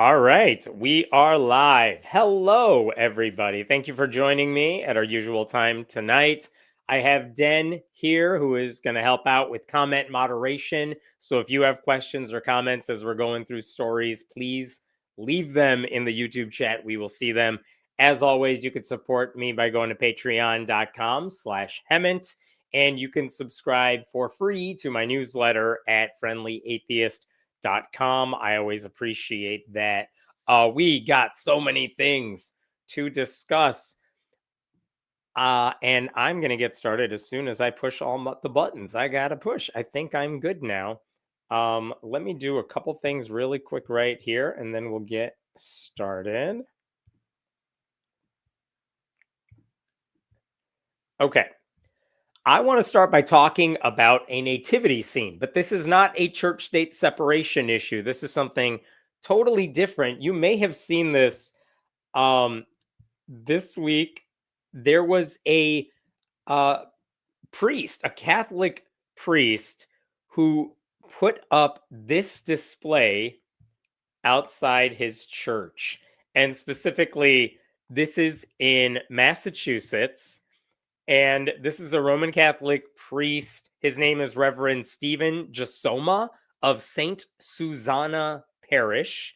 All right, we are live. Hello, everybody. Thank you for joining me at our usual time tonight. I have Den here who is going to help out with comment moderation. So if you have questions or comments as we're going through stories, please leave them in the YouTube chat. We will see them. As always, you can support me by going to patreon.com/Hemant, and you can subscribe for free to my newsletter at friendlyatheist.com. I always appreciate that. We got so many things to discuss. And I'm going to get started as soon as I push all the buttons I got to push. I think I'm good now. Let me do a couple things really quick right here, and then we'll get started. Okay. I want to start by talking about a nativity scene, but this is not a church state separation issue. This is something totally different. You may have seen this this week. There was a priest, a Catholic priest, who put up this display outside his church. And specifically, this is in Massachusetts. And this is a Roman Catholic priest. His name is Reverend Stephen Jasoma of St. Susanna Parish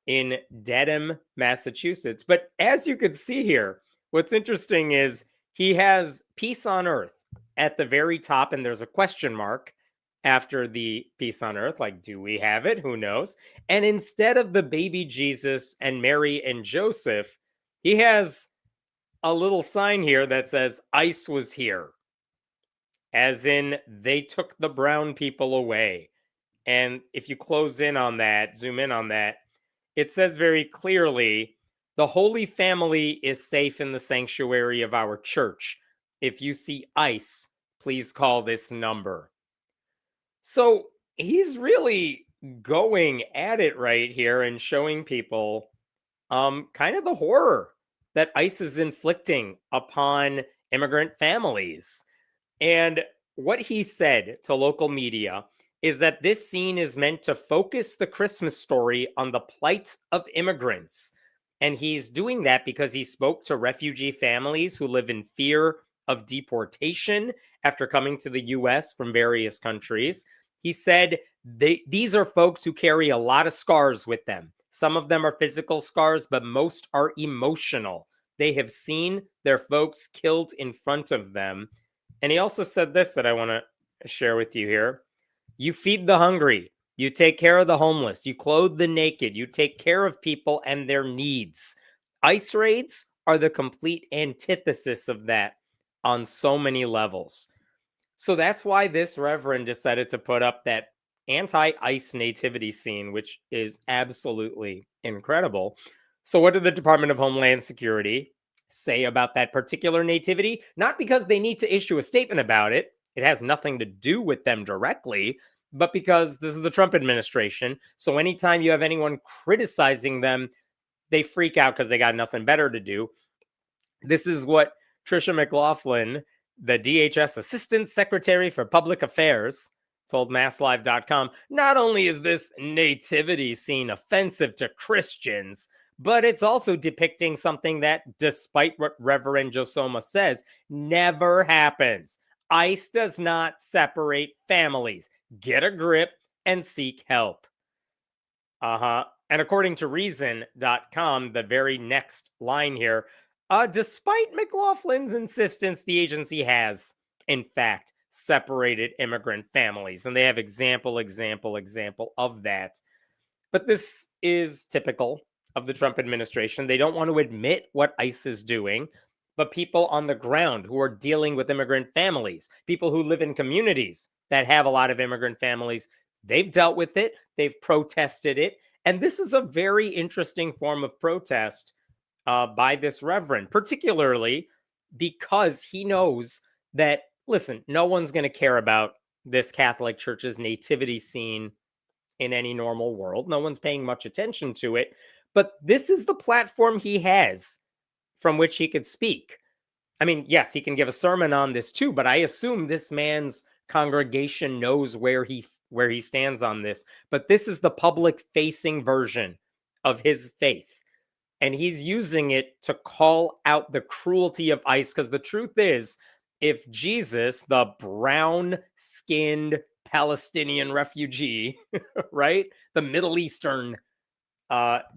in Dedham, Massachusetts. But as you can see here, what's interesting is he has peace on earth at the very top, and there's a question mark after the peace on earth. Like, do we have it? Who knows? And instead of the baby Jesus and Mary and Joseph, he has a little sign here that says ICE was here, as in they took the brown people away. And if you close in on that, zoom in on that, it says very clearly, the Holy Family is safe in the sanctuary of our church. If you see ICE, please call this number. So he's really going at it right here and showing people kind of the horror that ICE is inflicting upon immigrant families. And what he said to local media is that this scene is meant to focus the Christmas story on the plight of immigrants. And he's doing that because he spoke to refugee families who live in fear of deportation after coming to the US from various countries. He said these are folks who carry a lot of scars with them. Some of them are physical scars, but most are emotional. They have seen their folks killed in front of them. And he also said this that I want to share with you here. You feed the hungry. You take care of the homeless. You clothe the naked. You take care of people and their needs. ICE raids are the complete antithesis of that on so many levels. So that's why this reverend decided to put up that anti-ICE nativity scene, which is absolutely incredible. So what did the Department of Homeland Security say about that particular nativity? Not because they need to issue a statement about it. It has nothing to do with them directly, but because this is the Trump administration. So anytime you have anyone criticizing them, they freak out because they got nothing better to do. This is what Tricia McLaughlin, the DHS Assistant Secretary for Public Affairs, told MassLive.com. Not only is this nativity scene offensive to Christians, but it's also depicting something that, despite what Reverend Josoma says, never happens. ICE does not separate families. Get a grip and seek help. And according to Reason.com, the very next line here, despite McLaughlin's insistence, the agency has, in fact, separated immigrant families. And they have example of that. But this is typical of the Trump administration. They don't want to admit what ICE is doing, but people on the ground who are dealing with immigrant families, people who live in communities that have a lot of immigrant families, they've dealt with it, they've protested it. And this is a very interesting form of protest by this reverend, particularly because he knows that, listen, no one's going to care about this Catholic Church's nativity scene in any normal world. No one's paying much attention to it. But this is the platform he has from which he could speak. I mean, yes, he can give a sermon on this too, but I assume this man's congregation knows where he stands on this. But this is the public-facing version of his faith. And he's using it to call out the cruelty of ICE. Because the truth is, if Jesus, the brown skinned Palestinian refugee, right, the Middle Eastern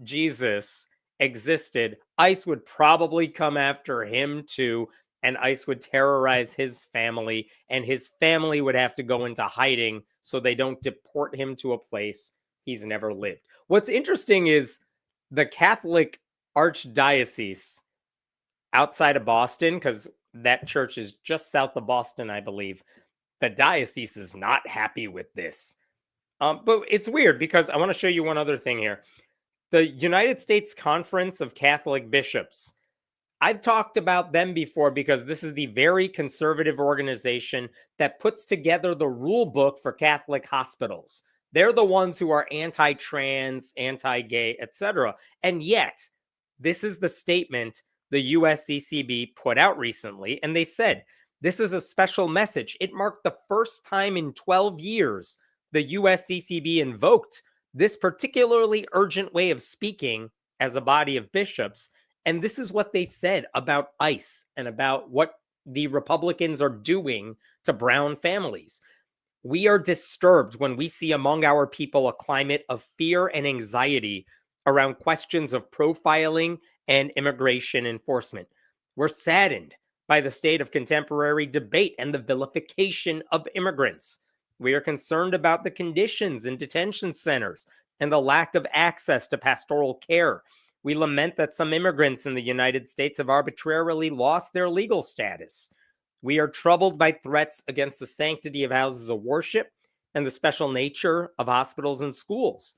Jesus existed, ICE would probably come after him too, and ICE would terrorize his family, and his family would have to go into hiding so they don't deport him to a place he's never lived. What's interesting is the Catholic Archdiocese outside of Boston, because that church is just south of Boston, I believe. The diocese is not happy with this. But it's weird because I want to show you one other thing here. The United States Conference of Catholic Bishops. I've talked about them before because this is the very conservative organization that puts together the rule book for Catholic hospitals. They're the ones who are anti-trans, anti-gay, etc. And yet, this is the statement the USCCB put out recently, and they said, this is a special message. It marked the first time in 12 years the USCCB invoked this particularly urgent way of speaking as a body of bishops. And this is what they said about ICE and about what the Republicans are doing to brown families. We are disturbed when we see among our people a climate of fear and anxiety around questions of profiling and immigration enforcement. We're saddened by the state of contemporary debate and the vilification of immigrants. We are concerned about the conditions in detention centers and the lack of access to pastoral care. We lament that some immigrants in the United States have arbitrarily lost their legal status. We are troubled by threats against the sanctity of houses of worship and the special nature of hospitals and schools,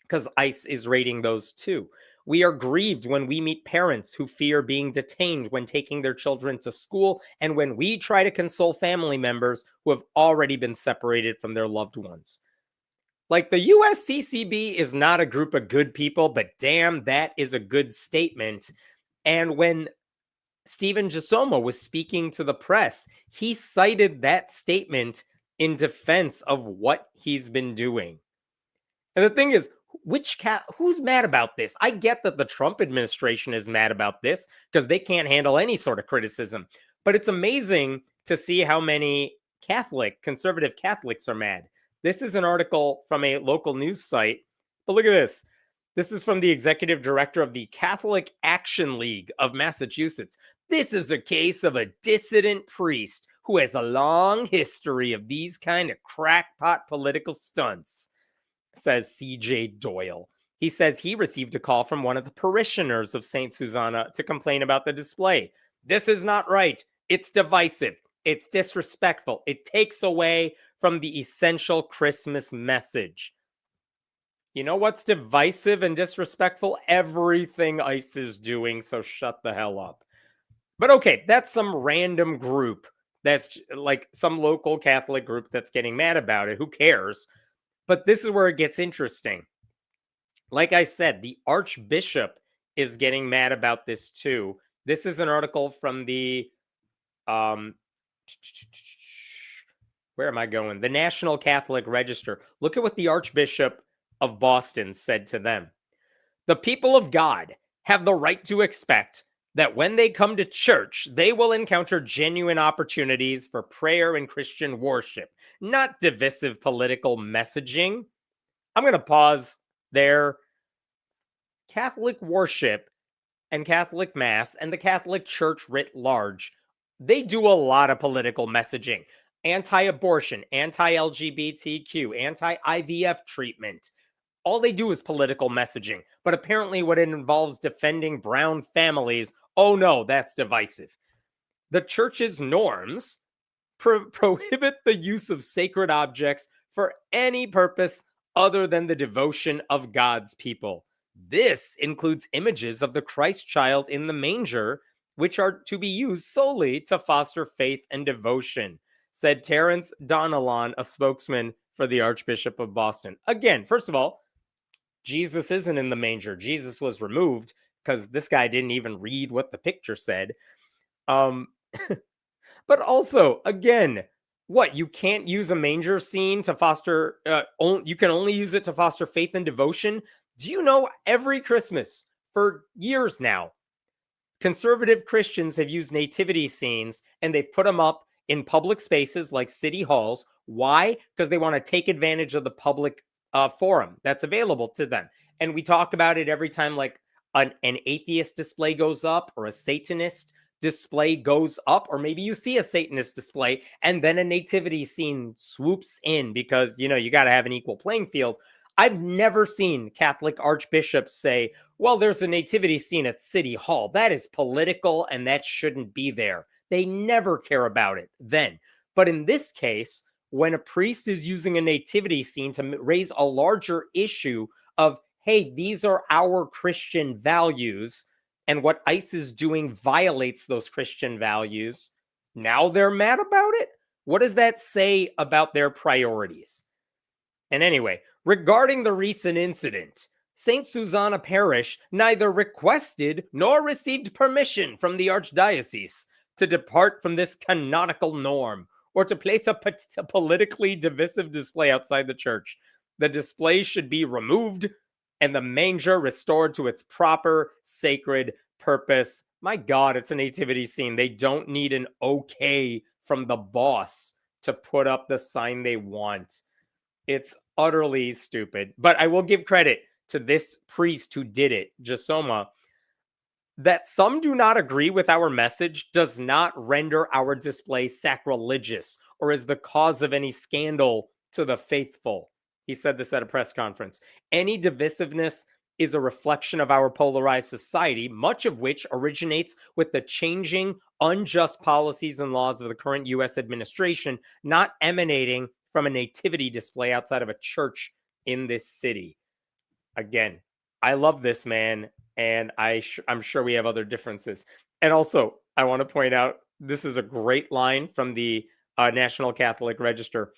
because ICE is raiding those too. We are grieved when we meet parents who fear being detained when taking their children to school, and when we try to console family members who have already been separated from their loved ones. Like, the USCCB is not a group of good people, but damn, that is a good statement. And when Stephen Gisoma was speaking to the press, he cited that statement in defense of what he's been doing. And the thing is, who's mad about this? I get that the Trump administration is mad about this because they can't handle any sort of criticism. But it's amazing to see how many conservative Catholics are mad. This is an article from a local news site. But look at this. This is from the executive director of the Catholic Action League of Massachusetts. This is a case of a dissident priest who has a long history of these kind of crackpot political stunts, says C.J. Doyle. He says he received a call from one of the parishioners of St. Susanna to complain about the display. This is not right. It's divisive. It's disrespectful. It takes away from the essential Christmas message. You know what's divisive and disrespectful? Everything ICE is doing, so shut the hell up. But okay, that's some random group that's like some local Catholic group that's getting mad about it. Who cares? But this is where it gets interesting. Like I said, the Archbishop is getting mad about this too. This is an article from the where am I going? The National Catholic Register. Look at what the Archbishop of Boston said to them. The people of God have the right to expect that when they come to church, they will encounter genuine opportunities for prayer and Christian worship, not divisive political messaging. I'm going to pause there. Catholic worship and Catholic Mass and the Catholic Church writ large, they do a lot of political messaging. Anti-abortion, anti-LGBTQ, anti-IVF treatment. All they do is political messaging. But apparently when it involves defending brown families, oh no, that's divisive. The church's norms prohibit the use of sacred objects for any purpose other than the devotion of God's people. This includes images of the Christ child in the manger, which are to be used solely to foster faith and devotion, said Terence Donelon, a spokesman for the Archbishop of Boston. Again, first of all, Jesus isn't in the manger. Jesus was removed because this guy didn't even read what the picture said. But also, again, what, you can't use a manger scene to foster, you can only use it to foster faith and devotion? Do you know every Christmas for years now, conservative Christians have used nativity scenes and they've put them up in public spaces like city halls. Why? Because they want to take advantage of the public forum that's available to them. And we talk about it every time, like an atheist display goes up or a Satanist display goes up, or maybe you see a Satanist display and then a nativity scene swoops in because, you got to have an equal playing field. I've never seen Catholic archbishops say, well, there's a nativity scene at City Hall. That is political and that shouldn't be there. They never care about it then. But in this case, when a priest is using a nativity scene to raise a larger issue of, hey, these are our Christian values, and what ICE is doing violates those Christian values, now they're mad about it? What does that say about their priorities? And anyway, regarding the recent incident, St. Susanna Parish neither requested nor received permission from the Archdiocese to depart from this canonical norm or to place a politically divisive display outside the church. The display should be removed and the manger restored to its proper sacred purpose. My God, it's a nativity scene. They don't need an okay from the boss to put up the sign they want. It's utterly stupid. But I will give credit to this priest who did it, Jasoma. That some do not agree with our message does not render our display sacrilegious or as the cause of any scandal to the faithful. He said this at a press conference. Any divisiveness is a reflection of our polarized society, much of which originates with the changing, unjust policies and laws of the current U.S. administration, not emanating from a nativity display outside of a church in this city. Again, I love this man, and I'm sure we have other differences. And also, I want to point out, this is a great line from the National Catholic Register.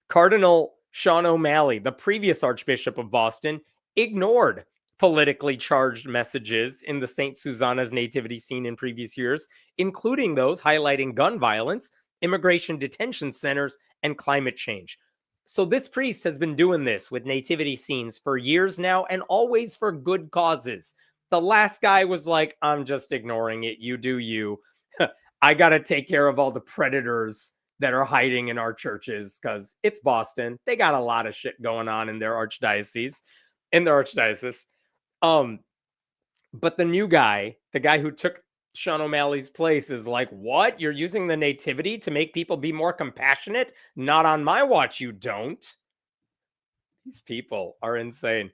Cardinal Sean O'Malley, the previous Archbishop of Boston, ignored politically charged messages in the St. Susanna's nativity scene in previous years, including those highlighting gun violence, immigration detention centers, and climate change. So this priest has been doing this with nativity scenes for years now, and always for good causes. The last guy was like, I'm just ignoring it. You do you. I got to take care of all the predators that are hiding in our churches because it's Boston. They got a lot of shit going on in their archdiocese. But the new guy, the guy who took Sean O'Malley's place, is like, what? You're using the nativity to make people be more compassionate? Not on my watch, you don't. These people are insane.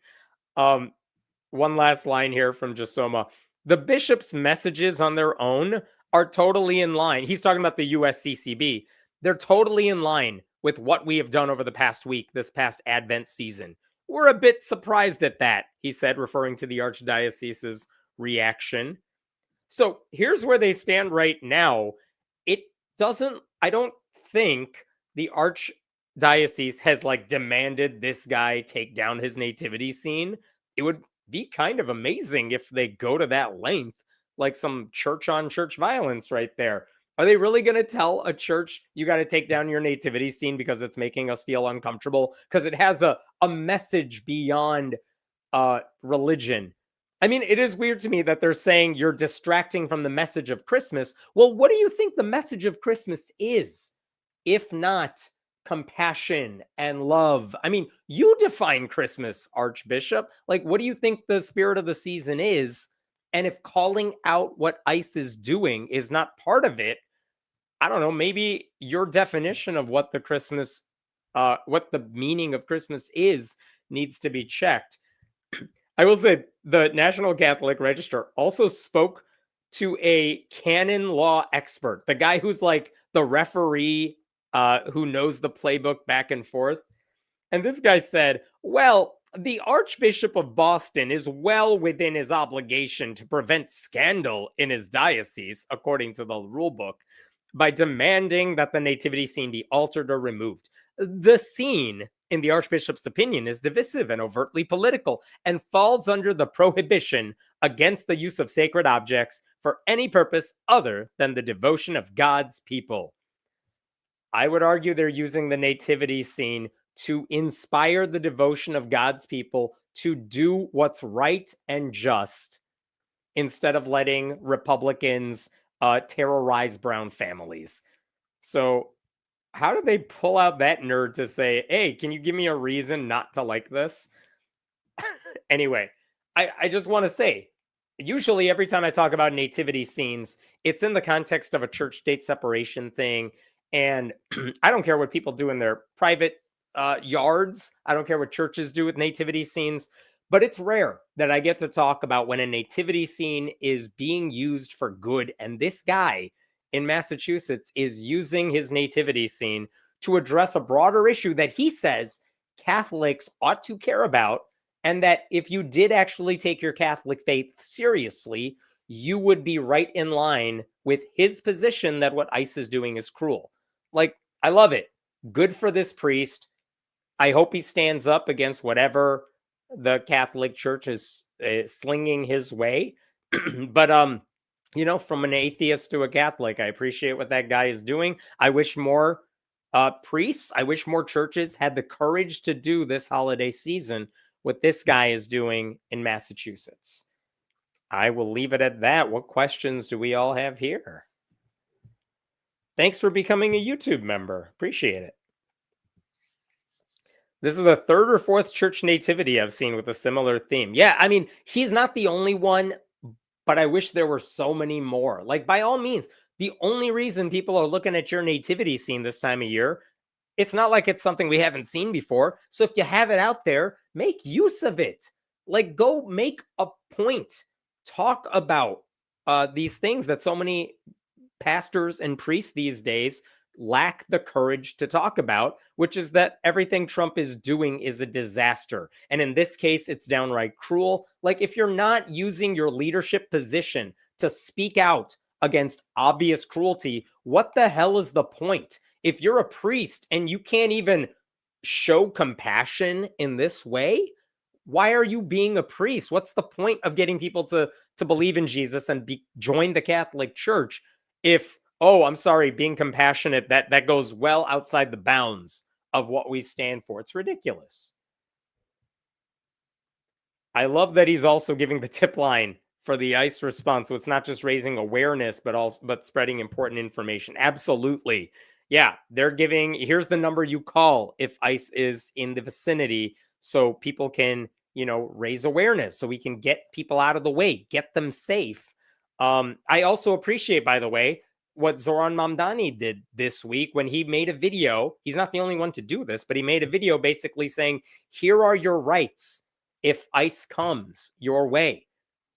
One last line here from Jasoma. The bishop's messages on their own are totally in line. He's talking about the USCCB. They're totally in line with what we have done over the past week, this past Advent season. We're a bit surprised at that, he said, referring to the Archdiocese's reaction. So here's where they stand right now. I don't think the Archdiocese has demanded this guy take down his nativity scene. It would be kind of amazing if they go to that length, like some church on church violence right there. Are they really going to tell a church you got to take down your nativity scene because it's making us feel uncomfortable? Because it has a message beyond religion. I mean, it is weird to me that they're saying you're distracting from the message of Christmas. Well, what do you think the message of Christmas is, if not compassion and love? I mean, you define Christmas, Archbishop. What do you think the spirit of the season is? And if calling out what ICE is doing is not part of it, I don't know, maybe your definition of what what the meaning of Christmas is needs to be checked. I will say the National Catholic Register also spoke to a canon law expert, the guy who's the referee who knows the playbook back and forth. And this guy said, well, the Archbishop of Boston is well within his obligation to prevent scandal in his diocese, according to the rule book, by demanding that the nativity scene be altered or removed. The scene, in the Archbishop's opinion, is divisive and overtly political and falls under the prohibition against the use of sacred objects for any purpose other than the devotion of God's people. I would argue they're using the nativity scene to inspire the devotion of God's people to do what's right and just instead of letting Republicans terrorize brown families. So, how do they pull out that nerd to say, hey, can you give me a reason not to like this? Anyway, I just want to say, usually every time I talk about nativity scenes, it's in the context of a church state separation thing. And I don't care what people do in their private yards. I don't care what churches do with nativity scenes. But it's rare that I get to talk about when a nativity scene is being used for good. And this guy in Massachusetts is using his nativity scene to address a broader issue that he says Catholics ought to care about, and that if you did actually take your Catholic faith seriously, you would be right in line with his position that what ICE is doing is cruel. Like, I love it. Good for this priest. I hope he stands up against whatever the Catholic Church is slinging his way. But from an atheist to a Catholic, I appreciate what that guy is doing. I wish more priests, I wish more churches had the courage to do this holiday season what this guy is doing in Massachusetts. I will leave it at that. What questions do we all have here? Thanks for becoming a YouTube member. Appreciate it. This is the third or fourth church nativity I've seen with a similar theme. Yeah, I mean, he's not the only one, but I wish there were so many more. Like, by all means, the only reason people are looking at your nativity scene this time of year, it's not like it's something we haven't seen before. So if you have it out there, make use of it. Like, go make a point. Talk about these things that so many pastors and priests these days lack the courage to talk about, which is that everything Trump is doing is a disaster. And in this case, it's downright cruel. Like, if you're not using your leadership position to speak out against obvious cruelty, what the hell is the point? If you're a priest and you can't even show compassion in this way, why are you being a priest? What's the point of getting people to believe in Jesus and join the Catholic Church if, oh, I'm sorry, being compassionate, that goes well outside the bounds of what we stand for? It's ridiculous. I love that he's also giving the tip line for the ICE response. So it's not just raising awareness, but spreading important information. Absolutely. Yeah, they're giving, here's the number you call if ICE is in the vicinity so people can, raise awareness, so we can get people out of the way, get them safe. I also appreciate, by the way, what Zoran Mamdani did this week when he made a video. He's not the only one to do this, but he made a video basically saying, here are your rights if ICE comes your way.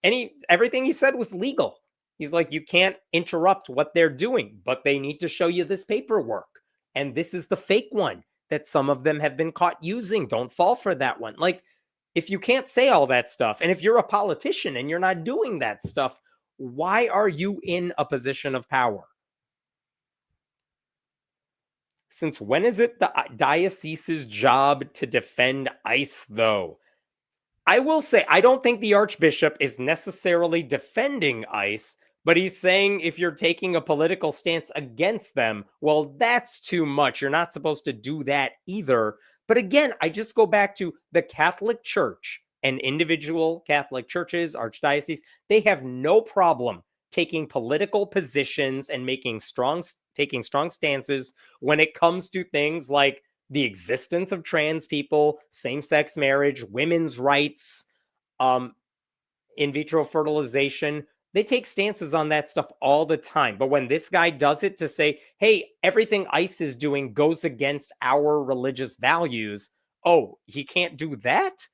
And everything he said was legal. He's like, you can't interrupt what they're doing, but they need to show you this paperwork. And this is the fake one that some of them have been caught using. Don't fall for that one. Like, if you can't say all that stuff, and if you're a politician and you're not doing that stuff, why are you in a position of power? Since when is it the diocese's job to defend ICE, though? I will say, I don't think the Archbishop is necessarily defending ICE, but he's saying if you're taking a political stance against them, well, that's too much. You're not supposed to do that either. But again, I just go back to the Catholic Church and individual Catholic churches, archdioceses. They have no problem taking political positions and taking strong stances when it comes to things like the existence of trans people, same-sex marriage, women's rights, in vitro fertilization. They take stances on that stuff all the time. But when this guy does it to say, hey, everything ICE is doing goes against our religious values, oh, he can't do that?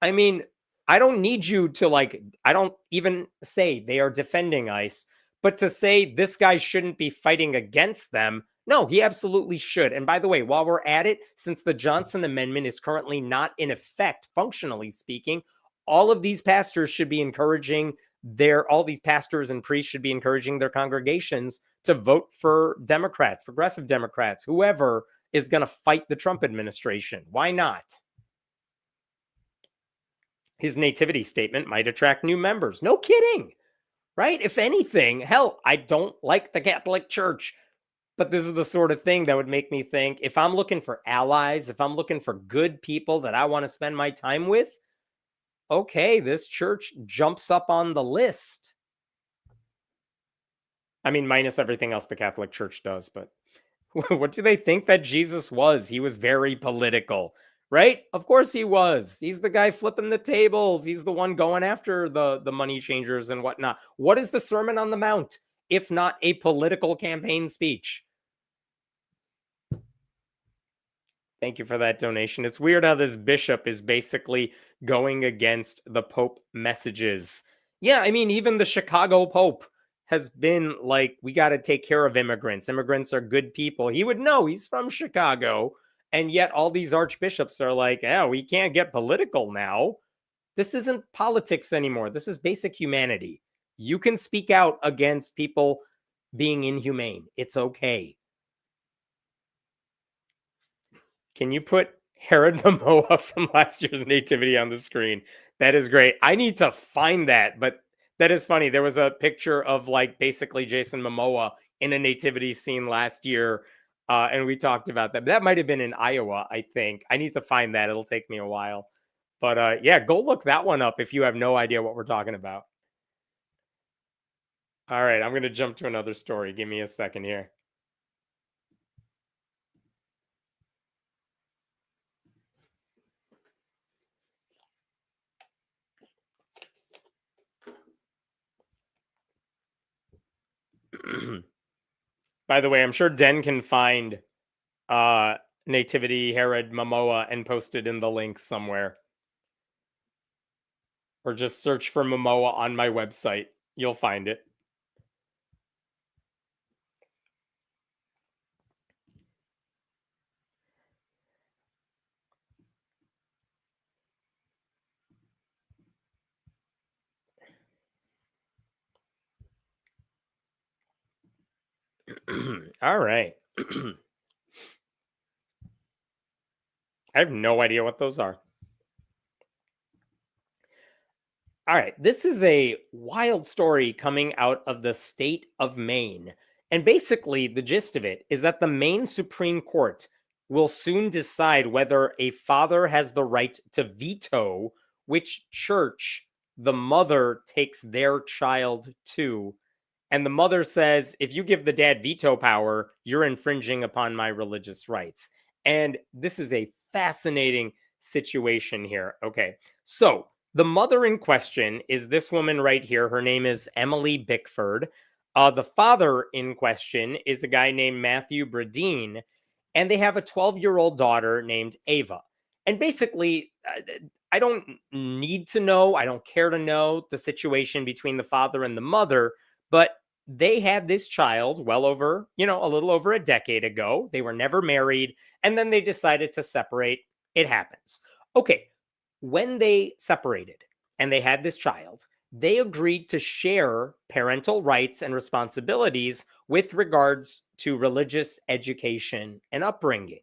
I mean, I don't need you to I don't even say they are defending ICE, but to say this guy shouldn't be fighting against them, no, he absolutely should. And by the way, while we're at it, since the Johnson Amendment is currently not in effect, functionally speaking, all of these pastors should be encouraging all these pastors and priests should be encouraging their congregations to vote for Democrats, progressive Democrats, whoever is going to fight the Trump administration. Why not? His nativity statement might attract new members. No kidding, right? If anything, hell, I don't like the Catholic Church, but this is the sort of thing that would make me think, if I'm looking for allies, if I'm looking for good people that I want to spend my time with, okay, this church jumps up on the list. I mean, minus everything else the Catholic Church does, but what do they think that Jesus was? He was very political, right? Of course he was. He's the guy flipping the tables. He's the one going after the money changers and whatnot. What is the Sermon on the Mount if not a political campaign speech? Thank you for that donation. It's weird how this bishop is basically going against the Pope messages. Yeah, I mean, even the Chicago Pope has been like, we got to take care of immigrants. Immigrants are good people. He would know, he's from Chicago. And yet all these archbishops are like, yeah, we can't get political now. This isn't politics anymore. This is basic humanity. You can speak out against people being inhumane. It's okay. Can you put Herod Momoa from last year's nativity on the screen? That is great. I need to find that, but that is funny. There was a picture of like basically Jason Momoa in a nativity scene last year, and we talked about that. That might have been in Iowa, I think. I need to find that. It'll take me a while. But yeah, go look that one up if you have no idea what we're talking about. All right, I'm going to jump to another story. Give me a second here. By the way, I'm sure Den can find Nativity Herod Momoa and post it in the links somewhere. Or just search for Momoa on my website. You'll find it. All right. I have no idea what those are. All right. This is a wild story coming out of the state of Maine. And basically, the gist of it is that the Maine Supreme Court will soon decide whether a father has the right to veto which church the mother takes their child to. And the mother says, if you give the dad veto power, you're infringing upon my religious rights. And this is a fascinating situation here. Okay. So the mother in question is this woman right here. Her name is Emily Bickford. The father in question is a guy named Matthew Bradeen. And they have a 12-year-old daughter named Ava. And basically, I don't need to know, I don't care to know the situation between the father and the mother, but they had this child well over, a little over a decade ago. They were never married, and then they decided to separate. It happens. Okay, when they separated and they had this child, they agreed to share parental rights and responsibilities with regards to religious education and upbringing.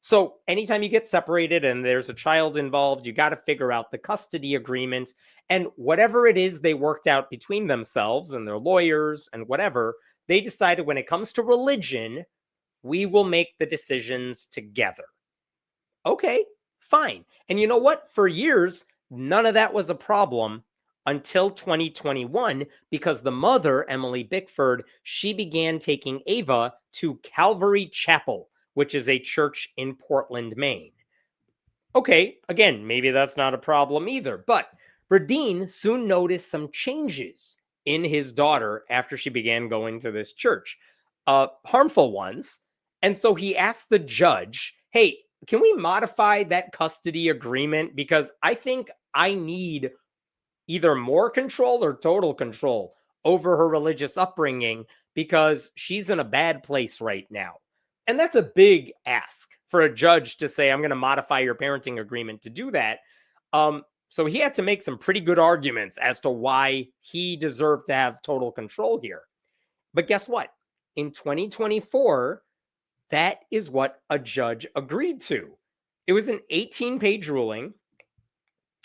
So, anytime you get separated and there's a child involved, you got to figure out the custody agreement. And whatever it is they worked out between themselves and their lawyers and whatever, they decided when it comes to religion, we will make the decisions together. Okay, fine. And you know what? For years, none of that was a problem until 2021, because the mother, Emily Bickford, she began taking Ava to Calvary Chapel, which is a church in Portland, Maine. Okay, again, maybe that's not a problem either, but Bradeen soon noticed some changes in his daughter after she began going to this church, harmful ones. And so he asked the judge, hey, can we modify that custody agreement? Because I think I need either more control or total control over her religious upbringing because she's in a bad place right now. And that's a big ask for a judge to say, I'm going to modify your parenting agreement to do that. So he had to make some pretty good arguments as to why he deserved to have total control here. But guess what? In 2024, that is what a judge agreed to. It was an 18-page ruling.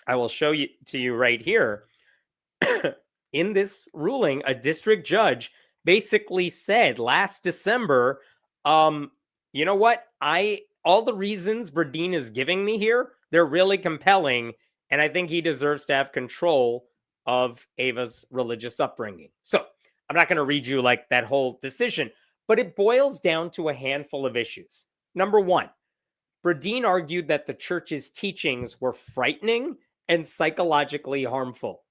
I will show you to you right here. In this ruling, a district judge basically said last December, you know what? All the reasons Bradeen is giving me here, they're really compelling. And I think he deserves to have control of Ava's religious upbringing. So I'm not going to read you like that whole decision, but it boils down to a handful of issues. Number one, Bradeen argued that the church's teachings were frightening and psychologically harmful.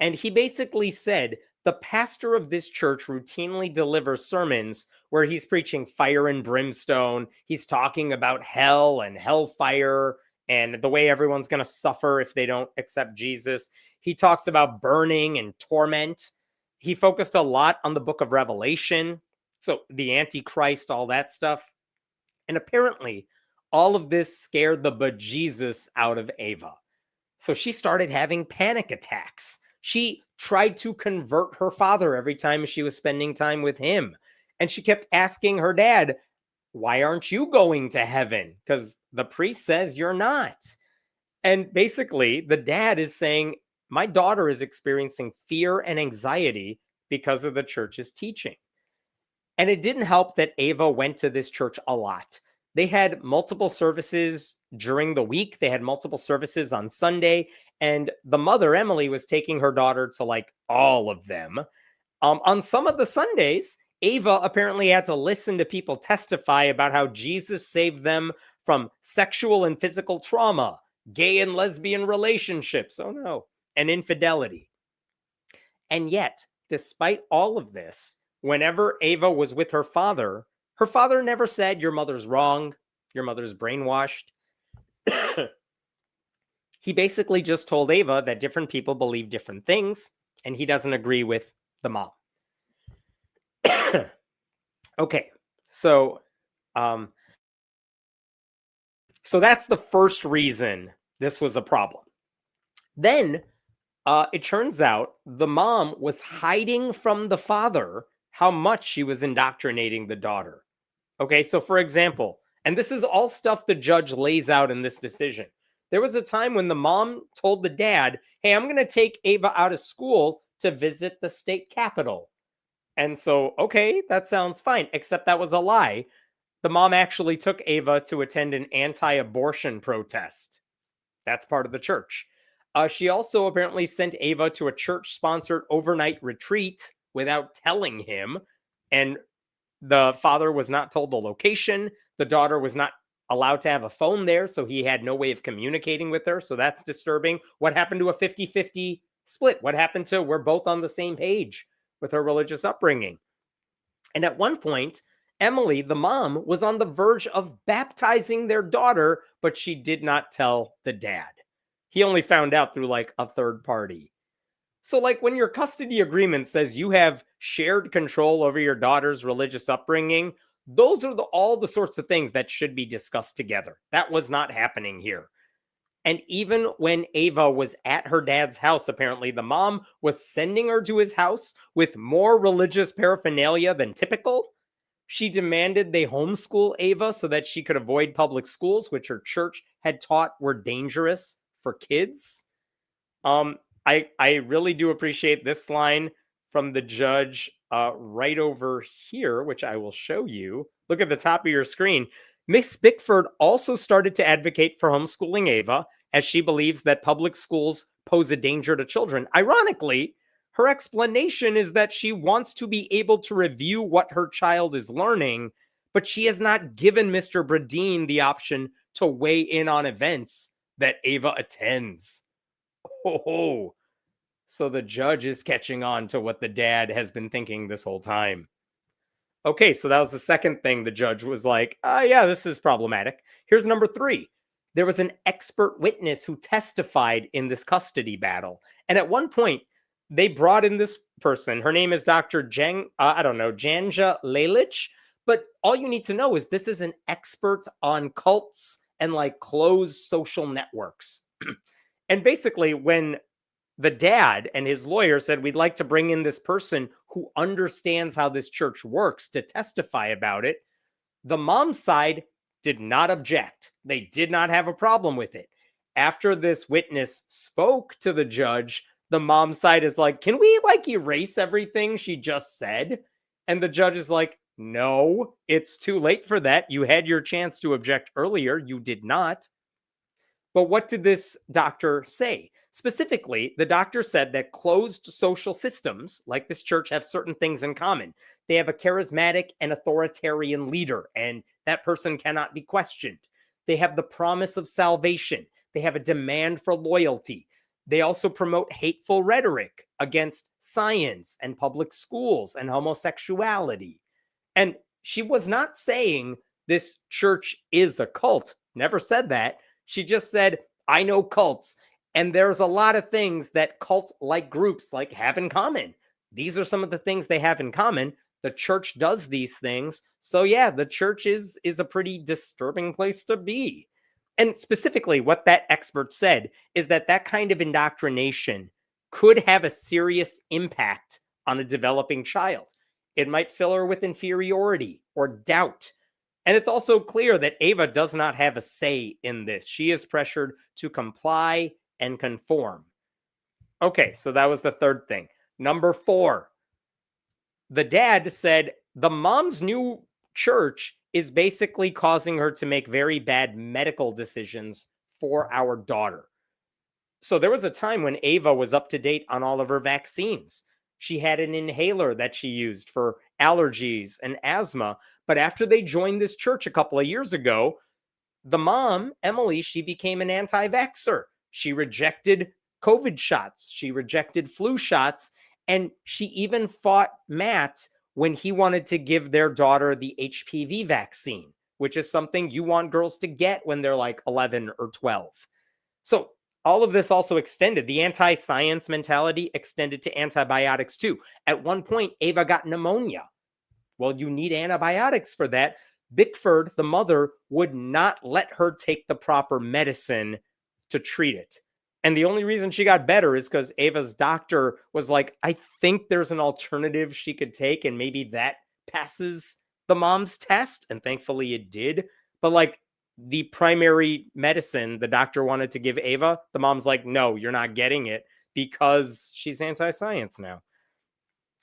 And he basically said the pastor of this church routinely delivers sermons where he's preaching fire and brimstone. He's talking about hell and hellfire and the way everyone's going to suffer if they don't accept Jesus. He talks about burning and torment. He focused a lot on the book of Revelation. So the Antichrist, all that stuff. And apparently, all of this scared the bejesus out of Ava. So she started having panic attacks. She tried to convert her father every time she was spending time with him. And she kept asking her dad, why aren't you going to heaven? Because the priest says you're not. And basically, the dad is saying, my daughter is experiencing fear and anxiety because of the church's teaching. And it didn't help that Ava went to this church a lot. They had multiple services during the week. They had multiple services on Sunday. And the mother, Emily, was taking her daughter to like all of them. On some of the Sundays, Ava apparently had to listen to people testify about how Jesus saved them from sexual and physical trauma, gay and lesbian relationships, oh no, and infidelity. And yet, despite all of this, whenever Ava was with her father never said, your mother's wrong, your mother's brainwashed. He basically just told Ava that different people believe different things, and he doesn't agree with the mom. Okay, so that's the first reason this was a problem. Then it turns out the mom was hiding from the father how much she was indoctrinating the daughter. Okay, so for example, and this is all stuff the judge lays out in this decision. There was a time when the mom told the dad, hey, I'm going to take Ava out of school to visit the state capitol. And so, okay, that sounds fine, except that was a lie. The mom actually took Ava to attend an anti-abortion protest. That's part of the church. She also apparently sent Ava to a church-sponsored overnight retreat without telling him. And the father was not told the location. The daughter was not allowed to have a phone there, so he had no way of communicating with her. So that's disturbing. What happened to a 50-50 split? What happened to we're both on the same page with her religious upbringing? And at one point, Emily, the mom, was on the verge of baptizing their daughter, but she did not tell the dad. He only found out through like a third party. So like when your custody agreement says you have shared control over your daughter's religious upbringing, those are all the sorts of things that should be discussed together. That was not happening here. And even when Ava was at her dad's house, apparently the mom was sending her to his house with more religious paraphernalia than typical. She demanded they homeschool Ava so that she could avoid public schools, which her church had taught were dangerous for kids. I really do appreciate this line from the judge right over here, which I will show you. Look at the top of your screen. Miss Bickford also started to advocate for homeschooling Ava, as she believes that public schools pose a danger to children. Ironically, her explanation is that she wants to be able to review what her child is learning, but she has not given Mr. Bradeen the option to weigh in on events that Ava attends. Oh, so the judge is catching on to what the dad has been thinking this whole time. Okay, so that was the second thing the judge was like, yeah, this is problematic. Here's number 3. There was an expert witness who testified in this custody battle. And at one point, they brought in this person. Her name is Dr. Janja Lalich. But all you need to know is this is an expert on cults and like closed social networks. And basically, when the dad and his lawyer said, we'd like to bring in this person who understands how this church works to testify about it, the mom's side did not object. They did not have a problem with it. After this witness spoke to the judge, the mom's side is like, can we like erase everything she just said? And the judge is like, no, it's too late for that. You had your chance to object earlier. You did not. But what did this doctor say? Specifically, the doctor said that closed social systems like this church have certain things in common. They have a charismatic and authoritarian leader, and that person cannot be questioned. They have the promise of salvation. They have a demand for loyalty. They also promote hateful rhetoric against science and public schools and homosexuality. And she was not saying this church is a cult. Never said that. She just said, I know cults. And there's a lot of things that cult-like groups like have in common. These are some of the things they have in common. The church does these things. So yeah, the church is a pretty disturbing place to be. And specifically, what that expert said is that that kind of indoctrination could have a serious impact on a developing child. It might fill her with inferiority or doubt. And it's also clear that Ava does not have a say in this. She is pressured to comply and conform. Okay, so that was the third thing. Number 4, the dad said the mom's new church is basically causing her to make very bad medical decisions for our daughter. So there was a time when Ava was up to date on all of her vaccines. She had an inhaler that she used for allergies and asthma. But after they joined this church a couple of years ago, the mom, Emily, she became an anti-vaxxer. She rejected COVID shots. She rejected flu shots. And she even fought Matt when he wanted to give their daughter the HPV vaccine, which is something you want girls to get when they're like 11 or 12. So all of this also extended. The anti-science mentality extended to antibiotics too. At one point, Ava got pneumonia. Well, you need antibiotics for that. Bickford, the mother, would not let her take the proper medicine to treat it. And the only reason she got better is because Ava's doctor was like, I think there's an alternative she could take, and maybe that passes the mom's test. And thankfully it did. But like the primary medicine the doctor wanted to give Ava, the mom's like, no, you're not getting it because she's anti-science now.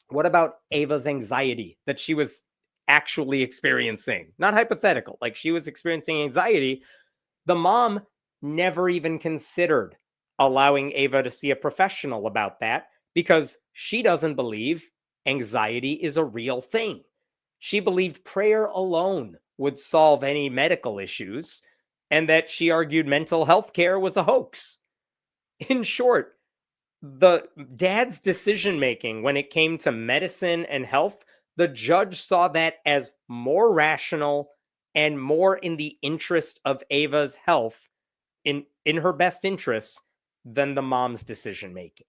What about Ava's anxiety that she was actually experiencing? Not hypothetical, like she was experiencing anxiety. The mom never even considered allowing Ava to see a professional about that because she doesn't believe anxiety is a real thing. She believed prayer alone would solve any medical issues, and that she argued mental health care was a hoax. In short, the dad's decision making when it came to medicine and health, the judge saw that as more rational and more in the interest of Ava's health, in her best interests, than the mom's decision making.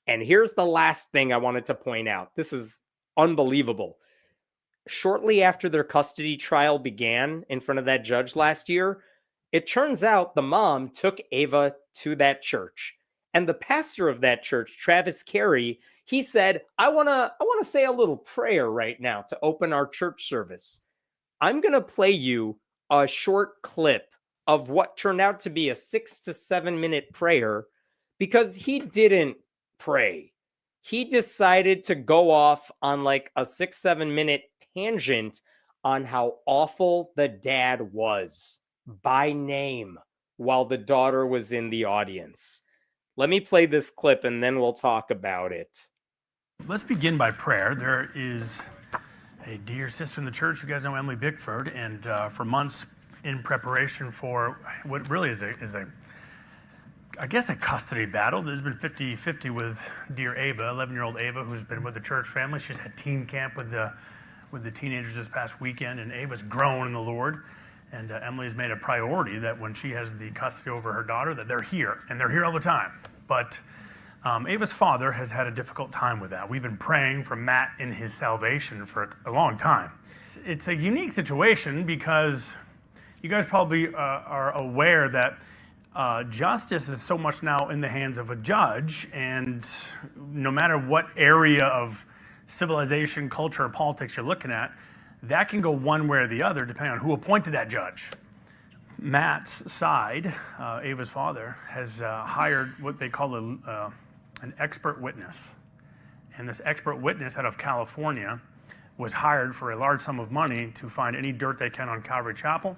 And here's the last thing I wanted to point out. This is unbelievable. Shortly after their custody trial began in front of that judge last year, it turns out the mom took Ava to that church. And the pastor of that church, Travis Carey, he said, I want to say a little prayer right now to open our church service. I'm going to play you a short clip of what turned out to be a 6 to 7 minute prayer because he didn't pray. He decided to go off on like a 6-7 minute tangent on how awful the dad was by name while the daughter was in the audience. Let me play this clip and then we'll talk about it. Let's begin by prayer. There is a dear sister in the church. You guys know Emily Bickford, and for months in preparation for what really is a I guess a custody battle. There's been 50-50 with dear Ava, 11-year-old Ava, who's been with the church family. She's had teen camp with the teenagers this past weekend, and Ava's grown in the Lord. And Emily's made a priority that when she has the custody over her daughter, that they're here, and they're here all the time. But Ava's father has had a difficult time with that. We've been praying for Matt in his salvation for a long time. It's a unique situation because you guys probably are aware that justice is so much now in the hands of a judge, and no matter what area of civilization, culture, or politics you're looking at, that can go one way or the other depending on who appointed that judge. Matt's side, Ava's father, has hired what they call an expert witness. And this expert witness out of California was hired for a large sum of money to find any dirt they can on Calvary Chapel,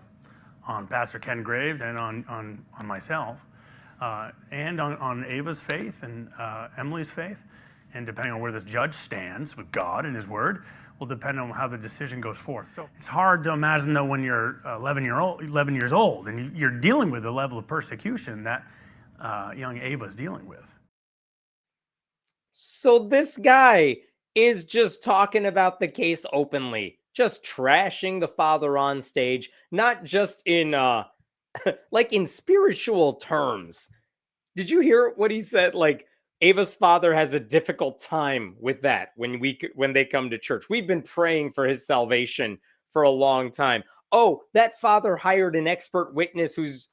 on Pastor Ken Graves and on myself, and on Ava's faith and Emily's faith, and depending on where this judge stands with God and His Word, will depend on how the decision goes forth. So it's hard to imagine though when you're 11 years old, and you're dealing with the level of persecution that young Ava's dealing with. So this guy is just talking about the case openly, just trashing the father on stage, not just in like in spiritual terms. Did you hear what he said? Like, Ava's father has a difficult time with that when they come to church. We've been praying for his salvation for a long time. Oh, that father hired an expert witness who's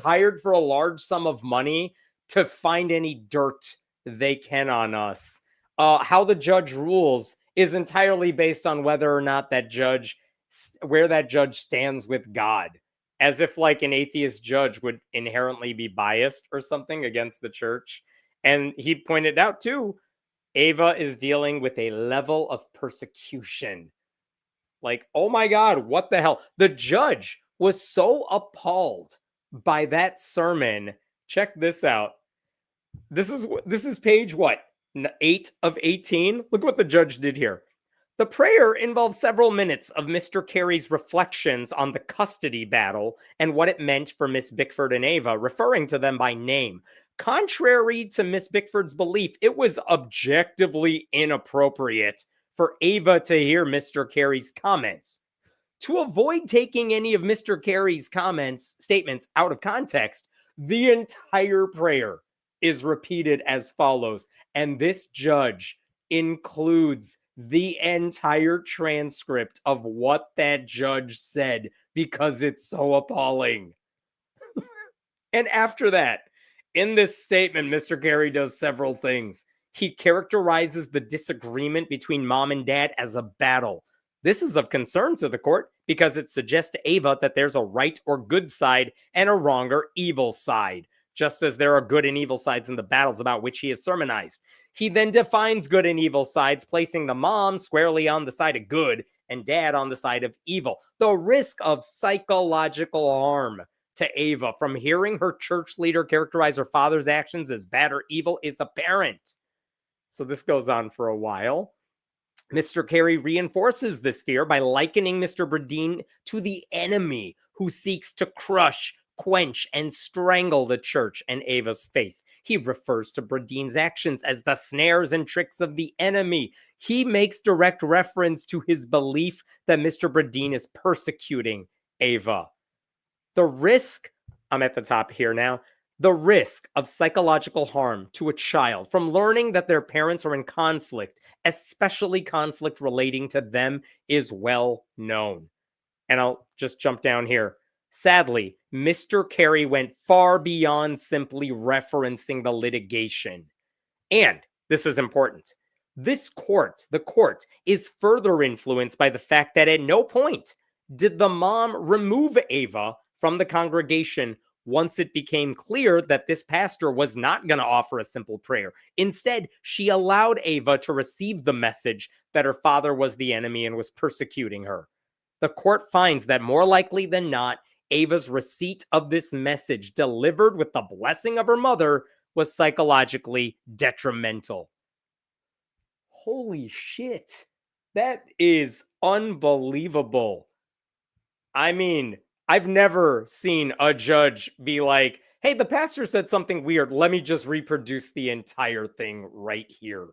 hired for a large sum of money to find any dirt they can on us. How the judge rules is entirely based on whether or not where that judge stands with God. As if like an atheist judge would inherently be biased or something against the church. And he pointed out too, Ava is dealing with a level of persecution. Like, oh my God, what the hell? The judge was so appalled by that sermon. Check this out. This is page what? 8 of 18. Look what the judge did here. The prayer involves several minutes of Mr. Carey's reflections on the custody battle and what it meant for Miss Bickford and Ava, referring to them by name. Contrary to Miss Bickford's belief, it was objectively inappropriate for Ava to hear Mr. Carey's comments. To avoid taking any of Mr. Carey's statements out of context, the entire prayer is repeated as follows, and this judge includes the entire transcript of what that judge said because it's so appalling. And after that, in this statement, Mr. Carey does several things. He characterizes the disagreement between mom and dad as a battle. This is of concern to the court because it suggests to Ava that there's a right or good side and a wrong or evil side, just as there are good and evil sides in the battles about which he has sermonized. He then defines good and evil sides, placing the mom squarely on the side of good and dad on the side of evil. The risk of psychological harm to Ava from hearing her church leader characterize her father's actions as bad or evil is apparent. So this goes on for a while. Mr. Carey reinforces this fear by likening Mr. Bradeen to the enemy who seeks to crush, quench, and strangle the church and Ava's faith. He refers to Bradeen's actions as the snares and tricks of the enemy. He makes direct reference to his belief that Mr. Bradeen is persecuting Ava. The risk, I'm at the top here now, the risk of psychological harm to a child from learning that their parents are in conflict, especially conflict relating to them, is well known. And I'll just jump down here. Sadly, Mr. Carey went far beyond simply referencing the litigation. And this is important. The court, is further influenced by the fact that at no point did the mom remove Ava from the congregation once it became clear that this pastor was not going to offer a simple prayer. Instead, she allowed Ava to receive the message that her father was the enemy and was persecuting her. The court finds that more likely than not, Ava's receipt of this message delivered with the blessing of her mother was psychologically detrimental. Holy shit. That is unbelievable. I mean, I've never seen a judge be like, hey, the pastor said something weird. Let me just reproduce the entire thing right here.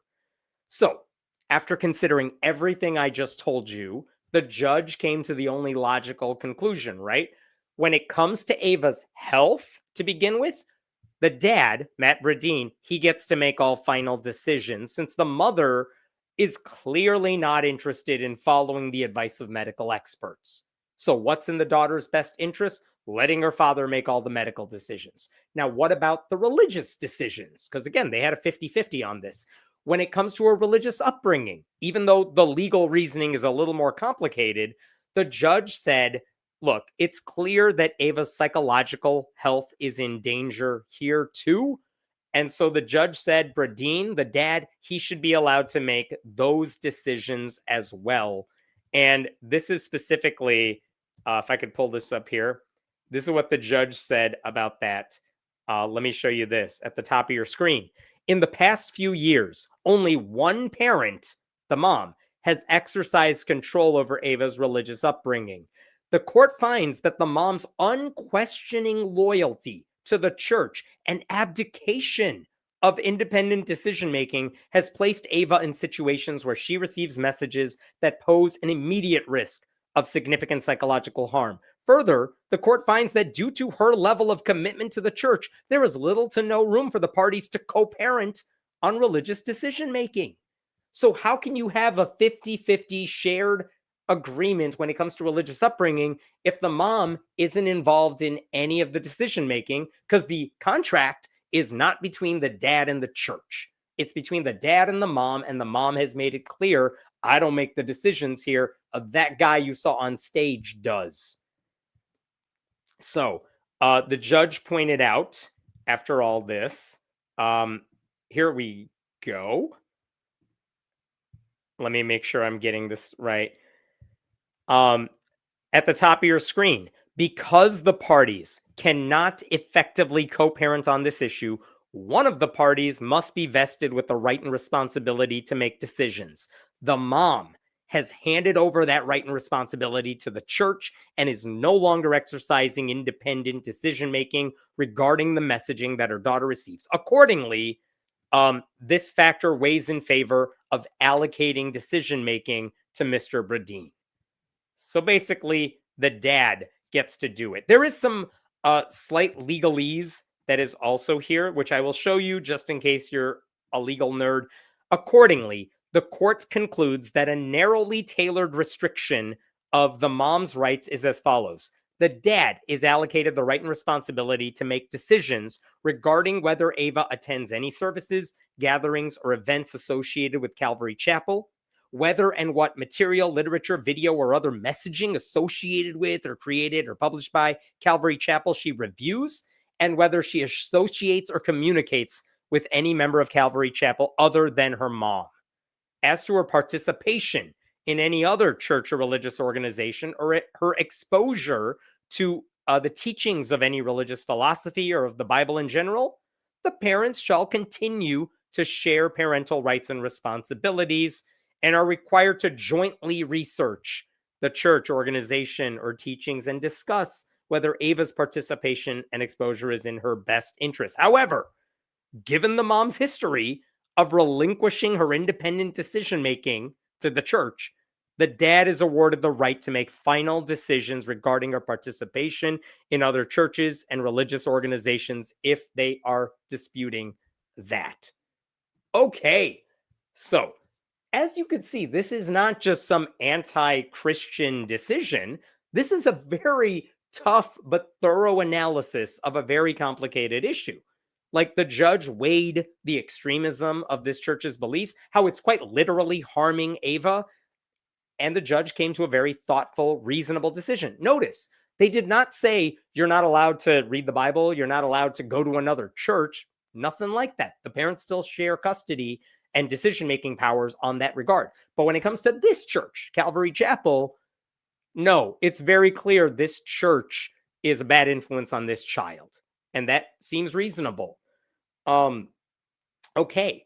So, after considering everything I just told you, the judge came to the only logical conclusion, right? When it comes to Ava's health, to begin with, the dad, Matt Bradeen, he gets to make all final decisions since the mother is clearly not interested in following the advice of medical experts. So what's in the daughter's best interest? Letting her father make all the medical decisions. Now, what about the religious decisions? Because again, they had a 50-50 on this. When it comes to a religious upbringing, even though the legal reasoning is a little more complicated, the judge said, look, it's clear that Ava's psychological health is in danger here too. And so the judge said, Bradeen, the dad, he should be allowed to make those decisions as well. And this is specifically, if I could pull this up here, This is what the judge said about that. Let me show you this at the top of your screen. In the past few years, only one parent, the mom, has exercised control over Ava's religious upbringing. The court finds that the mom's unquestioning loyalty to the church and abdication of independent decision making has placed Ava in situations where she receives messages that pose an immediate risk of significant psychological harm. Further, the court finds that due to her level of commitment to the church, there is little to no room for the parties to co-parent on religious decision making. So how can you have a 50-50 shared agreement when it comes to religious upbringing if the mom isn't involved in any of the decision making? Because the contract is not between the dad and the church. It's between the dad and the mom has made it clear, I don't make the decisions here. That guy you saw on stage does. So the judge pointed out, after all this, here we go. Let me make sure I'm getting this right. At the top of your screen, because the parties cannot effectively co-parent on this issue, one of the parties must be vested with the right and responsibility to make decisions. The mom has handed over that right and responsibility to the church and is no longer exercising independent decision-making regarding the messaging that her daughter receives. Accordingly, this factor weighs in favor of allocating decision-making to Mr. Bradeen. So basically, the dad gets to do it. There is some slight legalese that is also here, which I will show you just in case you're a legal nerd. Accordingly, the court concludes that a narrowly tailored restriction of the mom's rights is as follows. The dad is allocated the right and responsibility to make decisions regarding whether Ava attends any services, gatherings, or events associated with Calvary Chapel, whether and what material, literature, video, or other messaging associated with or created or published by Calvary Chapel she reviews, and whether she associates or communicates with any member of Calvary Chapel other than her mom. As to her participation in any other church or religious organization, or her exposure to the teachings of any religious philosophy or of the Bible in general, the parents shall continue to share parental rights and responsibilities and are required to jointly research the church, organization, or teachings and discuss whether Ava's participation and exposure is in her best interest. However, given the mom's history of relinquishing her independent decision-making to the church, the dad is awarded the right to make final decisions regarding her participation in other churches and religious organizations if they are disputing that. Okay, so as you can see, this is not just some anti-Christian decision. This is a very tough but thorough analysis of a very complicated issue. Like, the judge weighed the extremism of this church's beliefs, how it's quite literally harming Ava, and the judge came to a very thoughtful, reasonable decision. Notice, they did not say, you're not allowed to read the Bible, you're not allowed to go to another church. Nothing like that. The parents still share custody and decision-making powers on that regard. But when it comes to this church, Calvary Chapel, no, it's very clear this church is a bad influence on this child. And that seems reasonable. Okay.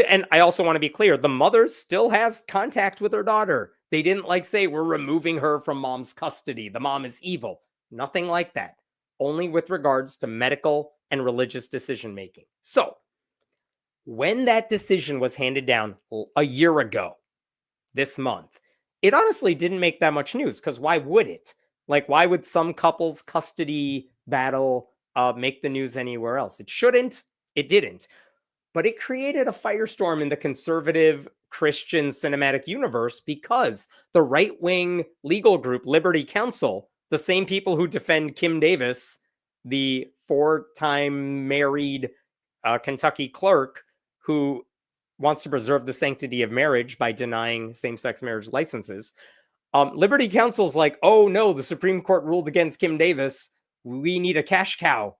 And I also want to be clear, the mother still has contact with her daughter. They didn't say, we're removing her from mom's custody. The mom is evil. Nothing like that. Only with regards to medical and religious decision-making. So, when that decision was handed down a year ago, this month, it honestly didn't make that much news, because why would it? Why would some couple's custody battle make the news anywhere else? It shouldn't. It didn't. But it created a firestorm in the conservative Christian cinematic universe, because the right-wing legal group Liberty Counsel, the same people who defend Kim Davis, the 4-time married Kentucky clerk who wants to preserve the sanctity of marriage by denying same-sex marriage licenses. Liberty Counsel's like, oh no, the Supreme Court ruled against Kim Davis. We need a cash cow.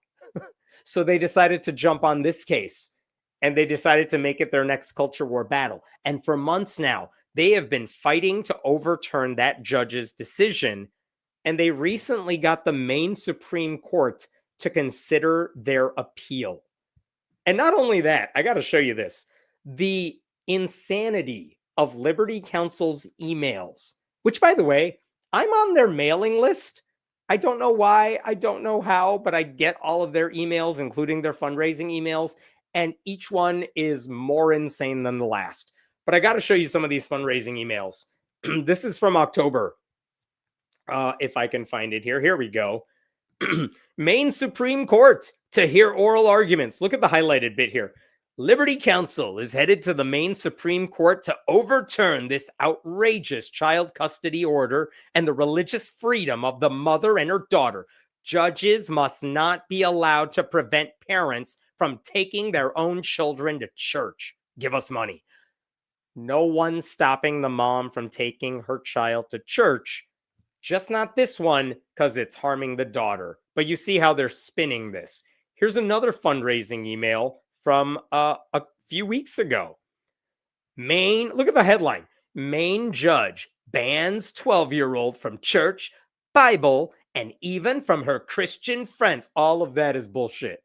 So they decided to jump on this case, and they decided to make it their next culture war battle. And for months now, they have been fighting to overturn that judge's decision and they recently got the Maine Supreme Court to consider their appeal. And not only that, I got to show you this. The insanity of Liberty Counsel's emails, which, by the way, I'm on their mailing list. I don't know why, I don't know how, but I get all of their emails, including their fundraising emails, and each one is more insane than the last. But I got to show you some of these fundraising emails. This is from October. If I can find it here. Here we go. Maine Supreme Court to hear oral arguments. Look at the highlighted bit here. Liberty Counsel is headed to the Maine Supreme Court to overturn this outrageous child custody order and the religious freedom of the mother and her daughter. Judges must not be allowed to prevent parents from taking their own children to church. Give us money. No one's stopping the mom from taking her child to church. Just not this one, because it's harming the daughter. But you see how they're spinning this. Here's another fundraising email from a few weeks ago. Maine, look at the headline. Maine judge bans 12-year-old from church, Bible, and even from her Christian friends. All of that is bullshit.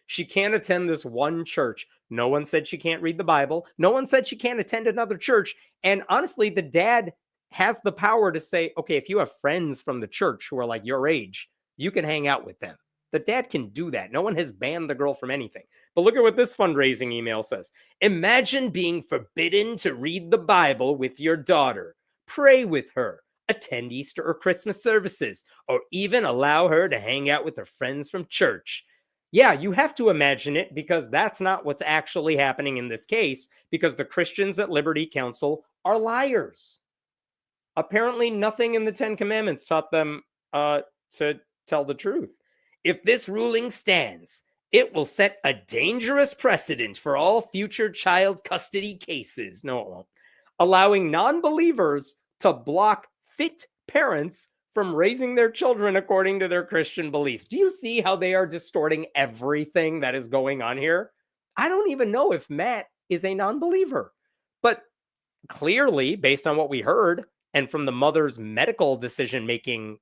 She can't attend this one church. No one said she can't read the Bible. No one said she can't attend another church. And honestly, the dad has the power to say, okay, if you have friends from the church who are like your age, you can hang out with them. The dad can do that. No one has banned the girl from anything. But look at what this fundraising email says. Imagine being forbidden to read the Bible with your daughter, pray with her, attend Easter or Christmas services, or even allow her to hang out with her friends from church. Yeah, you have to imagine it, because that's not what's actually happening in this case, because the Christians at Liberty Counsel are liars. Apparently, nothing in the Ten Commandments taught them to tell the truth. If this ruling stands, it will set a dangerous precedent for all future child custody cases. No, it won't. Allowing non-believers to block fit parents from raising their children according to their Christian beliefs. Do you see how they are distorting everything that is going on here? I don't even know if Matt is a non-believer, but clearly, based on what we heard, and from the mother's medical decision-making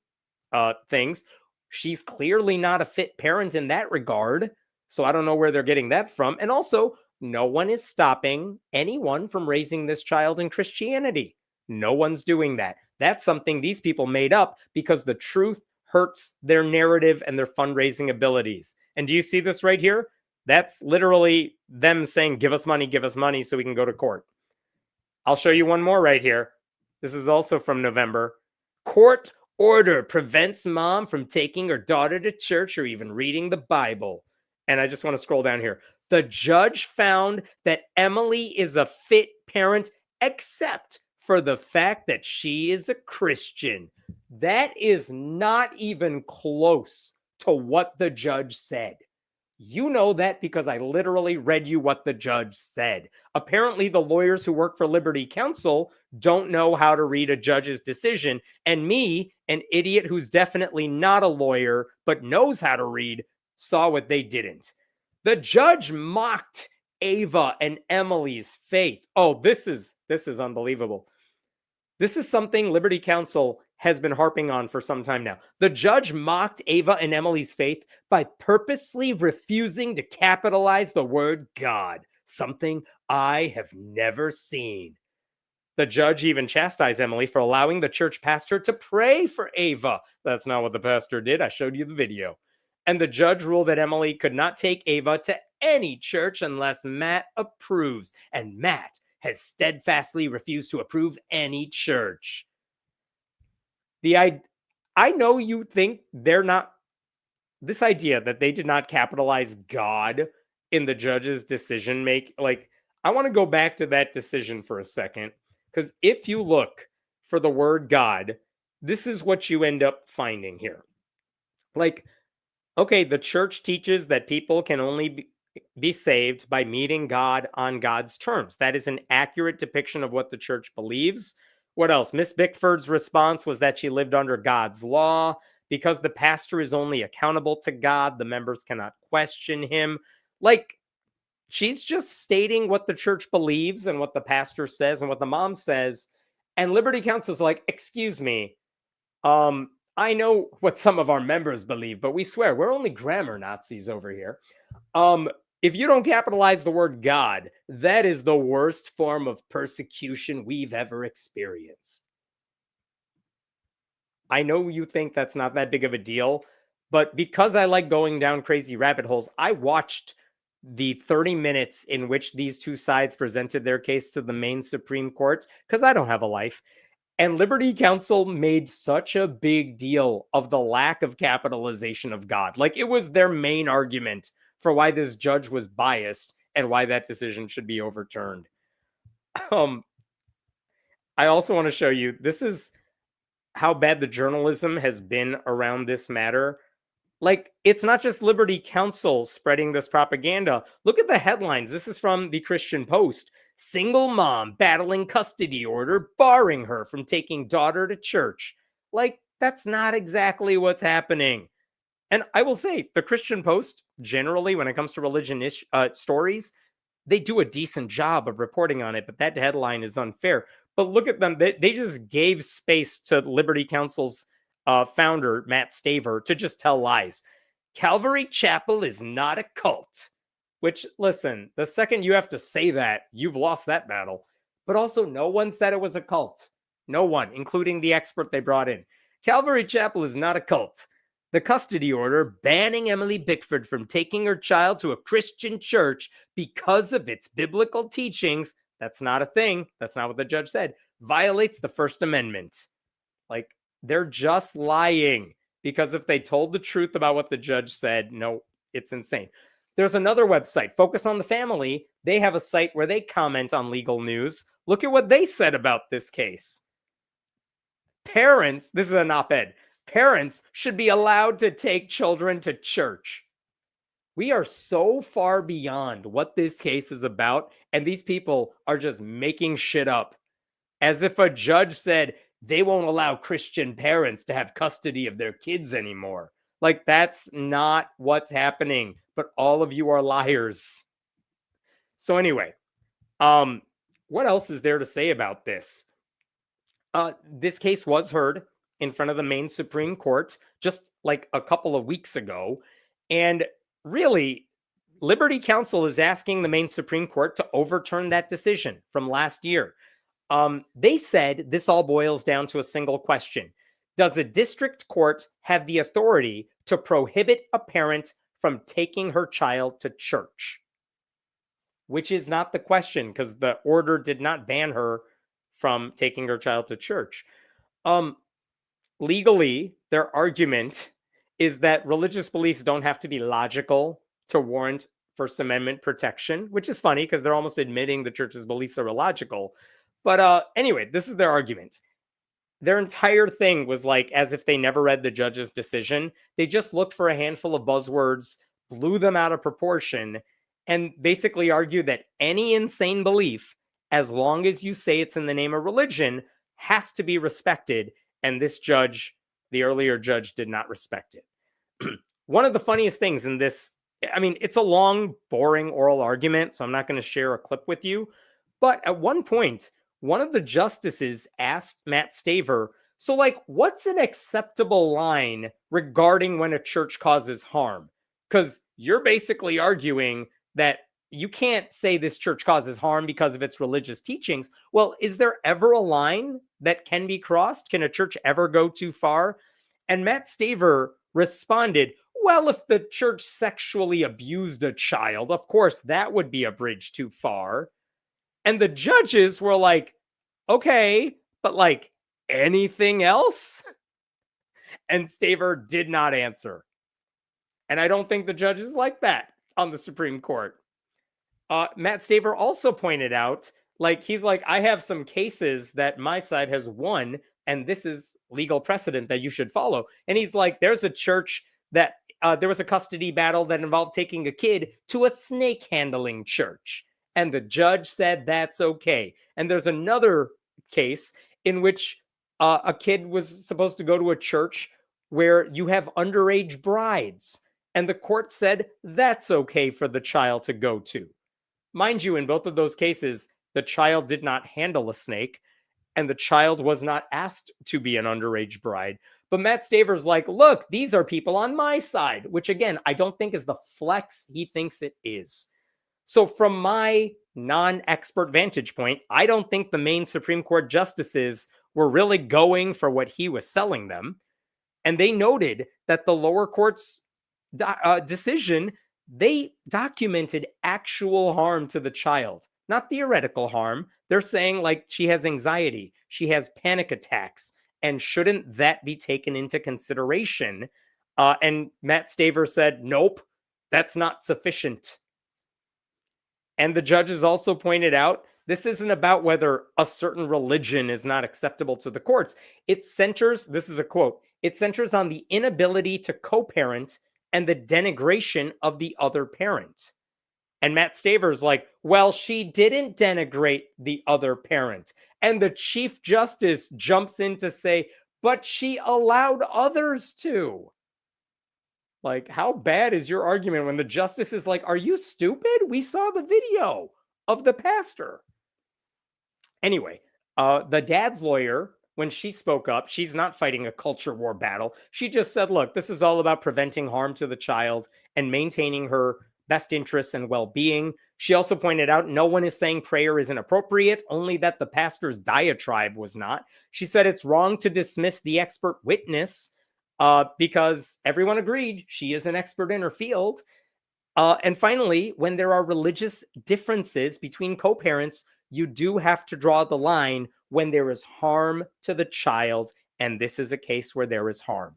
things, she's clearly not a fit parent in that regard. So I don't know where they're getting that from. And also, no one is stopping anyone from raising this child in Christianity. No one's doing that. That's something these people made up because the truth hurts their narrative and their fundraising abilities. And do you see this right here? That's literally them saying, give us money so we can go to court. I'll show you one more right here. This is also from November. Court order prevents mom from taking her daughter to church or even reading the Bible. And I just want to scroll down here. The judge found that Emily is a fit parent, except for the fact that she is a Christian. That is not even close to what the judge said. You know that because I literally read you what the judge said. Apparently, the lawyers who work for Liberty Counsel don't know how to read a judge's decision. And me, an idiot who's definitely not a lawyer but knows how to read, saw what they didn't. The judge mocked Ava and Emily's faith. Oh, this is unbelievable. This is something Liberty Counsel has been harping on for some time now. The judge mocked Ava and Emily's faith by purposely refusing to capitalize the word God, something I have never seen. The judge even chastised Emily for allowing the church pastor to pray for Ava. That's not what the pastor did. I showed you the video. And the judge ruled that Emily could not take Ava to any church unless Matt approves. And Matt has steadfastly refused to approve any church. I know you think they're not, this idea that they did not capitalize God in the judge's decision like, I want to go back to that decision for a second, because if you look for the word God, this is what you end up finding here. Like, okay, the church teaches that people can only be saved by meeting God on God's terms. That is an accurate depiction of what the church believes. What else? Miss Bickford's response was that she lived under God's law. Because the pastor is only accountable to God, the members cannot question him. Like, she's just stating what the church believes and what the pastor says and what the mom says. And Liberty Counsel is like, excuse me, I know what some of our members believe, but we swear we're only grammar Nazis over here. If you don't capitalize the word God, that is the worst form of persecution we've ever experienced. I know you think that's not that big of a deal, but because I like going down crazy rabbit holes, I watched the 30 minutes in which these two sides presented their case to the Maine Supreme Court because I don't have a life. And Liberty Counsel made such a big deal of the lack of capitalization of God. Like it was their main argument for why this judge was biased and why that decision should be overturned. Um, I also want to show you this is how bad the journalism has been around this matter. Like, it's not just Liberty Counsel spreading this propaganda. Look at the headlines. This is from the Christian Post. Single mom battling custody order, barring her from taking daughter to church. Like, that's not exactly what's happening. And I will say, the Christian Post, generally, when it comes to religion stories, they do a decent job of reporting on it, but that headline is unfair. But look at them. They just gave space to Liberty Counsel's founder, Matt Staver, to just tell lies. Calvary Chapel is not a cult. Which, listen, the second you have to say that, you've lost that battle. But also, no one said it was a cult. No one, including the expert they brought in. Calvary Chapel is not a cult. The custody order banning Emily Bickford from taking her child to a Christian church because of its biblical teachings, that's not a thing. That's not what the judge said. Violates the First Amendment. Like, they're just lying because if they told the truth about what the judge said, no, it's insane. There's another website, Focus on the Family. They have a site where they comment on legal news. Look at what they said about this case. Parents, this is an op-ed, parents should be allowed to take children to church. We are so far beyond what this case is about, and these people are just making shit up. As if a judge said they won't allow Christian parents to have custody of their kids anymore. Like, that's not what's happening, but all of you are liars. So anyway, what else is there to say about this? This case was heard in front of the Maine Supreme Court just like a couple of weeks ago. And really, Liberty Counsel is asking the Maine Supreme Court to overturn that decision from last year. They said this all boils down to a single question. Does a district court have the authority to prohibit a parent from taking her child to church? Which is not the question because the order did not ban her from taking her child to church. Legally, their argument is that religious beliefs don't have to be logical to warrant First Amendment protection, which is funny because they're almost admitting the church's beliefs are illogical. But anyway, this is their argument. Their entire thing was like as if they never read the judge's decision. They just looked for a handful of buzzwords, blew them out of proportion, and basically argued that any insane belief, as long as you say it's in the name of religion, has to be respected. And this judge, the earlier judge, did not respect it. One of the funniest things in this, I mean, it's a long, boring oral argument, so I'm not going to share a clip with you. But at one point, one of the justices asked Matt Staver, so like, what's an acceptable line regarding when a church causes harm? Because you're basically arguing that you can't say this church causes harm because of its religious teachings. Well, is there ever a line that can be crossed? Can a church ever go too far? And Matt Staver responded, well, if the church sexually abused a child, of course, that would be a bridge too far. And the judges were like, okay, but like anything else? And Staver did not answer. And I don't think the judges like that on the Supreme Court. Matt Staver also pointed out, like, he's like, I have some cases that my side has won, and this is legal precedent that you should follow. And he's like, there's a church that there was a custody battle that involved taking a kid to a snake handling church. And the judge said that's okay. And there's another case in which a kid was supposed to go to a church where you have underage brides. And the court said that's okay for the child to go to. Mind you, in both of those cases, the child did not handle a snake, and the child was not asked to be an underage bride. But Matt Staver's like, look, these are people on my side, which again, I don't think is the flex he thinks it is. So from my non-expert vantage point, I don't think the Maine Supreme Court justices were really going for what he was selling them. And they noted that the lower court's decision, they documented actual harm to the child, not theoretical harm. They're saying like she has anxiety, she has panic attacks, and shouldn't that be taken into consideration? And Matt Staver said, nope, that's not sufficient. And the judges also pointed out this isn't about whether a certain religion is not acceptable to the courts. It centers, this is a quote, it centers on the inability to co-parent and the denigration of the other parent. And Matt Staver's like, well, she didn't denigrate the other parent. And the Chief Justice jumps in to say, but she allowed others to. Like, how bad is your argument when the justice is like, are you stupid? We saw the video of the pastor. Anyway, the dad's lawyer, when she spoke up, she's not fighting a culture war battle. She just said, look, this is all about preventing harm to the child and maintaining her best interests and well-being. She also pointed out no one is saying prayer is inappropriate, only that the pastor's diatribe was not. She said it's wrong to dismiss the expert witness because everyone agreed she is an expert in her field. And finally, when there are religious differences between co-parents, you do have to draw the line when there is harm to the child, and this is a case where there is harm.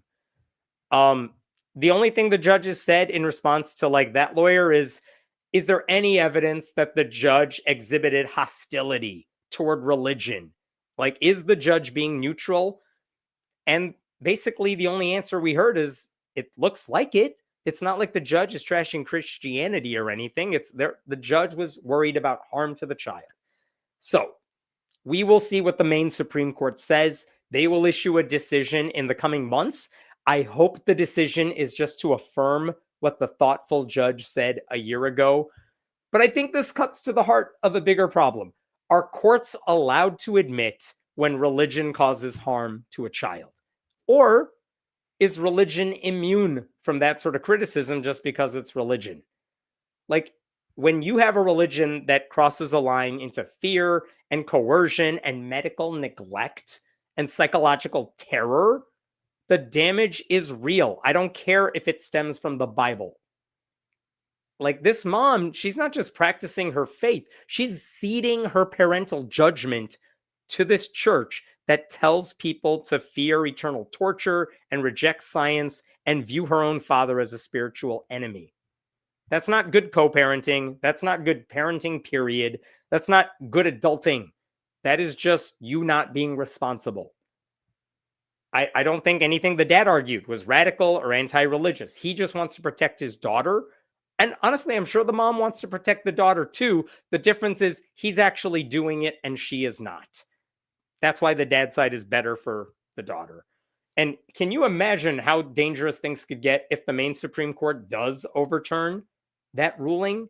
The only thing the judges said in response to like that lawyer is there any evidence that the judge exhibited hostility toward religion? Like, is the judge being neutral? And basically the only answer we heard is it looks like it. It's not like the judge is trashing Christianity or anything. It's there. The judge was worried about harm to the child. So we will see what the Maine Supreme Court says. They will issue a decision in the coming months. I hope the decision is just to affirm what the thoughtful judge said a year ago. But I think this cuts to the heart of a bigger problem. Are courts allowed to admit when religion causes harm to a child? Or is religion immune from that sort of criticism just because it's religion? Like, when you have a religion that crosses a line into fear and coercion and medical neglect and psychological terror, the damage is real. I don't care if it stems from the Bible. Like, this mom, she's not just practicing her faith, she's ceding her parental judgment to this church that tells people to fear eternal torture and reject science and view her own father as a spiritual enemy. That's not good co-parenting. That's not good parenting, period. That's not good adulting. That is just you not being responsible. I don't think anything the dad argued was radical or anti-religious. He just wants to protect his daughter. And honestly, I'm sure the mom wants to protect the daughter too. The difference is he's actually doing it and she is not. That's why the dad side is better for the daughter. And can you imagine how dangerous things could get if the Maine Supreme Court does overturn that ruling?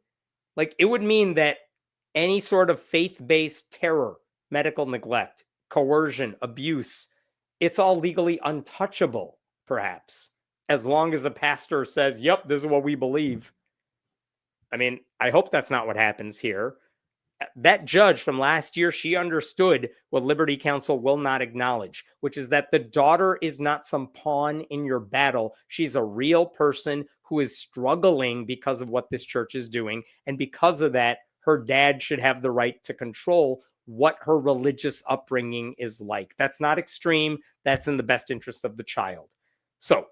Like, it would mean that any sort of faith-based terror, medical neglect, coercion, abuse, it's all legally untouchable, perhaps, as long as a pastor says, yep, this is what we believe. I mean, I hope that's not what happens here. That judge from last year, she understood what Liberty Counsel will not acknowledge, which is that the daughter is not some pawn in your battle. She's a real person who is struggling because of what this church is doing. And because of that, her dad should have the right to control what her religious upbringing is like. That's not extreme. That's in the best interest of the child. So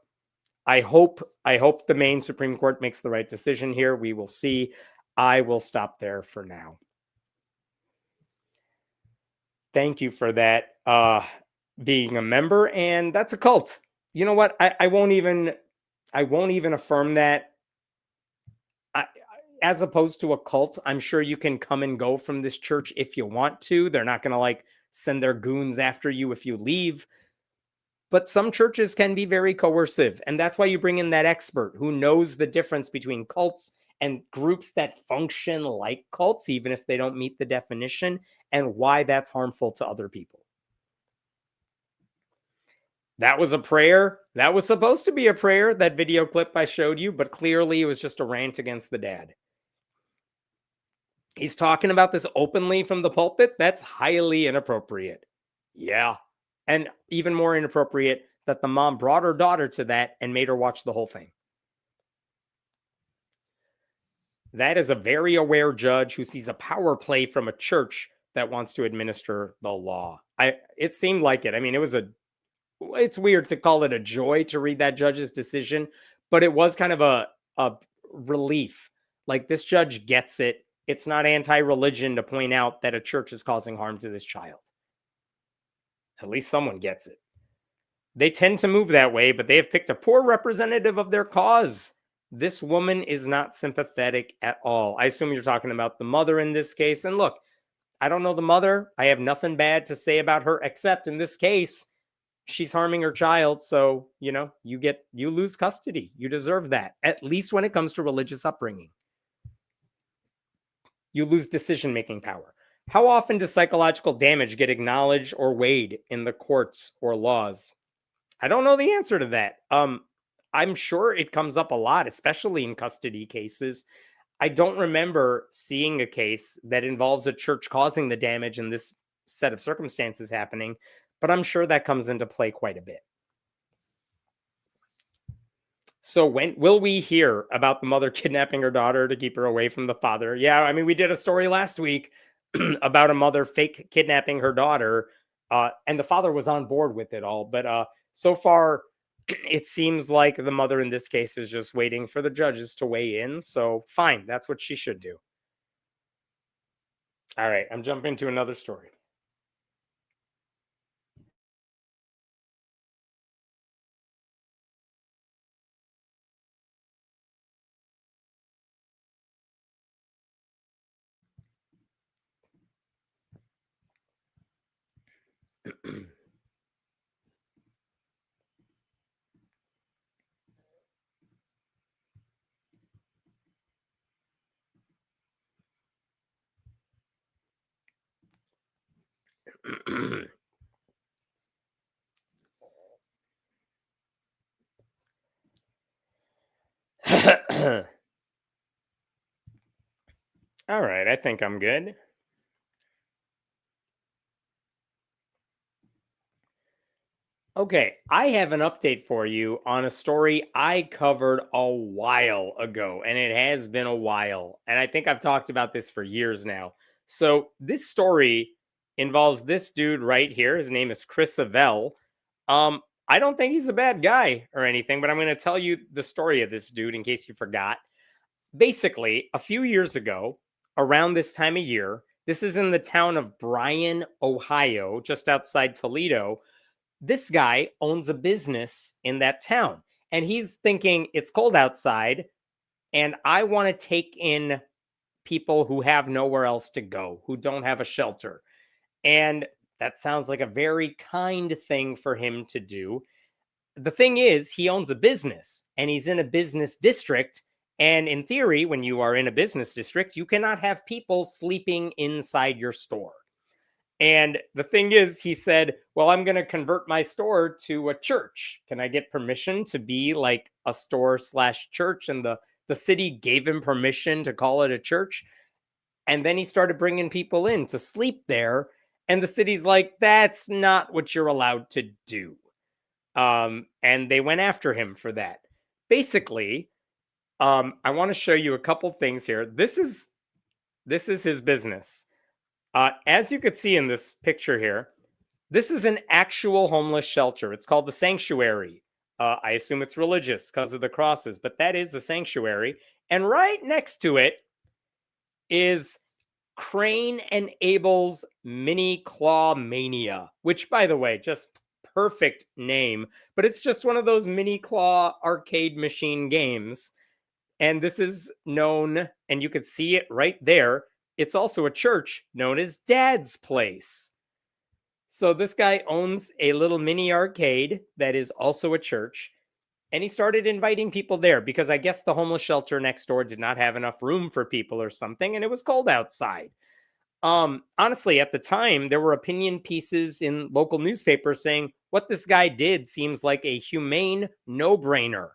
I hope the Maine Supreme Court makes the right decision here. We will see. I will stop there for now. Thank you for that, being a member, and that's a cult. You know what? I won't even affirm that. As opposed to a cult, I'm sure you can come and go from this church if you want to. They're not going to like send their goons after you if you leave. But some churches can be very coercive, and that's why you bring in that expert who knows the difference between cults and groups that function like cults, even if they don't meet the definition, and why that's harmful to other people. That was a prayer. That was supposed to be a prayer, that video clip I showed you, but clearly it was just a rant against the dad. He's talking about this openly from the pulpit. That's highly inappropriate. Yeah. And even more inappropriate that the mom brought her daughter to that and made her watch the whole thing. That is a very aware judge who sees a power play from a church that wants to administer the law. It seemed like it. I mean, it's weird to call it a joy to read that judge's decision, but it was kind of a relief. Like, this judge gets it. It's not anti-religion to point out that a church is causing harm to this child. At least someone gets it. They tend to move that way, but they have picked a poor representative of their cause. This woman is not sympathetic at all. I assume you're talking about the mother in this case. And look, I don't know the mother. I have nothing bad to say about her, except in this case, she's harming her child. So, you lose custody. You deserve that, at least when it comes to religious upbringing. You lose decision-making power. How often does psychological damage get acknowledged or weighed in the courts or laws? I don't know the answer to that. I'm sure it comes up a lot, especially in custody cases. I don't remember seeing a case that involves a church causing the damage in this set of circumstances happening, but I'm sure that comes into play quite a bit. So when will we hear about the mother kidnapping her daughter to keep her away from the father? Yeah, I mean, we did a story last week about a mother fake kidnapping her daughter, and the father was on board with it all. But so far, it seems like the mother in this case is just waiting for the judges to weigh in. So fine, that's what she should do. All right, I'm jumping to another story. All right, I think I'm good. Okay, I have an update for you on a story I covered a while ago, and it has been a while. And I think I've talked about this for years now. So, this story involves this dude right here. His name is Chris Avell. I don't think he's a bad guy or anything, but I'm going to tell you the story of this dude in case you forgot. Basically, a few years ago, around this time of year, this is in the town of Bryan, Ohio, just outside Toledo. This guy owns a business in that town, and he's thinking it's cold outside and I want to take in people who have nowhere else to go, who don't have a shelter. And that sounds like a very kind thing for him to do. The thing is, he owns a business and he's in a business district. And in theory, when you are in a business district, you cannot have people sleeping inside your store. And the thing is, he said, well, I'm going to convert my store to a church. Can I get permission to be like a store / church? And the city gave him permission to call it a church. And then he started bringing people in to sleep there. And the city's like, that's not what you're allowed to do. And they went after him for that. Basically, I want to show you a couple things here. This is his business. As you could see in this picture here, this is an actual homeless shelter. It's called the Sanctuary. I assume it's religious because of the crosses, but that is the Sanctuary. And right next to it is Crane and Abel's Mini Claw Mania, which, by the way, just perfect name, but it's just one of those Mini Claw arcade machine games. And this is known, and you could see it right there. It's also a church known as Dad's Place. So this guy owns a little mini arcade that is also a church. And he started inviting people there because I guess the homeless shelter next door did not have enough room for people or something. And it was cold outside. Honestly, at the time, there were opinion pieces in local newspapers saying what this guy did seems like a humane no-brainer.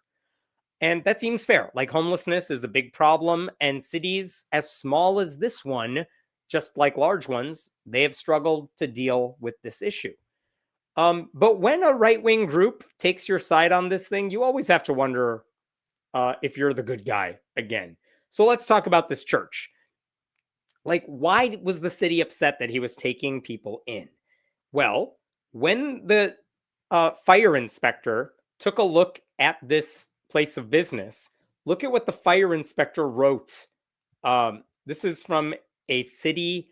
And that seems fair. Like, homelessness is a big problem, and cities as small as this one, just like large ones, they have struggled to deal with this issue. But when a right-wing group takes your side on this thing, you always have to wonder if you're the good guy again. So let's talk about this church. Like, why was the city upset that he was taking people in? Well, when the fire inspector took a look at this place of business, look at what the fire inspector wrote. This is from a city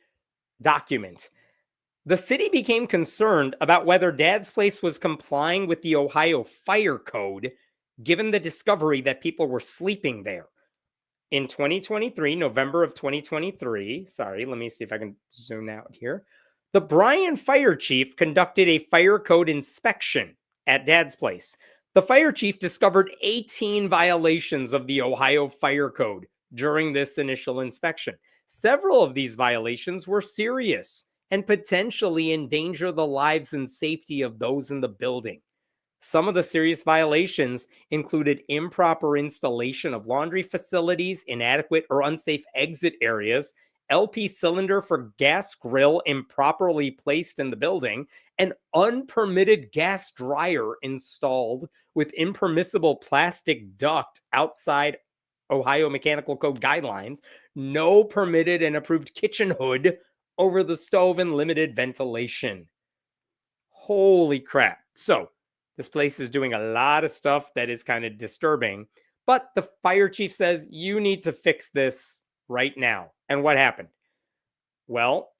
document. The city became concerned about whether Dad's Place was complying with the Ohio Fire Code, given the discovery that people were sleeping there. In 2023, November of 2023, sorry, let me see if I can zoom out here. The Bryan Fire Chief conducted a fire code inspection at Dad's Place. The fire chief discovered 18 violations of the Ohio Fire Code during this initial inspection. Several of these violations were serious and potentially endanger the lives and safety of those in the building. Some of the serious violations included improper installation of laundry facilities, inadequate or unsafe exit areas, LP cylinder for gas grill improperly placed in the building, an unpermitted gas dryer installed with impermissible plastic duct outside Ohio Mechanical Code guidelines, no permitted and approved kitchen hood over the stove, and limited ventilation. Holy crap. So, this place is doing a lot of stuff that is kind of disturbing, but the fire chief says you need to fix this right now. And what happened? Well,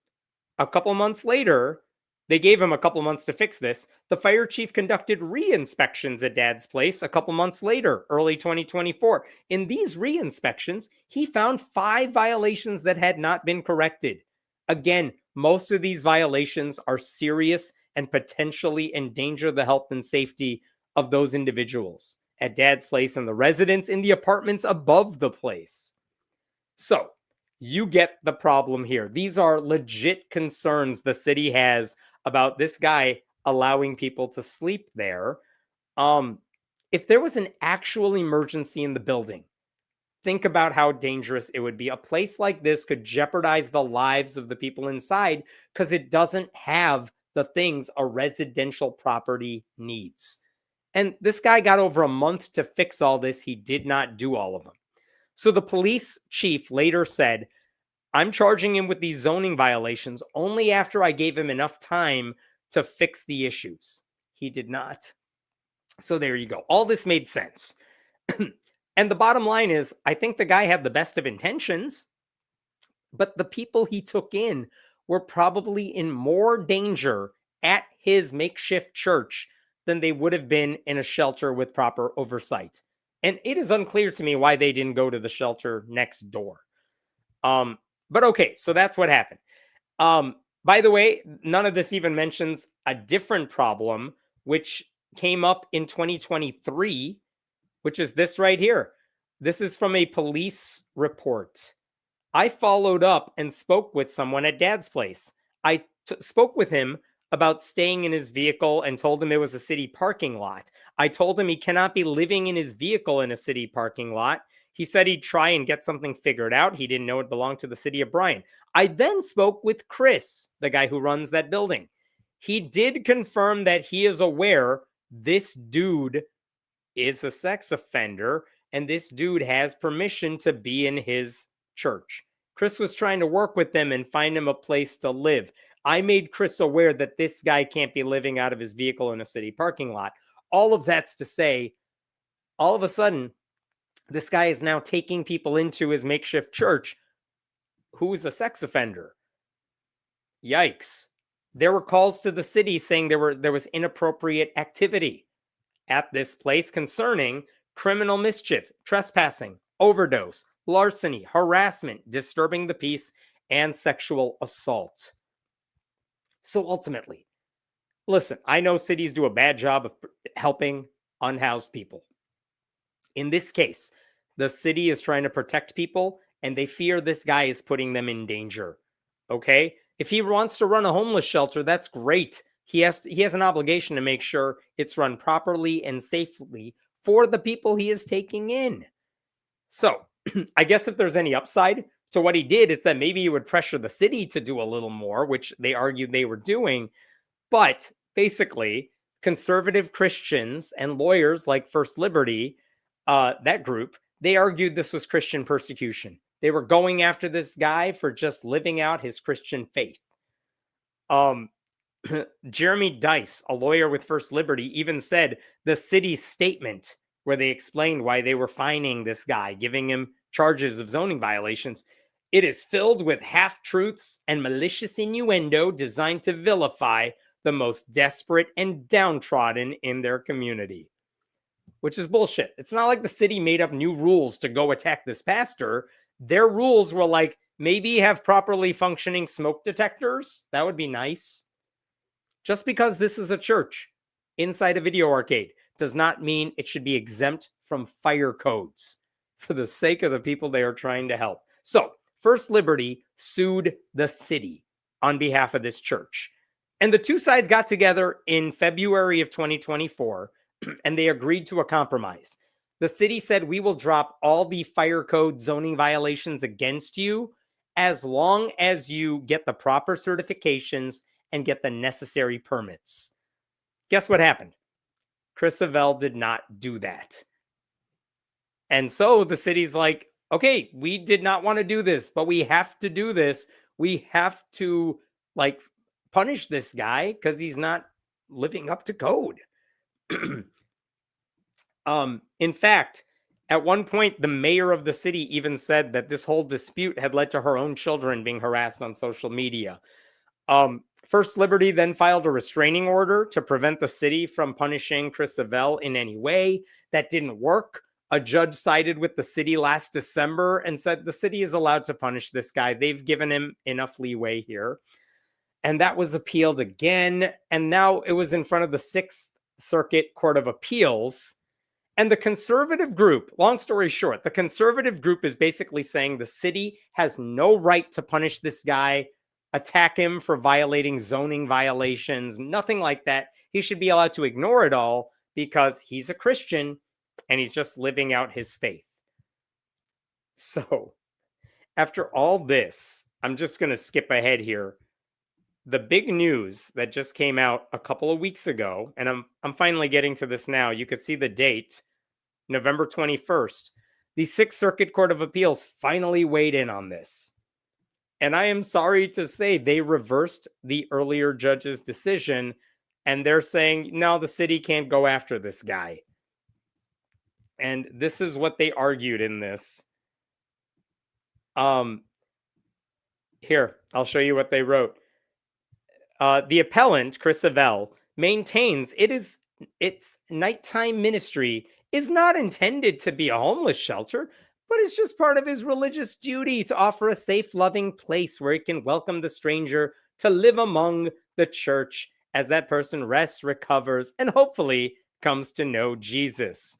a couple months later, they gave him a couple months to fix this. The fire chief conducted re-inspections at Dad's Place a couple months later, early 2024. In these re-inspections, he found 5 violations that had not been corrected. Again, most of these violations are serious and potentially endanger the health and safety of those individuals at Dad's Place and the residents in the apartments above the place. So, you get the problem here. These are legit concerns the city has about this guy allowing people to sleep there. If there was an actual emergency in the building, think about how dangerous it would be. A place like this could jeopardize the lives of the people inside because it doesn't have the things a residential property needs. And this guy got over a month to fix all this. He did not do all of them. So the police chief later said, I'm charging him with these zoning violations only after I gave him enough time to fix the issues. He did not. So there you go. All this made sense. And the bottom line is, I think the guy had the best of intentions, but the people he took in were probably in more danger at his makeshift church than they would have been in a shelter with proper oversight. And it is unclear to me why they didn't go to the shelter next door. But okay, so that's what happened. By the way, none of this even mentions a different problem, which came up in 2023, which is this right here. This is from a police report. I followed up and spoke with someone at Dad's Place. I spoke with him about staying in his vehicle and told him it was a city parking lot. I told him he cannot be living in his vehicle in a city parking lot. He said he'd try and get something figured out. He didn't know it belonged to the city of Bryan. I then spoke with Chris, the guy who runs that building. He did confirm that he is aware this dude is a sex offender and this dude has permission to be in his church. Chris was trying to work with them and find him a place to live. I made Chris aware that this guy can't be living out of his vehicle in a city parking lot. All of that's to say, all of a sudden, this guy is now taking people into his makeshift church who is a sex offender. Yikes. There were calls to the city saying there was inappropriate activity at this place concerning criminal mischief, trespassing, overdose, larceny, harassment, disturbing the peace, and sexual assault. So ultimately, listen, I know cities do a bad job of helping unhoused people. In this case, the city is trying to protect people, and they fear this guy is putting them in danger. Okay? If he wants to run a homeless shelter, that's great. He has an obligation to make sure it's run properly and safely for the people he is taking in. So, I guess if there's any upside to what he did, it's that maybe he would pressure the city to do a little more, which they argued they were doing. But basically, conservative Christians and lawyers like First Liberty, that group, they argued this was Christian persecution. They were going after this guy for just living out his Christian faith. Jeremy Dice, a lawyer with First Liberty, even said the city's statement where they explained why they were fining this guy, giving him charges of zoning violations. It is filled with half-truths and malicious innuendo designed to vilify the most desperate and downtrodden in their community, which is bullshit. It's not like the city made up new rules to go attack this pastor. Their rules were like, maybe have properly functioning smoke detectors. That would be nice. Just because this is a church inside a video arcade does not mean it should be exempt from fire codes for the sake of the people they are trying to help. So, First Liberty sued the city on behalf of this church. And the two sides got together in February of 2024, and they agreed to a compromise. The city said, we will drop all the fire code zoning violations against you as long as you get the proper certifications and get the necessary permits. Guess what happened? Chris Savelle did not do that. And so the city's like, okay, we did not want to do this, but we have to do this. We have to punish this guy because he's not living up to code. In fact, at one point, the mayor of the city even said that this whole dispute had led to her own children being harassed on social media. First Liberty then filed a restraining order to prevent the city from punishing Chris Savelle in any way. That didn't work. A judge sided with the city last December and said the city is allowed to punish this guy. They've given him enough leeway here. And that was appealed again. And now it was in front of the Sixth Circuit Court of Appeals. And the conservative group, long story short, the conservative group is basically saying the city has no right to punish this guy, attack him for violating zoning violations, nothing like that. He should be allowed to ignore it all because he's a Christian and he's just living out his faith. So, after all this, I'm just going to skip ahead here. The big news that just came out a couple of weeks ago, and I'm finally getting to this now. You could see the date, November 21st. The Sixth Circuit Court of Appeals finally weighed in on this. And I am sorry to say they reversed the earlier judge's decision, and they're saying, no, the city can't go after this guy. And this is what they argued in this. Here, I'll show you what they wrote. The appellant, Chris Savelle, maintains its nighttime ministry is not intended to be a homeless shelter, but it's just part of his religious duty to offer a safe, loving place where he can welcome the stranger to live among the church as that person rests, recovers, and hopefully comes to know Jesus.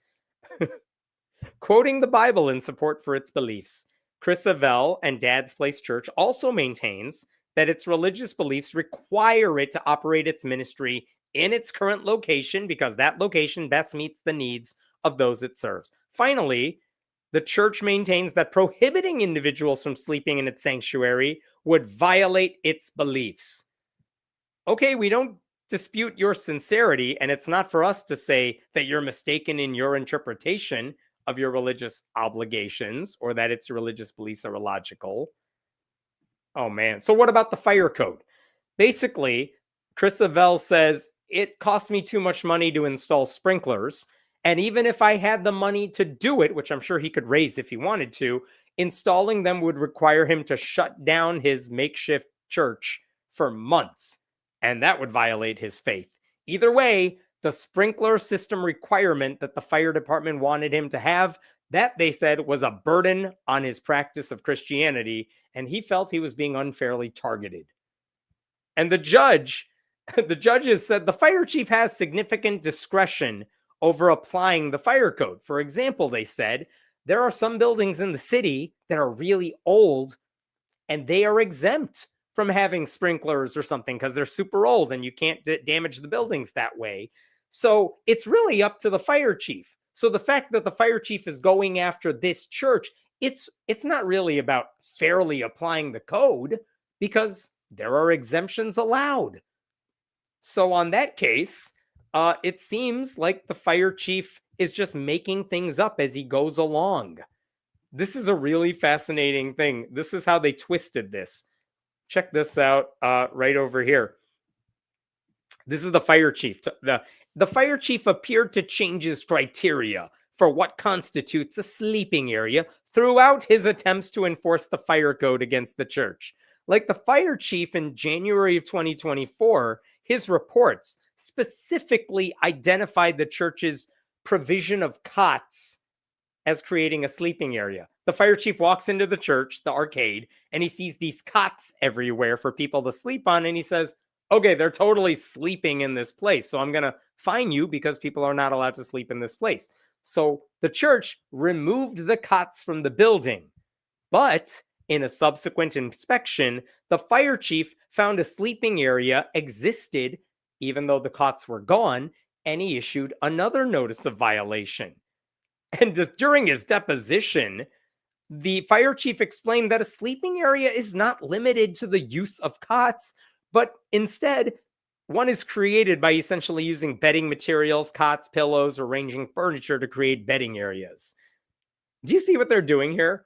Quoting the Bible in support for its beliefs, Chris Savelle and Dad's Place Church also maintains that its religious beliefs require it to operate its ministry in its current location because that location best meets the needs of those it serves. Finally, the church maintains that prohibiting individuals from sleeping in its sanctuary would violate its beliefs. Okay, we don't dispute your sincerity, and it's not for us to say that you're mistaken in your interpretation of your religious obligations or that its religious beliefs are illogical. Oh, man. So what about the fire code? Basically, Chris Savelle says, it costs me too much money to install sprinklers. And even if I had the money to do it, which I'm sure he could raise if he wanted to, installing them would require him to shut down his makeshift church for months. And that would violate his faith. Either way, the sprinkler system requirement that the fire department wanted him to have, that they said was a burden on his practice of Christianity, and he felt he was being unfairly targeted. And the judges said the fire chief has significant discretion over applying the fire code. For example, they said, there are some buildings in the city that are really old and they are exempt from having sprinklers or something because they're super old and you can't damage the buildings that way. So it's really up to the fire chief. So the fact that the fire chief is going after this church, it's not really about fairly applying the code because there are exemptions allowed. So on that case, it seems like the fire chief is just making things up as he goes along. This is a really fascinating thing. This is how they twisted this. Check this out right over here. This is the fire chief. The fire chief appeared to change his criteria for what constitutes a sleeping area throughout his attempts to enforce the fire code against the church. Like the fire chief in January of 2024, his reports specifically identified the church's provision of cots as creating a sleeping area. The fire chief walks into the church, the arcade, and he sees these cots everywhere for people to sleep on. And he says, okay, they're totally sleeping in this place. So I'm going to fine you because people are not allowed to sleep in this place. So the church removed the cots from the building. But in a subsequent inspection, the fire chief found a sleeping area existed, even though the cots were gone, and he issued another notice of violation. And during his deposition, the fire chief explained that a sleeping area is not limited to the use of cots, but instead, one is created by essentially using bedding materials, cots, pillows, arranging furniture to create bedding areas. Do you see what they're doing here?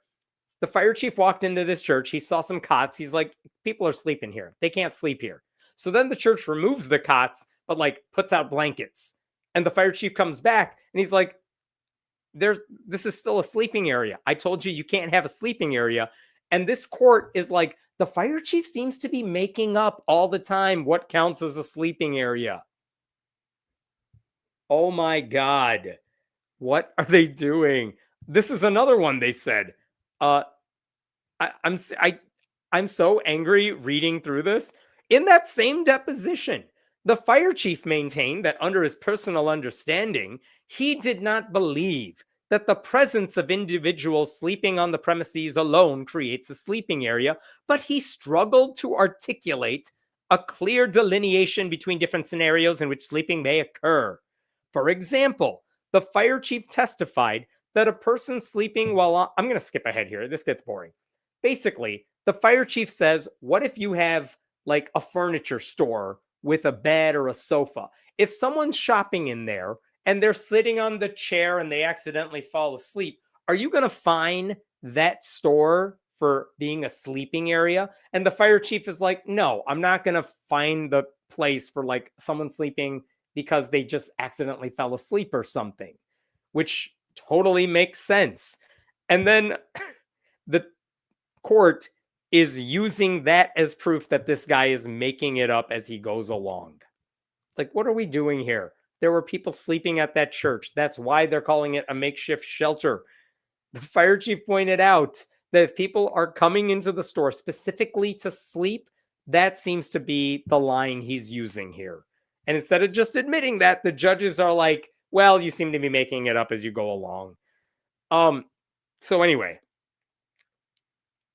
The fire chief walked into this church. He saw some cots. He's like, people are sleeping here. They can't sleep here. So then the church removes the cots, but like puts out blankets. And the fire chief comes back and he's like, this is still a sleeping area. I told you can't have a sleeping area. And this court is like, the fire chief seems to be making up all the time what counts as a sleeping area. Oh my God. What are they doing? This is another one they said. I'm so angry reading through this. In that same deposition, the fire chief maintained that under his personal understanding, he did not believe that the presence of individuals sleeping on the premises alone creates a sleeping area, but he struggled to articulate a clear delineation between different scenarios in which sleeping may occur. For example, the fire chief testified that a person sleeping while I'm going to skip ahead here. This gets boring. Basically, the fire chief says, what if you have like a furniture store with a bed or a sofa? If someone's shopping in there and they're sitting on the chair and they accidentally fall asleep, are you going to fine that store for being a sleeping area? And the fire chief is like, no, I'm not going to fine the place for like someone sleeping because they just accidentally fell asleep or something, which totally makes sense. And then the court is using that as proof that this guy is making it up as he goes along. Like, what are we doing here? There were people sleeping at that church. That's why they're calling it a makeshift shelter. The fire chief pointed out that if people are coming into the store specifically to sleep, that seems to be the line he's using here. And instead of just admitting that, the judges are like, well, you seem to be making it up as you go along. So anyway,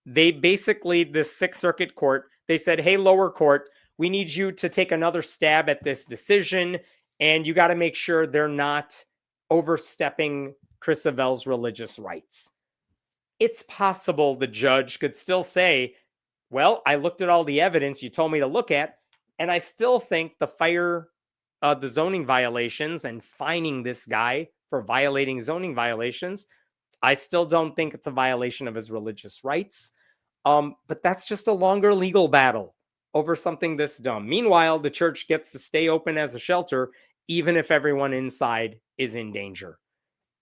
they basically, the Sixth Circuit Court, they said, hey, lower court, we need you to take another stab at this decision, and you got to make sure they're not overstepping Chris Savelle's religious rights. It's possible the judge could still say, well, I looked at all the evidence you told me to look at, and I still think the zoning violations and fining this guy for violating zoning violations, I still don't think it's a violation of his religious rights. But that's just a longer legal battle over something this dumb. Meanwhile, the church gets to stay open as a shelter, even if everyone inside is in danger.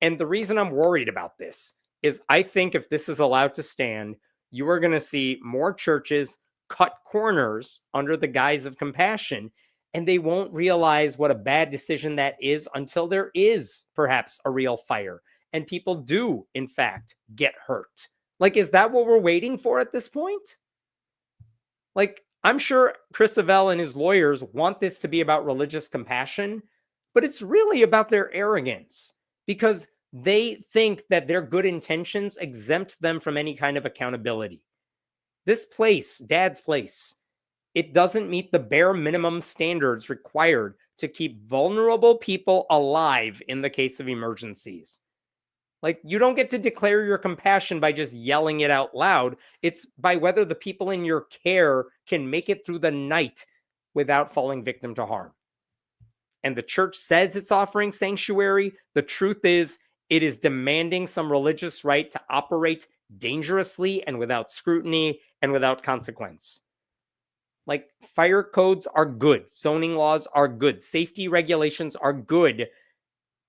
And the reason I'm worried about this is I think if this is allowed to stand, you are going to see more churches cut corners under the guise of compassion, and they won't realize what a bad decision that is until there is perhaps a real fire and people do, in fact, get hurt. Like, is that what we're waiting for at this point? Like, I'm sure Chris Savelle and his lawyers want this to be about religious compassion, but it's really about their arrogance because they think that their good intentions exempt them from any kind of accountability. This place, Dad's place, it doesn't meet the bare minimum standards required to keep vulnerable people alive in the case of emergencies. Like, you don't get to declare your compassion by just yelling it out loud. It's by whether the people in your care can make it through the night without falling victim to harm. And the church says it's offering sanctuary. The truth is, it is demanding some religious right to operate dangerously and without scrutiny and without consequence. Like, fire codes are good, zoning laws are good, safety regulations are good,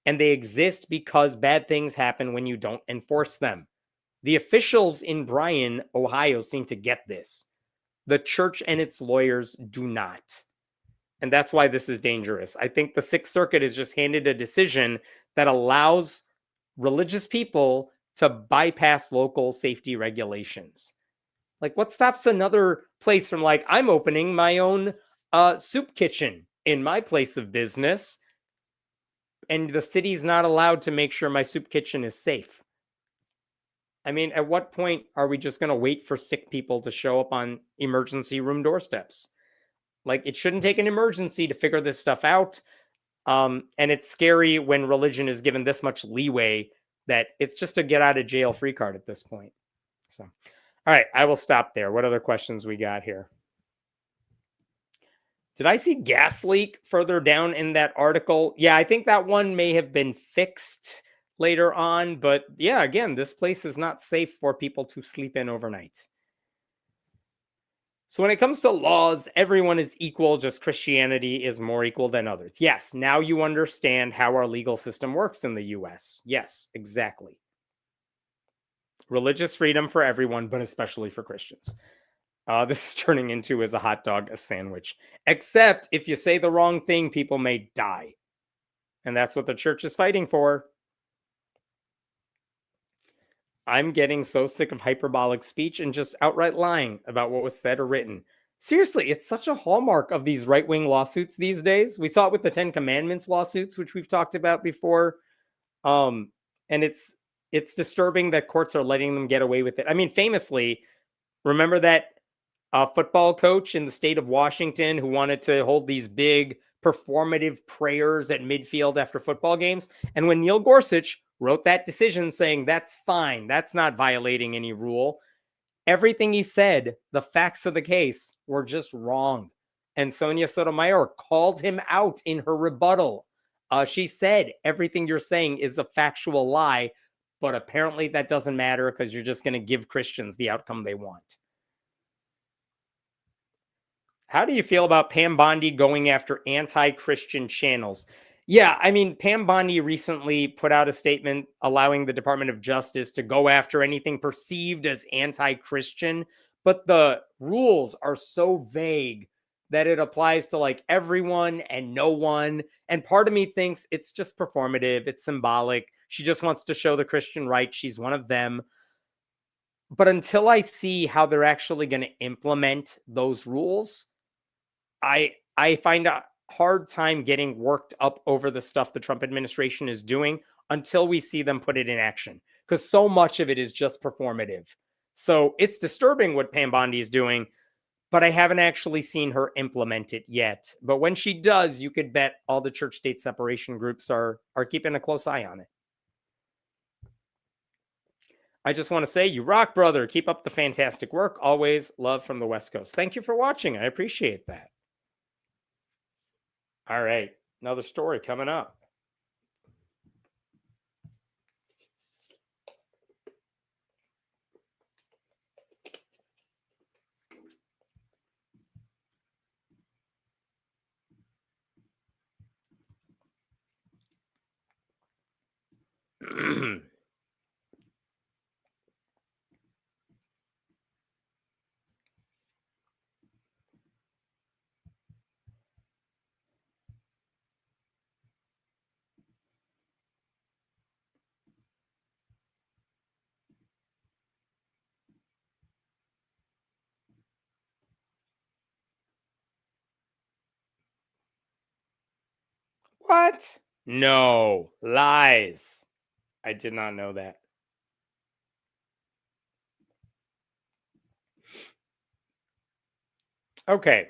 and they exist because bad things happen when you don't enforce them. The officials in Bryan, Ohio seem to get this. The church and its lawyers do not. And that's why this is dangerous. I think the Sixth Circuit has just handed a decision that allows religious people to bypass local safety regulations. Like, what stops another place from, like, I'm opening my own soup kitchen in my place of business, and the city's not allowed to make sure my soup kitchen is safe? I mean, at what point are we just going to wait for sick people to show up on emergency room doorsteps? Like, it shouldn't take an emergency to figure this stuff out. And it's scary when religion is given this much leeway that it's just a get out of jail free card at this point. So, all right, I will stop there. What other questions we got here? Did I see gas leak further down in that article? Yeah, I think that one may have been fixed later on. But yeah, again, this place is not safe for people to sleep in overnight. So when it comes to laws, everyone is equal, just Christianity is more equal than others. Yes, now you understand how our legal system works in the US. Yes, exactly. Religious freedom for everyone, but especially for Christians. This is turning into, is a hot dog a sandwich? Except if you say the wrong thing, people may die. And that's what the church is fighting for. I'm getting so sick of hyperbolic speech and just outright lying about what was said or written. Seriously, it's such a hallmark of these right-wing lawsuits these days. We saw it with the Ten Commandments lawsuits, which we've talked about before. And it's disturbing that courts are letting them get away with it. I mean, famously, remember that football coach in the state of Washington who wanted to hold these big performative prayers at midfield after football games? And when Neil Gorsuch wrote that decision saying that's fine, that's not violating any rule, everything he said, the facts of the case, were just wrong. And Sonia Sotomayor called him out in her rebuttal. She said, everything you're saying is a factual lie, but apparently that doesn't matter because you're just going to give Christians the outcome they want. How do you feel about Pam Bondi going after anti-Christian channels? Yeah, I mean, Pam Bondi recently put out a statement allowing the Department of Justice to go after anything perceived as anti-Christian, but the rules are so vague that it applies to like everyone and no one. And part of me thinks it's just performative, it's symbolic. She just wants to show the Christian right. She's one of them. But until I see how they're actually going to implement those rules, I find a hard time getting worked up over the stuff the Trump administration is doing until we see them put it in action, because so much of it is just performative. So it's disturbing what Pam Bondi is doing, but I haven't actually seen her implement it yet. But when she does, you could bet all the church-state separation groups are keeping a close eye on it. I just want to say, you rock, brother. Keep up the fantastic work. Always love from the West Coast. Thank you for watching. I appreciate that. All right, another story coming up. What? No, lies. I did not know that. Okay,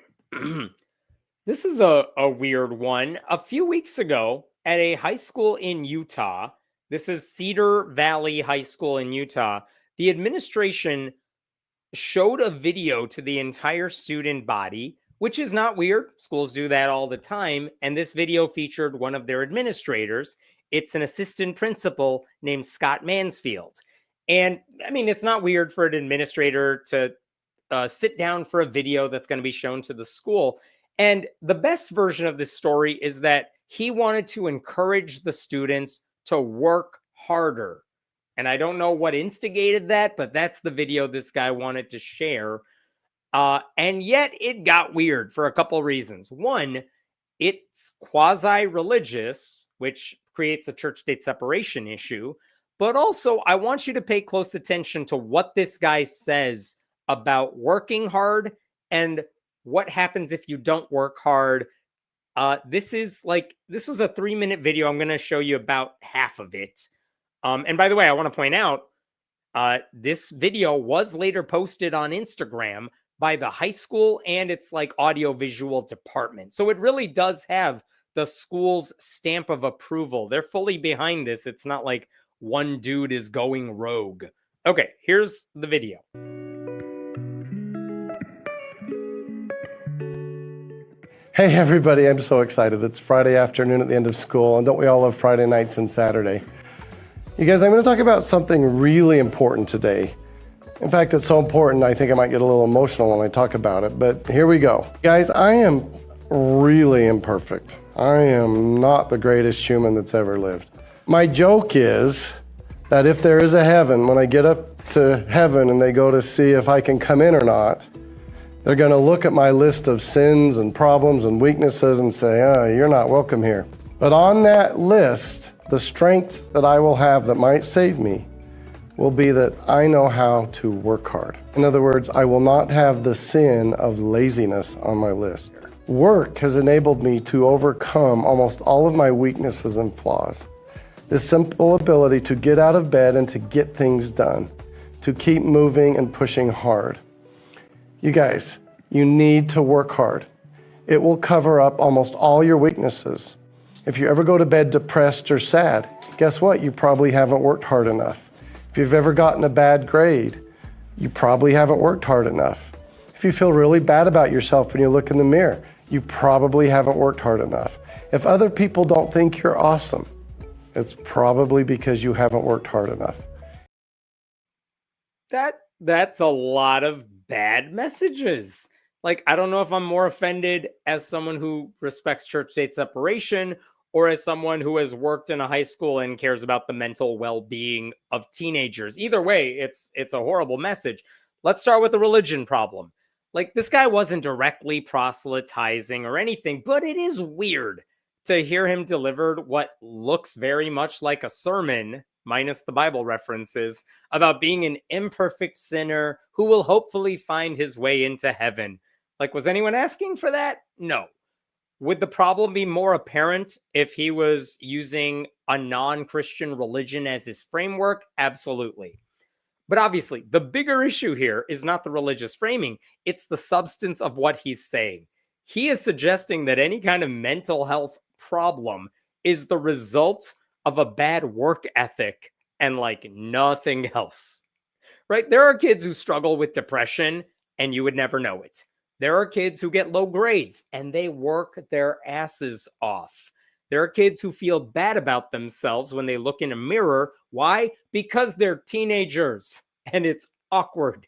This is a weird one. A few weeks ago at a high school in Utah, this is Cedar Valley High School in Utah, the administration showed a video to the entire student body, which is not weird. Schools do that all the time. And this video featured one of their administrators. It's an assistant principal named Scott Mansfield. And I mean, it's not weird for an administrator to sit down for a video that's going to be shown to the school. And the best version of this story is that he wanted to encourage the students to work harder. And I don't know what instigated that, but that's the video this guy wanted to share. And yet it got weird for a couple reasons. One, it's quasi-religious, which creates a church-state separation issue. But also, I want you to pay close attention to what this guy says about working hard and what happens if you don't work hard. This was a 3-minute video. I'm going to show you about half of it. And by the way, I want to point out, this video was later posted on Instagram by the high school and its audiovisual department. So it really does have the school's stamp of approval. They're fully behind this. It's not like one dude is going rogue. Okay, here's the video. Hey everybody, I'm so excited. It's Friday afternoon at the end of school, and don't we all love Friday nights and Saturday? You guys, I'm going to talk about something really important today. In fact, it's so important I think I might get a little emotional when I talk about it, but here we go. Guys, I am really imperfect. I am not the greatest human that's ever lived. My joke is that if there is a heaven, when I get up to heaven and they go to see if I can come in or not, they're going to look at my list of sins and problems and weaknesses and say, oh, you're not welcome here. But on that list, the strength that I will have that might save me will be that I know how to work hard. In other words, I will not have the sin of laziness on my list. Work has enabled me to overcome almost all of my weaknesses and flaws. This simple ability to get out of bed and to get things done, to keep moving and pushing hard. You guys, you need to work hard. It will cover up almost all your weaknesses. If you ever go to bed depressed or sad, guess what? You probably haven't worked hard enough. If you've ever gotten a bad grade, you probably haven't worked hard enough. If you feel really bad about yourself when you look in the mirror, you probably haven't worked hard enough. If other people don't think you're awesome, it's probably because you haven't worked hard enough. That's a lot of bad messages. I don't know if I'm more offended as someone who respects church-state separation or as someone who has worked in a high school and cares about the mental well-being of teenagers. Either way, it's a horrible message. Let's start with the religion problem. This guy wasn't directly proselytizing or anything, but it is weird to hear him deliver what looks very much like a sermon, minus the Bible references, about being an imperfect sinner who will hopefully find his way into heaven. Was anyone asking for that? No. Would the problem be more apparent if he was using a non-Christian religion as his framework? Absolutely. But obviously, the bigger issue here is not the religious framing. It's the substance of what he's saying. He is suggesting that any kind of mental health problem is the result of a bad work ethic and nothing else, right? There are kids who struggle with depression and you would never know it. There are kids who get low grades and they work their asses off. There are kids who feel bad about themselves when they look in a mirror. Why? Because they're teenagers and it's awkward.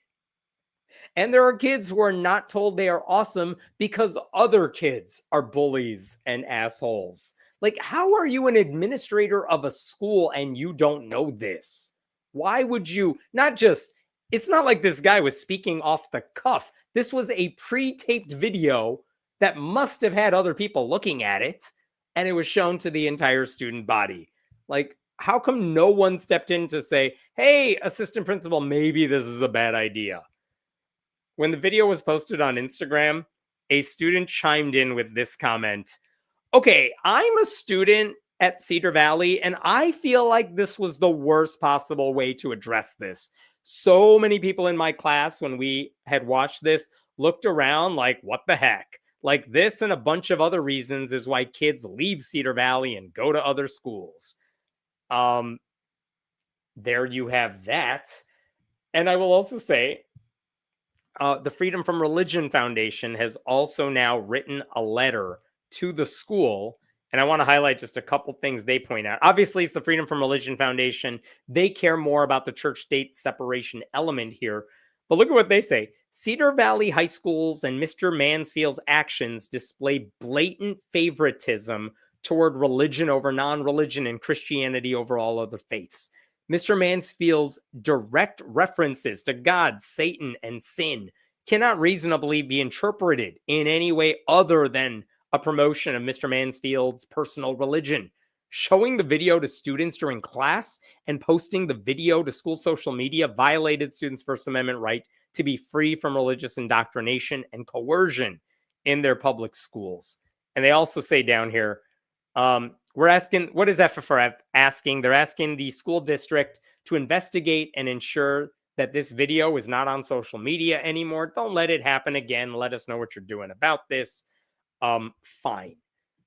And there are kids who are not told they are awesome because other kids are bullies and assholes. How are you an administrator of a school and you don't know this? Why would you it's not like this guy was speaking off the cuff. This was a pre-taped video that must have had other people looking at it, and it was shown to the entire student body. How come no one stepped in to say, hey, assistant principal, maybe this is a bad idea? When the video was posted on Instagram, a student chimed in with this comment. Okay, I'm a student at Cedar Valley, and I feel like this was the worst possible way to address this. So many people in my class, when we had watched this, looked around like, what the heck? Like this and a bunch of other reasons is why kids leave Cedar Valley and go to other schools. There you have that. And I will also say, the Freedom from Religion Foundation has also now written a letter to the school. And I want to highlight just a couple things they point out. Obviously, it's the Freedom from Religion Foundation. They care more about the church state separation element here. But look at what they say. Cedar Valley High Schools and Mr. Mansfield's actions display blatant favoritism toward religion over non religion and Christianity over all other faiths. Mr. Mansfield's direct references to God, Satan, and sin cannot reasonably be interpreted in any way other than a promotion of Mr. Mansfield's personal religion. Showing the video to students during class and posting the video to school social media violated students' First Amendment right to be free from religious indoctrination and coercion in their public schools. And they also say down here, we're asking, what is FFRF asking? They're asking the school district to investigate and ensure that this video is not on social media anymore. Don't let it happen again. Let us know what you're doing about this. Fine.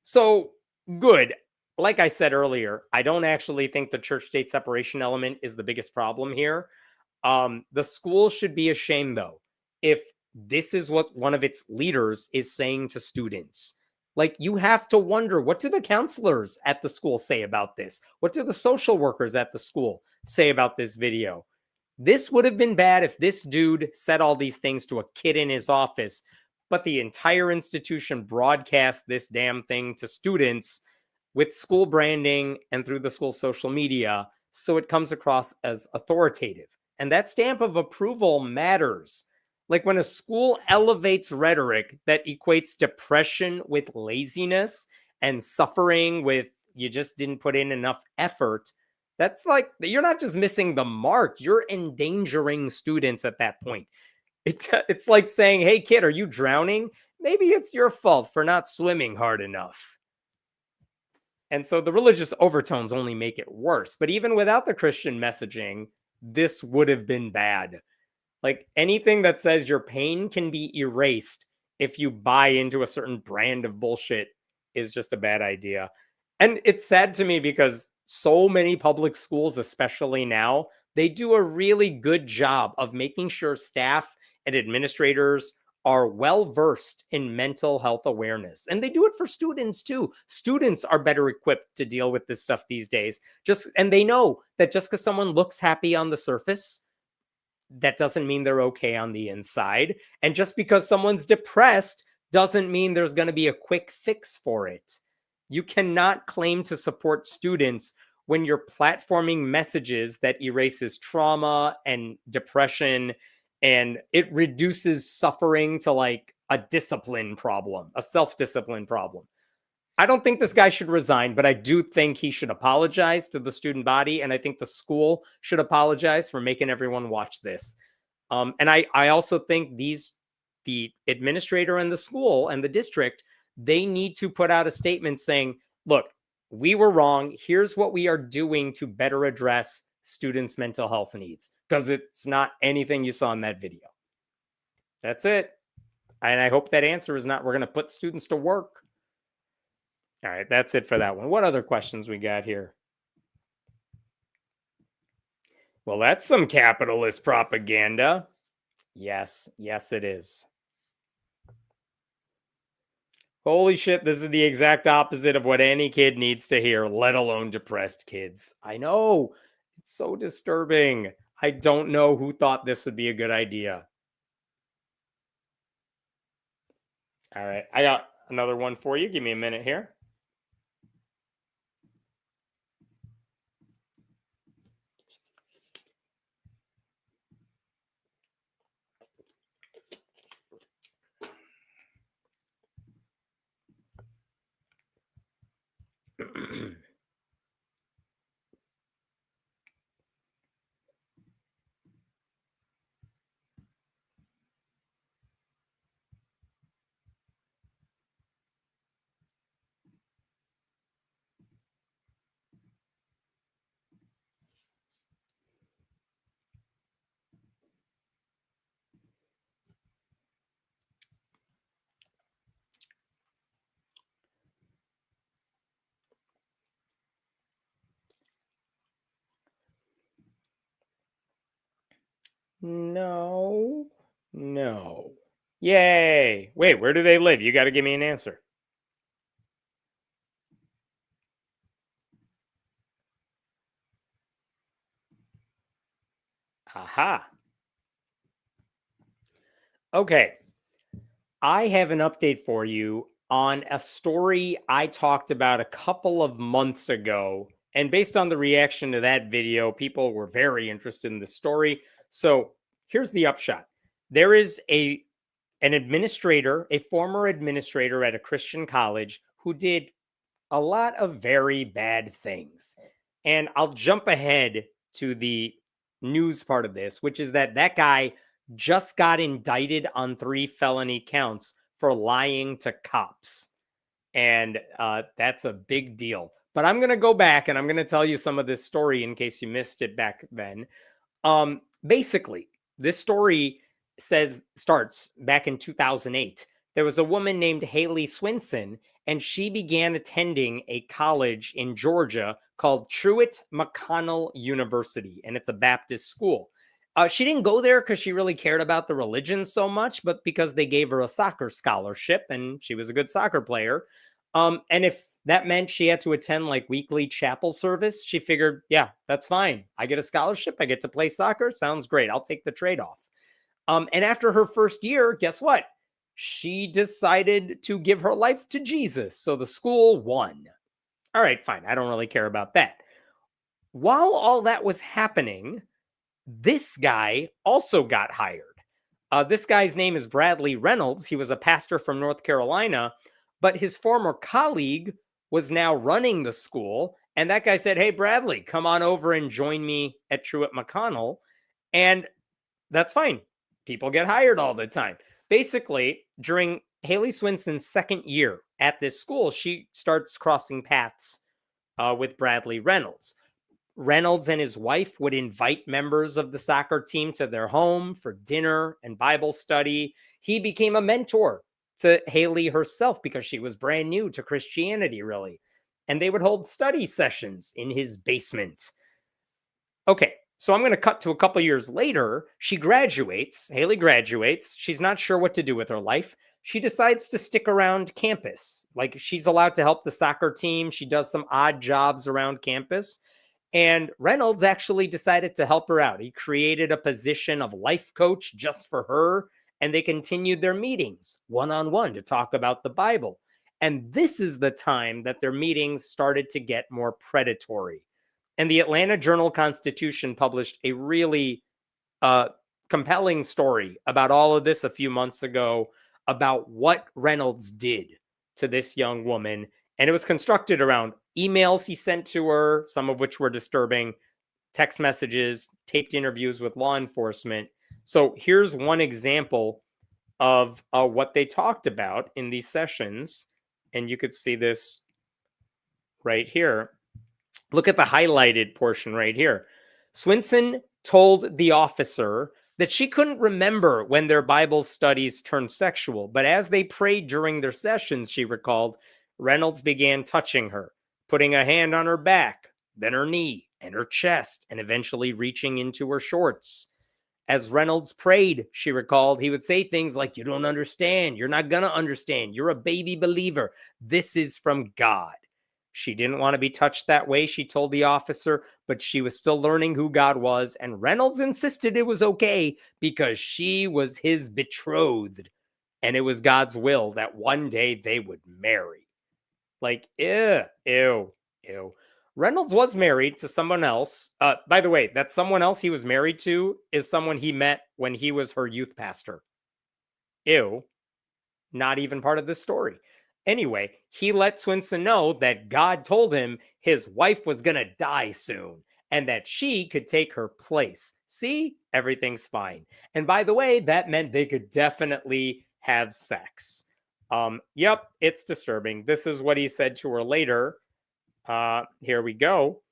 So good. Like I said earlier, I don't actually think the church-state separation element is the biggest problem here. The school should be ashamed, though, if this is what one of its leaders is saying to students. Like, you have to wonder, what do the counselors at the school say about this? What do the social workers at the school say about this video? This would have been bad if this dude said all these things to a kid in his office, but the entire institution broadcast this damn thing to students with school branding and through the school social media, so it comes across as authoritative. And that stamp of approval matters. Like when a school elevates rhetoric that equates depression with laziness and suffering with you just didn't put in enough effort, that's like, you're not just missing the mark, you're endangering students at that point. It's like saying, hey, kid, are you drowning? Maybe it's your fault for not swimming hard enough. And so the religious overtones only make it worse. But even without the Christian messaging, this would have been bad. Like anything that says your pain can be erased if you buy into a certain brand of bullshit is just a bad idea. And it's sad to me because so many public schools, especially now, they do a really good job of making sure staff and administrators are well versed in mental health awareness. And they do it for students too. Students are better equipped to deal with this stuff these days. And they know that just because someone looks happy on the surface, that doesn't mean they're okay on the inside. And just because someone's depressed doesn't mean there's going to be a quick fix for it. You cannot claim to support students when you're platforming messages that erases trauma and depression, and it reduces suffering to like a discipline problem, a self-discipline problem. I don't think this guy should resign, but I do think he should apologize to the student body, and I think the school should apologize for making everyone watch this. And I also think the administrator and the school and the district, they need to put out a statement saying, look, we were wrong. Here's what we are doing to better address students' mental health needs, because it's not anything you saw in that video. That's it. And I hope that answer is not, we're going to put students to work. All right, that's it for that one. What other questions we got here? Well, that's some capitalist propaganda. Yes, it is. Holy shit, this is the exact opposite of what any kid needs to hear, let alone depressed kids. I know. It's so disturbing. I don't know who thought this would be a good idea. All right, I got another one for you. Give me a minute here. No. No. Yay. Wait, where do they live? You got to give me an answer. Aha. Okay. I have an update for you on a story I talked about a couple of months ago. And based on the reaction to that video, people were very interested in the story. So here's the upshot. There is an administrator, a former administrator at a Christian college who did a lot of very bad things. And I'll jump ahead to the news part of this, which is that that guy just got indicted on 3 felony counts for lying to cops. And that's a big deal. But I'm going to go back and I'm going to tell you some of this story in case you missed it back then. Basically, this story starts back in 2008. There was a woman named Haley Swinson, and she began attending a college in Georgia called Truett McConnell University, and it's a Baptist school. She didn't go there because she really cared about the religion so much, but because they gave her a soccer scholarship and she was a good soccer player. And if that meant she had to attend like weekly chapel service, she figured, yeah, that's fine. I get a scholarship. I get to play soccer. Sounds great. I'll take the trade off. And after her first year, guess what? She decided to give her life to Jesus. So the school won. All right, fine. I don't really care about that. While all that was happening, this guy also got hired. This guy's name is Bradley Reynolds. He was a pastor from North Carolina, but his former colleague was now running the school. And that guy said, hey, Bradley, come on over and join me at Truett McConnell. And that's fine. People get hired all the time. Basically, during Haley Swinson's second year at this school, she starts crossing paths with Bradley Reynolds. Reynolds and his wife would invite members of the soccer team to their home for dinner and Bible study. He became a mentor to Haley herself because she was brand new to Christianity, really. And they would hold study sessions in his basement. Okay, so I'm going to cut to a couple years later. She graduates. Haley graduates. She's not sure what to do with her life. She decides to stick around campus. Like, she's allowed to help the soccer team. She does some odd jobs around campus. And Reynolds actually decided to help her out. He created a position of life coach just for her, and they continued their meetings one-on-one to talk about the Bible. And this is the time that their meetings started to get more predatory. And the Atlanta Journal-Constitution published a really compelling story about all of this a few months ago about what Reynolds did to this young woman. And it was constructed around emails he sent to her, some of which were disturbing, text messages, taped interviews with law enforcement. So here's one example of what they talked about in these sessions. And you could see this right here. Look at the highlighted portion right here. Swinson told the officer that she couldn't remember when their Bible studies turned sexual, but as they prayed during their sessions, she recalled, Reynolds began touching her, putting a hand on her back, then her knee and her chest, and eventually reaching into her shorts. As Reynolds prayed, she recalled, he would say things like, you don't understand. You're not going to understand. You're a baby believer. This is from God. She didn't want to be touched that way, she told the officer, but she was still learning who God was, and Reynolds insisted it was okay because she was his betrothed, and it was God's will that one day they would marry. Like, ew. Reynolds was married to someone else. By the way, that someone else he was married to is someone he met when he was her youth pastor. Ew. Not even part of this story. Anyway, he let Swinson know that God told him his wife was going to die soon and that she could take her place. See, everything's fine. And by the way, that meant they could definitely have sex. Yep, it's disturbing. This is what he said to her later. Here we go.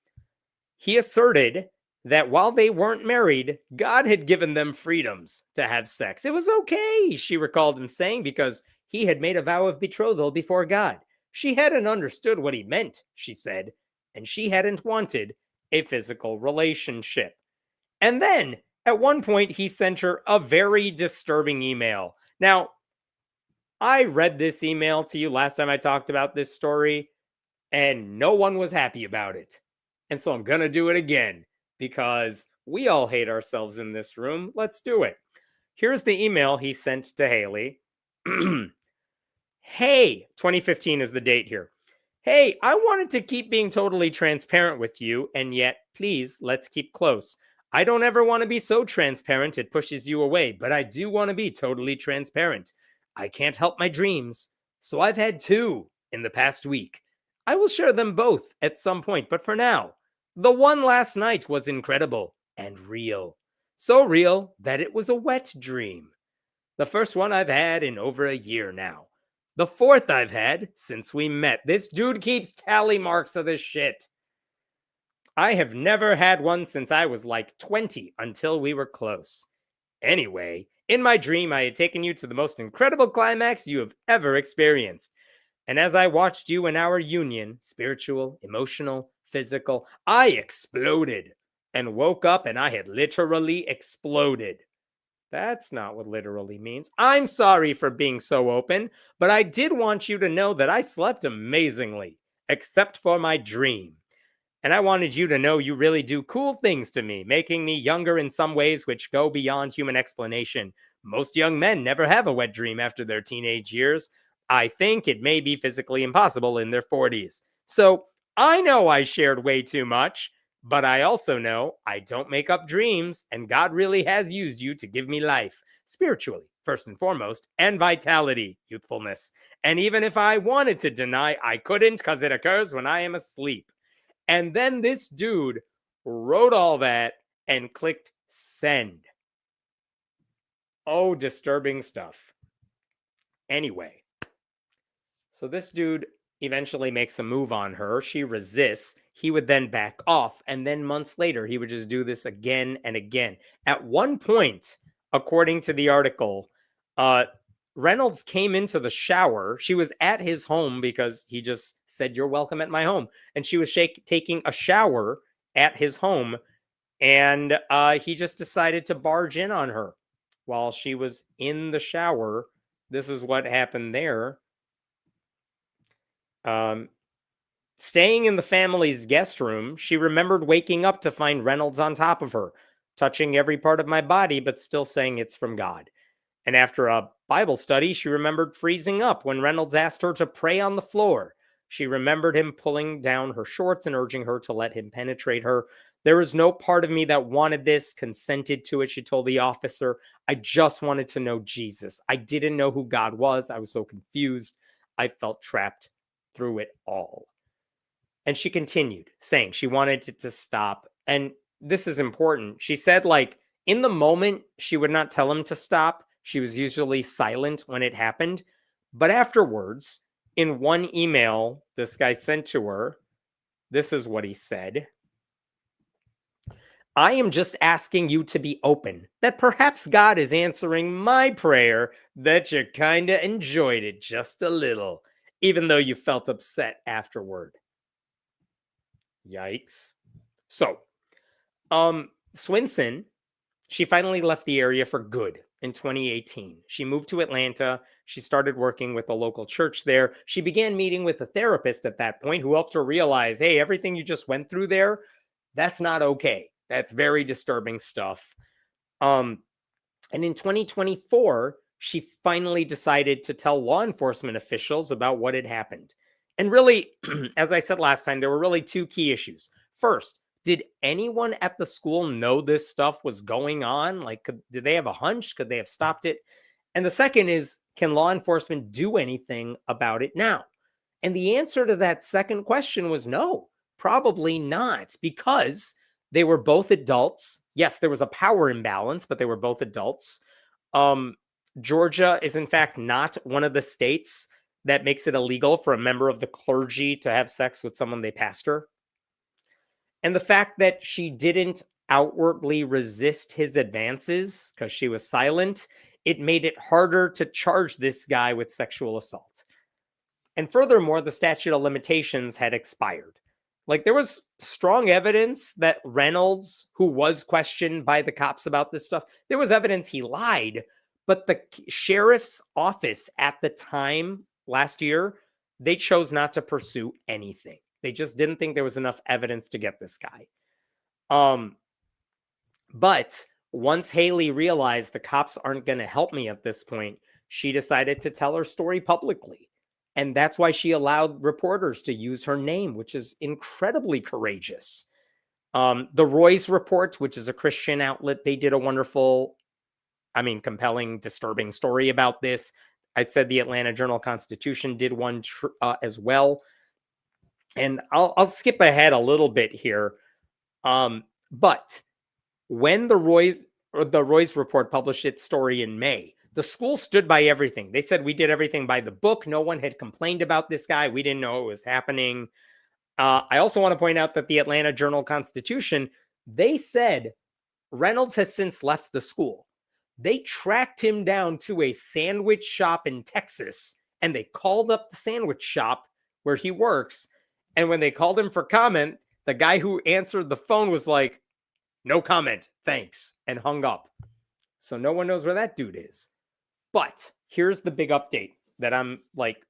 He asserted that while they weren't married, God had given them freedoms to have sex. It was okay, she recalled him saying, because he had made a vow of betrothal before God. She hadn't understood what he meant, she said, and she hadn't wanted a physical relationship. And then, At one point, he sent her a very disturbing email. Now, I read this email to you last time I talked about this story, and no one was happy about it. And so I'm going to do it again because we all hate ourselves in this room. Let's do it. Here's the email he sent to Haley. Hey, 2015 is the date here. Hey, I wanted to keep being totally transparent with you, and yet, please, let's keep close. I don't ever want to be so transparent it pushes you away, but I do want to be totally transparent. I can't help my dreams, so I've had two in the past week. I will share them both at some point, but for now, the one last night was incredible and real. So real that it was a wet dream. The first one I've had in over a year now. The fourth I've had since we met. This dude keeps tally marks of this shit. I have never had one since I was like 20 until we were close. Anyway, in my dream, I had taken you to the most incredible climax you have ever experienced. And as I watched you in our union, spiritual, emotional, physical, I exploded and woke up and I had literally exploded. That's not what literally means. I'm sorry for being so open, but I did want you to know that I slept amazingly, except for my dream. And I wanted you to know you really do cool things to me, making me younger in some ways which go beyond human explanation. Most young men never have a wet dream after their teenage years. I think it may be physically impossible in their 40s. So I know I shared way too much. But I also know I don't make up dreams, and God really has used you to give me life, spiritually, first and foremost, and vitality, youthfulness. And even if I wanted to deny, I couldn't because it occurs when I am asleep. And then this dude wrote all that and clicked send. Oh, disturbing stuff. Anyway, so this dude eventually makes a move on her. She resists. He would then back off. And then months later, he would just do this again and again. At one point, according to the article, Reynolds came into the shower. She was at his home because he just said, "You're welcome at my home." And she was taking a shower at his home. And he just decided to barge in on her while she was in the shower. This is what happened there. Staying in the family's guest room, she remembered waking up to find Reynolds on top of her, touching every part of my body, but still saying it's from God. And after a Bible study, she remembered freezing up when Reynolds asked her to pray on the floor. She remembered him pulling down her shorts and urging her to let him penetrate her. There was no part of me that wanted this, consented to it, she told the officer. I just wanted to know Jesus. I didn't know who God was. I was so confused. I felt trapped through it all. And she continued, saying she wanted it to stop. And this is important. She said, like, in the moment, she would not tell him to stop. She was usually silent when it happened. But afterwards, in one email this guy sent to her, this is what he said. I am just asking you to be open, that perhaps God is answering my prayer, that you kind of enjoyed it just a little, even though you felt upset afterward. Yikes. So, Swinson, she finally left the area for good in 2018. She moved to Atlanta. She started working with a local church there. She began meeting with a therapist at that point who helped her realize, hey, everything you just went through there, that's not okay. That's very disturbing stuff. And in 2024, she finally decided to tell law enforcement officials about what had happened. And really, as I said last time, there were really two key issues. First, did anyone at the school know this stuff was going on? Like, did they have a hunch? Could they have stopped it? And the second is, can law enforcement do anything about it now? And the answer to that second question was no, probably not, because they were both adults. Yes, there was a power imbalance, but they were both adults. Georgia is, in fact, not one of the states that makes it illegal for a member of the clergy to have sex with someone they pastor. And the fact that she didn't outwardly resist his advances because she was silent, it made it harder to charge this guy with sexual assault. And furthermore, the statute of limitations had expired. Like, there was strong evidence that Reynolds, who was questioned by the cops about this stuff, there was evidence he lied. But the sheriff's office at the time last year, they chose not to pursue anything. They just didn't think there was enough evidence to get this guy. But once Haley realized the cops aren't going to help me at this point, she decided to tell her story publicly. And that's why she allowed reporters to use her name, which is incredibly courageous. The Roy's Report, which is a Christian outlet, they did a wonderful, compelling, disturbing story about this. I said the Atlanta Journal-Constitution did one as well. And I'll skip ahead a little bit here. But when the Roy's Report published its story in May, the school stood by everything. They said, we did everything by the book. No one had complained about this guy. We didn't know it was happening. I also want to point out that the Atlanta Journal-Constitution, they said Reynolds has since left the school. They tracked him down to a sandwich shop in Texas, and they called up the sandwich shop where he works. And when they called him for comment, the guy who answered the phone was like, no comment, thanks, and hung up. So no one knows where that dude is. But here's the big update that I'm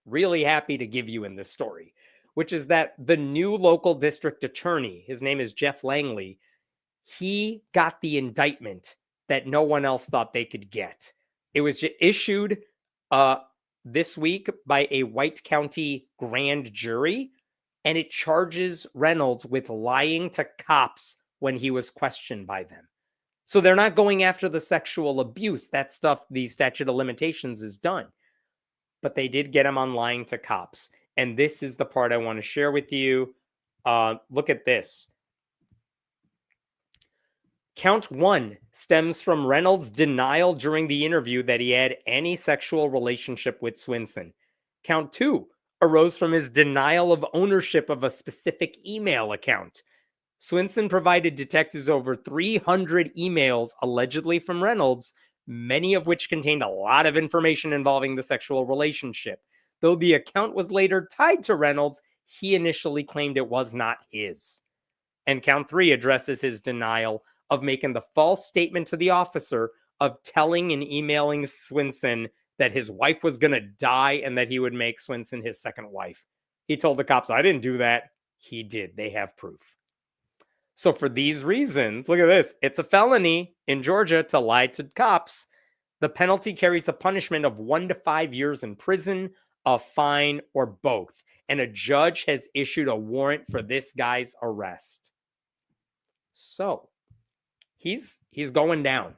really happy to give you in this story, which is that the new local district attorney, his name is Jeff Langley, he got the indictment that no one else thought they could get. It was issued this week by a White County grand jury, and it charges Reynolds with lying to cops when he was questioned by them. So they're not going after the sexual abuse. That stuff, the statute of limitations is done. But they did get him on lying to cops. And this is the part I want to share with you. Look at this. Count 1 stems from Reynolds' denial during the interview that he had any sexual relationship with Swinson. Count 2 arose from his denial of ownership of a specific email account. Swinson provided detectives over 300 emails allegedly from Reynolds, many of which contained a lot of information involving the sexual relationship. Though the account was later tied to Reynolds, he initially claimed it was not his. And count 3 addresses his denial of making the false statement to the officer of telling and emailing Swinson that his wife was going to die and that he would make Swinson his second wife. He told the cops, I didn't do that. He did. They have proof. So for these reasons, look at this. It's a felony in Georgia to lie to cops. The penalty carries a punishment of 1 to 5 years in prison, a fine, or both. And a judge has issued a warrant for this guy's arrest. So he's going down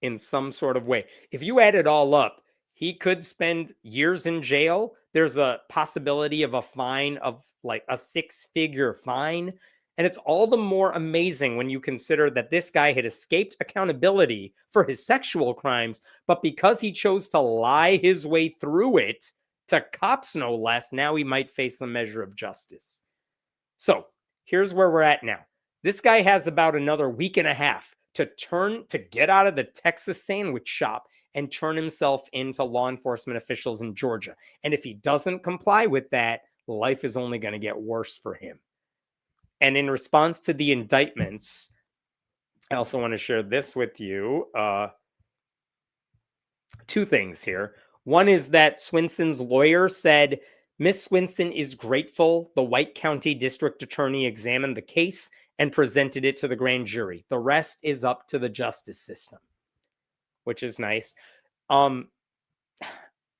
in some sort of way. If you add it all up, he could spend years in jail. There's a possibility of a fine of like a 6-figure fine. And it's all the more amazing when you consider that this guy had escaped accountability for his sexual crimes, but because he chose to lie his way through it to cops no less, now he might face a measure of justice. So here's where we're at now. This guy has about another week and a half to get out of the Texas sandwich shop and turn himself into law enforcement officials in Georgia. And if he doesn't comply with that, life is only going to get worse for him. And in response to the indictments, I also want to share this with you. 2 things here. One is that Swinson's lawyer said, Miss Swinson is grateful the White County District Attorney examined the case and presented it to the grand jury. The rest is up to the justice system, which is nice. I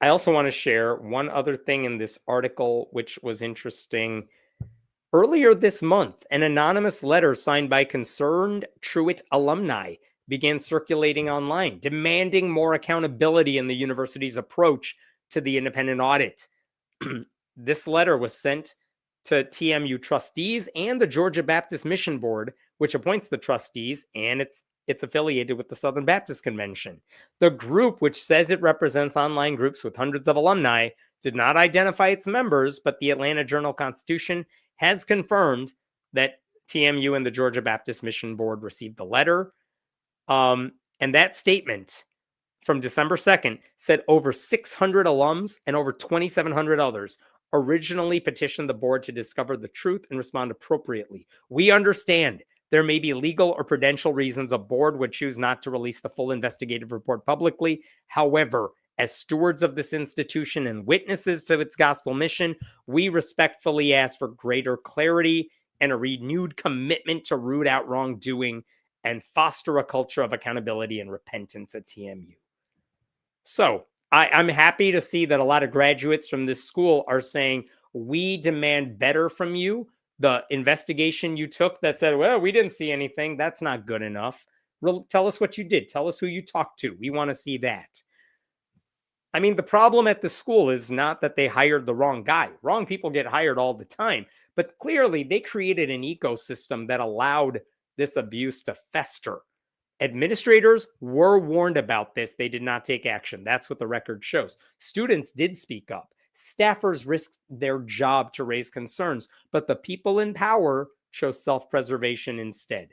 also want to share one other thing in this article, which was interesting. Earlier this month, an anonymous letter signed by concerned Truett alumni began circulating online, demanding more accountability in the university's approach to the independent audit. This letter was sent to TMU trustees and the Georgia Baptist Mission Board, which appoints the trustees, and it's affiliated with the Southern Baptist Convention. The group, which says it represents online groups with hundreds of alumni, did not identify its members, but the Atlanta Journal-Constitution has confirmed that TMU and the Georgia Baptist Mission Board received the letter. And that statement from December 2nd said over 600 alums and over 2,700 others originally petitioned the board to discover the truth and respond appropriately. We understand there may be legal or prudential reasons a board would choose not to release the full investigative report publicly. However, as stewards of this institution and witnesses to its gospel mission, we respectfully ask for greater clarity and a renewed commitment to root out wrongdoing and foster a culture of accountability and repentance at TMU. So I'm happy to see that a lot of graduates from this school are saying, we demand better from you. The investigation you took that said, well, we didn't see anything, that's not good enough. Tell us what you did. Tell us who you talked to. We want to see that. I mean, the problem at the school is not that they hired the wrong guy. Wrong people get hired all the time. But clearly, they created an ecosystem that allowed this abuse to fester. Administrators were warned about this. They did not take action. That's what the record shows. Students did speak up. Staffers risked their job to raise concerns, but the people in power chose self-preservation instead.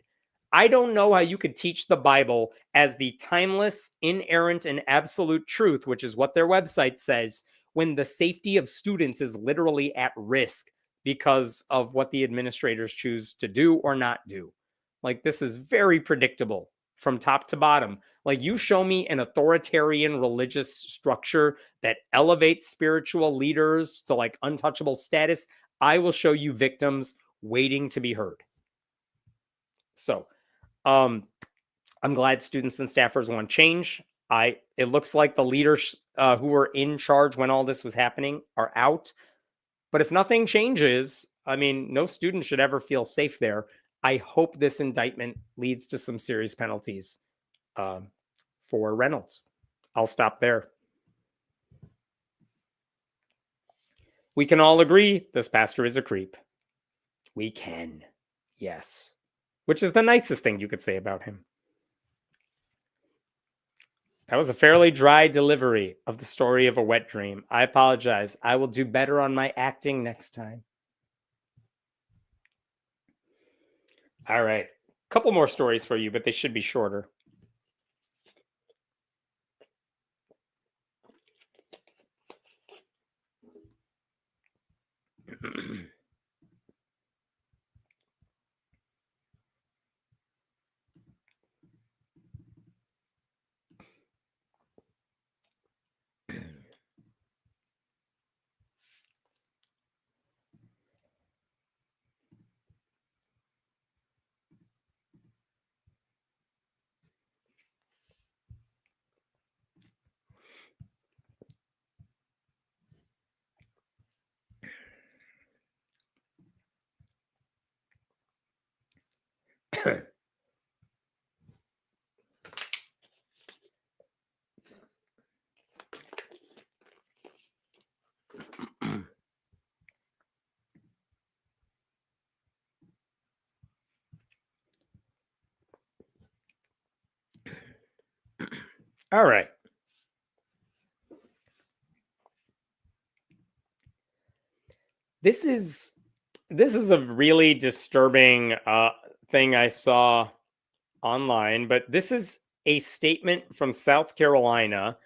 I don't know how you could teach the Bible as the timeless, inerrant, and absolute truth, which is what their website says, when the safety of students is literally at risk because of what the administrators choose to do or not do. Like, this is very predictable from top to bottom. Like, you show me an authoritarian religious structure that elevates spiritual leaders to like untouchable status, I will show you victims waiting to be heard. So, I'm glad students and staffers want change. It looks like the leaders who were in charge when all this was happening are out. But if nothing changes, I mean, no student should ever feel safe there. I hope this indictment leads to some serious penalties for Reynolds. I'll stop there. We can all agree this pastor is a creep. We can. Yes. Which is the nicest thing you could say about him. That was a fairly dry delivery of the story of a wet dream. I apologize. I will do better on my acting next time. All right. A couple more stories for you, but they should be shorter. All right. This is a really disturbing thing I saw online, but this is a statement from South Carolina.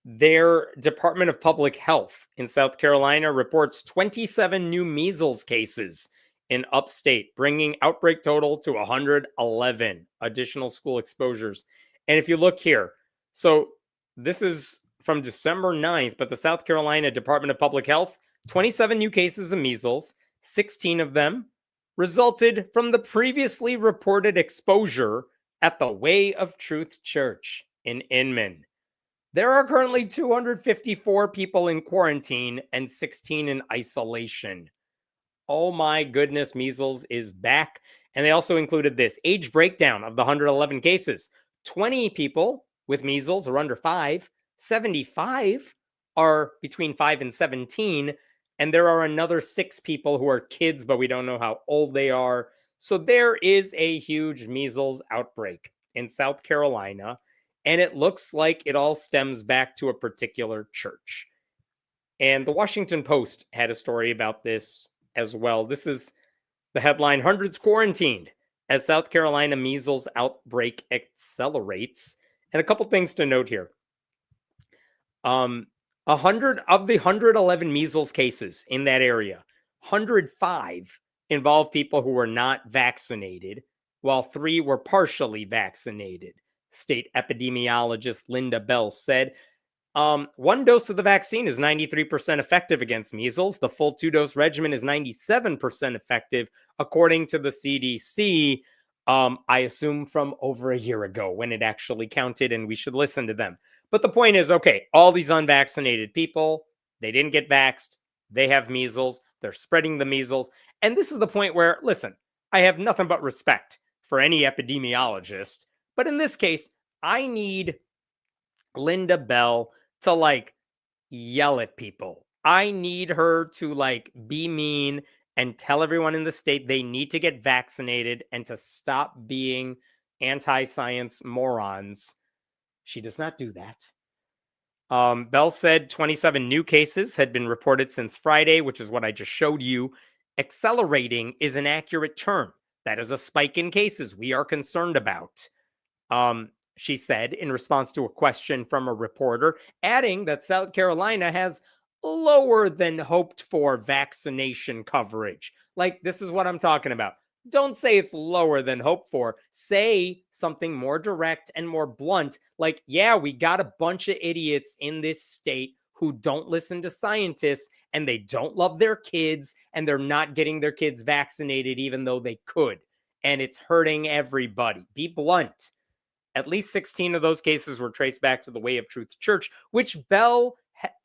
Their Department of Public Health in South Carolina reports 27 new measles cases in upstate, bringing outbreak total to 111 additional school exposures. And if you look here, so this is from December 9th, but the South Carolina Department of Public Health, 27 new cases of measles, 16 of them resulted from the previously reported exposure at the Way of Truth Church in Inman. There are currently 254 people in quarantine and 16 in isolation. Oh my goodness, measles is back. And they also included this age breakdown of the 111 cases. 20 people with measles are under 5. 75 are between 5 and 17. And there are another 6 people who are kids, but we don't know how old they are. So there is a huge measles outbreak in South Carolina. And it looks like it all stems back to a particular church. And the Washington Post had a story about this as well. This is the headline, Hundreds Quarantined as South Carolina Measles Outbreak Accelerates. And a couple things to note here. 100 of the 111 measles cases in that area, 105 involved people who were not vaccinated, while 3 were partially vaccinated. State epidemiologist Linda Bell said, one dose of the vaccine is 93% effective against measles. The full 2-dose regimen is 97% effective, according to the CDC. I assume from over a year ago when it actually counted, and we should listen to them. But the point is, okay, all these unvaccinated people, they didn't get vaxxed. They have measles. They're spreading the measles. And this is the point where, listen, I have nothing but respect for any epidemiologist. But in this case, I need Linda Bell to like yell at people. I need her to like be mean and tell everyone in the state they need to get vaccinated and to stop being anti-science morons. She does not do that. Bell said 27 new cases had been reported since Friday, which is what I just showed you. Accelerating is an accurate term. That is a spike in cases we are concerned about. She said in response to a question from a reporter, adding that South Carolina has lower than hoped for vaccination coverage. Like, this is what I'm talking about. Don't say it's lower than hoped for. Say something more direct and more blunt. Like, yeah, we got a bunch of idiots in this state who don't listen to scientists and they don't love their kids and they're not getting their kids vaccinated even though they could. And it's hurting everybody. Be blunt. At least 16 of those cases were traced back to the Way of Truth Church, which Bell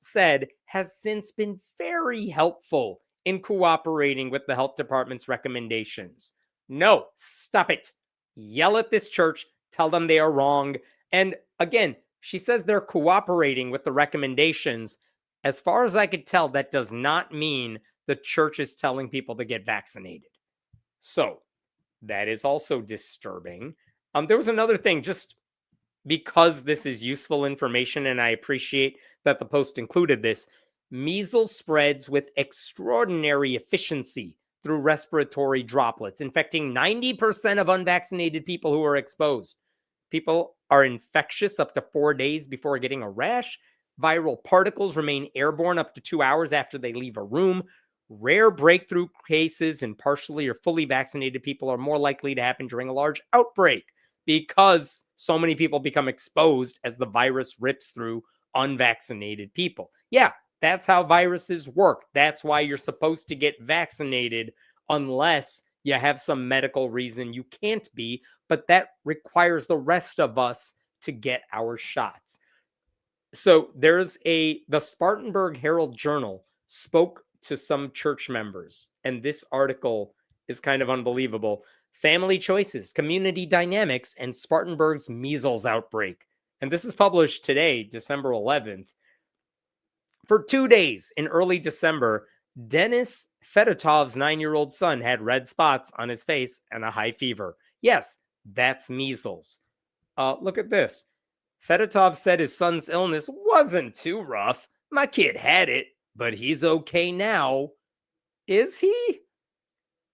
said has since been very helpful in cooperating with the health department's recommendations. No, stop it. Yell at this church, tell them they are wrong. And again, she says they're cooperating with the recommendations. As far as I could tell, that does not mean the church is telling people to get vaccinated. So that is also disturbing. There was another thing, just because this is useful information, and I appreciate that the Post included this. Measles spreads with extraordinary efficiency through respiratory droplets, infecting 90% of unvaccinated people who are exposed. People are infectious up to 4 days before getting a rash. Viral particles remain airborne up to 2 hours after they leave a room. Rare breakthrough cases in partially or fully vaccinated people are more likely to happen during a large outbreak because so many people become exposed as the virus rips through unvaccinated people. Yeah, that's how viruses work. That's why you're supposed to get vaccinated unless you have some medical reason you can't be, but that requires the rest of us to get our shots. So there's the Spartanburg Herald Journal spoke to some church members, and this article is kind of unbelievable. Family Choices, Community Dynamics, and Spartanburg's Measles Outbreak. And this is published today, December 11th. For 2 days in early December, Denis Fedotov's 9-year-old son had red spots on his face and a high fever. Yes, that's measles. Look at this. Fedotov said his son's illness wasn't too rough. My kid had it, but he's okay now. Is he?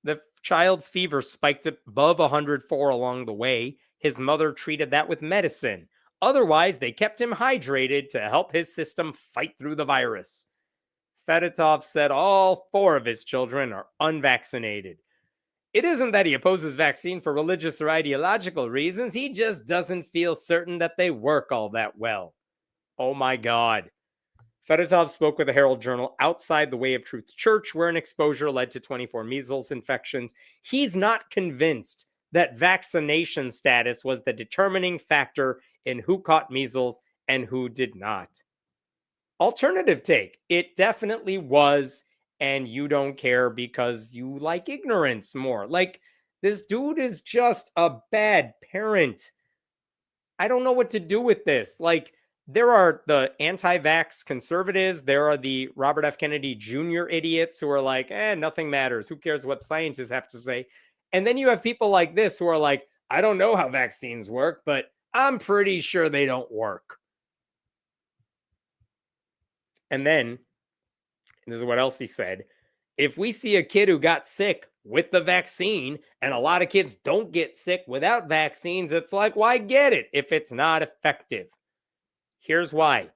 The child's fever spiked above 104 along the way. His mother treated that with medicine. Otherwise, they kept him hydrated to help his system fight through the virus. Fedotov said all 4 of his children are unvaccinated. It isn't that he opposes vaccine for religious or ideological reasons. He just doesn't feel certain that they work all that well. Oh my God. Fedotov spoke with the Herald Journal outside the Way of Truth Church, where an exposure led to 24 measles infections. He's not convinced that vaccination status was the determining factor in who caught measles and who did not. Alternative take. It definitely was, and you don't care because you like ignorance more. Like, this dude is just a bad parent. I don't know what to do with this. Like, there are the anti-vax conservatives. There are the Robert F. Kennedy Jr. idiots who are like, nothing matters. Who cares what scientists have to say? And then you have people like this who are like, I don't know how vaccines work, but I'm pretty sure they don't work. And then, this is what else he said. If we see a kid who got sick with the vaccine and a lot of kids don't get sick without vaccines, it's like, why get it if it's not effective? Here's why.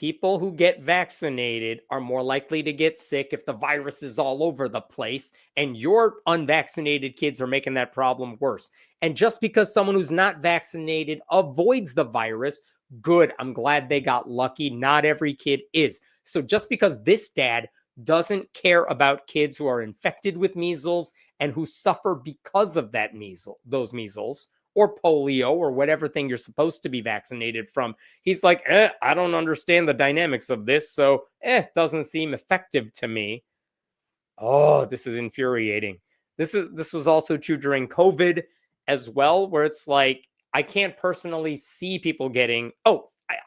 people who get vaccinated are more likely to get sick if the virus is all over the place, and your unvaccinated kids are making that problem worse. And just because someone who's not vaccinated avoids the virus, good, I'm glad they got lucky. Not every kid is. So just because this dad doesn't care about kids who are infected with measles and who suffer because of those measles or polio or whatever thing you're supposed to be vaccinated from, he's like, I don't understand the dynamics of this, so doesn't seem effective to me. Oh, this is infuriating. This was also true during COVID as well, where it's like, I can't personally see people getting,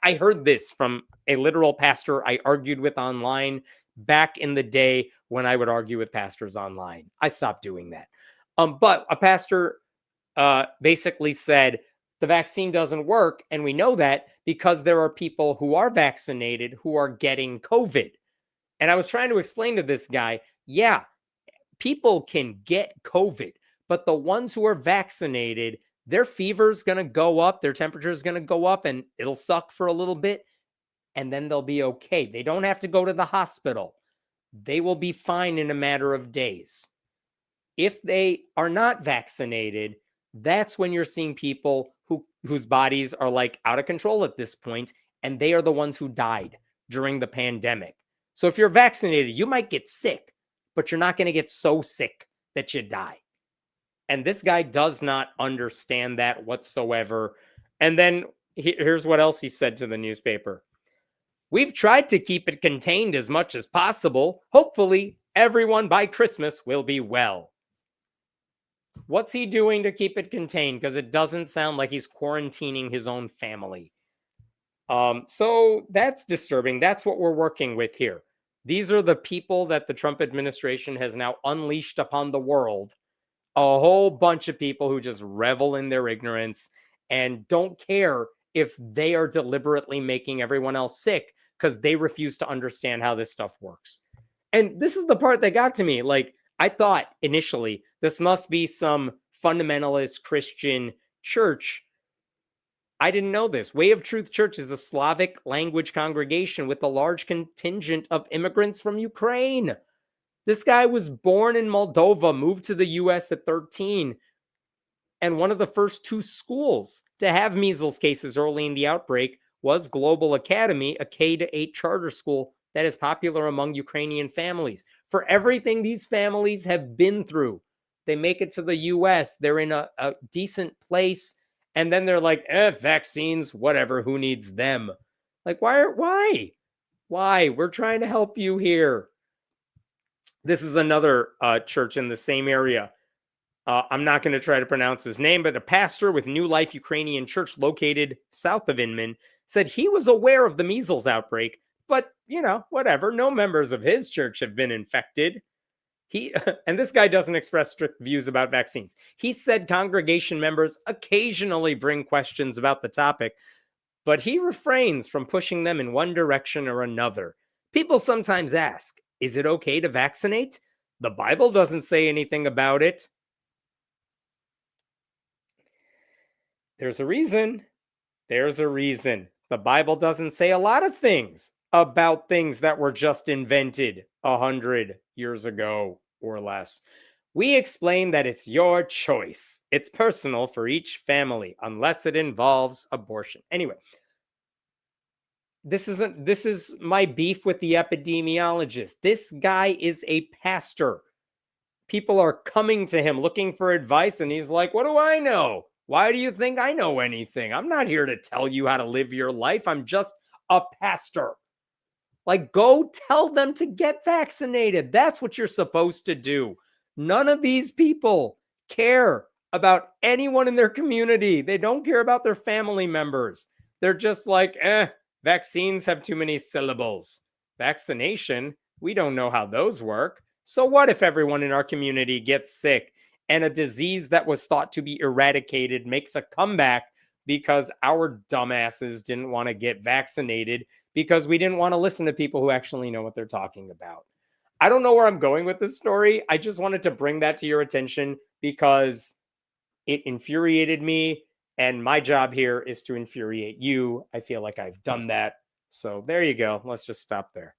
I heard this from a literal pastor I argued with online back in the day when I would argue with pastors online. I stopped doing that. But a pastor basically said the vaccine doesn't work. And we know that because there are people who are vaccinated who are getting COVID. And I was trying to explain to this guy, yeah, people can get COVID, but the ones who are vaccinated, their fever is going to go up, their temperature is going to go up, and it'll suck for a little bit, and then they'll be okay. They don't have to go to the hospital. They will be fine in a matter of days. If they are not vaccinated, that's when you're seeing people whose bodies are like out of control at this point, and they are the ones who died during the pandemic. So if you're vaccinated, you might get sick, but you're not going to get so sick that you die. And this guy does not understand that whatsoever. And then here's what else he said to the newspaper. We've tried to keep it contained as much as possible. Hopefully, everyone by Christmas will be well. What's he doing to keep it contained? Because it doesn't sound like he's quarantining his own family. So that's disturbing. That's what we're working with here. These are the people that the Trump administration has now unleashed upon the world. A whole bunch of people who just revel in their ignorance and don't care if they are deliberately making everyone else sick because they refuse to understand how this stuff works. And this is the part that got to me. Like, I thought initially this must be some fundamentalist Christian church. I didn't know this. Way of Truth Church is a Slavic language congregation with a large contingent of immigrants from Ukraine. This guy was born in Moldova, moved to the US at 13, and one of the first two schools to have measles cases early in the outbreak was Global Academy, a K-8 charter school that is popular among Ukrainian families. For everything these families have been through, they make it to the US, they're in a decent place, and then they're like, vaccines, whatever, who needs them? Like, why? We're trying to help you here. This is another church in the same area. I'm not going to try to pronounce his name, but a pastor with New Life Ukrainian Church located south of Inman said he was aware of the measles outbreak, but, whatever. No members of his church have been infected. And this guy doesn't express strict views about vaccines. He said congregation members occasionally bring questions about the topic, but he refrains from pushing them in one direction or another. People sometimes ask, is it okay to vaccinate? The Bible doesn't say anything about it. There's a reason. The Bible doesn't say a lot of things about things that were just invented 100 years ago or less. We explain that it's your choice. It's personal for each family, unless it involves abortion. Anyway, this is my beef with the epidemiologist. This guy is a pastor. People are coming to him looking for advice, and he's like, what do I know? Why do you think I know anything? I'm not here to tell you how to live your life. I'm just a pastor. Like, go tell them to get vaccinated. That's what you're supposed to do. None of these people care about anyone in their community. They don't care about their family members. They're just like, vaccines have too many syllables. Vaccination, we don't know how those work. So what if everyone in our community gets sick and a disease that was thought to be eradicated makes a comeback because our dumbasses didn't want to get vaccinated because we didn't want to listen to people who actually know what they're talking about? I don't know where I'm going with this story. I just wanted to bring that to your attention because it infuriated me, and my job here is to infuriate you. I feel like I've done that. So there you go. Let's just stop there.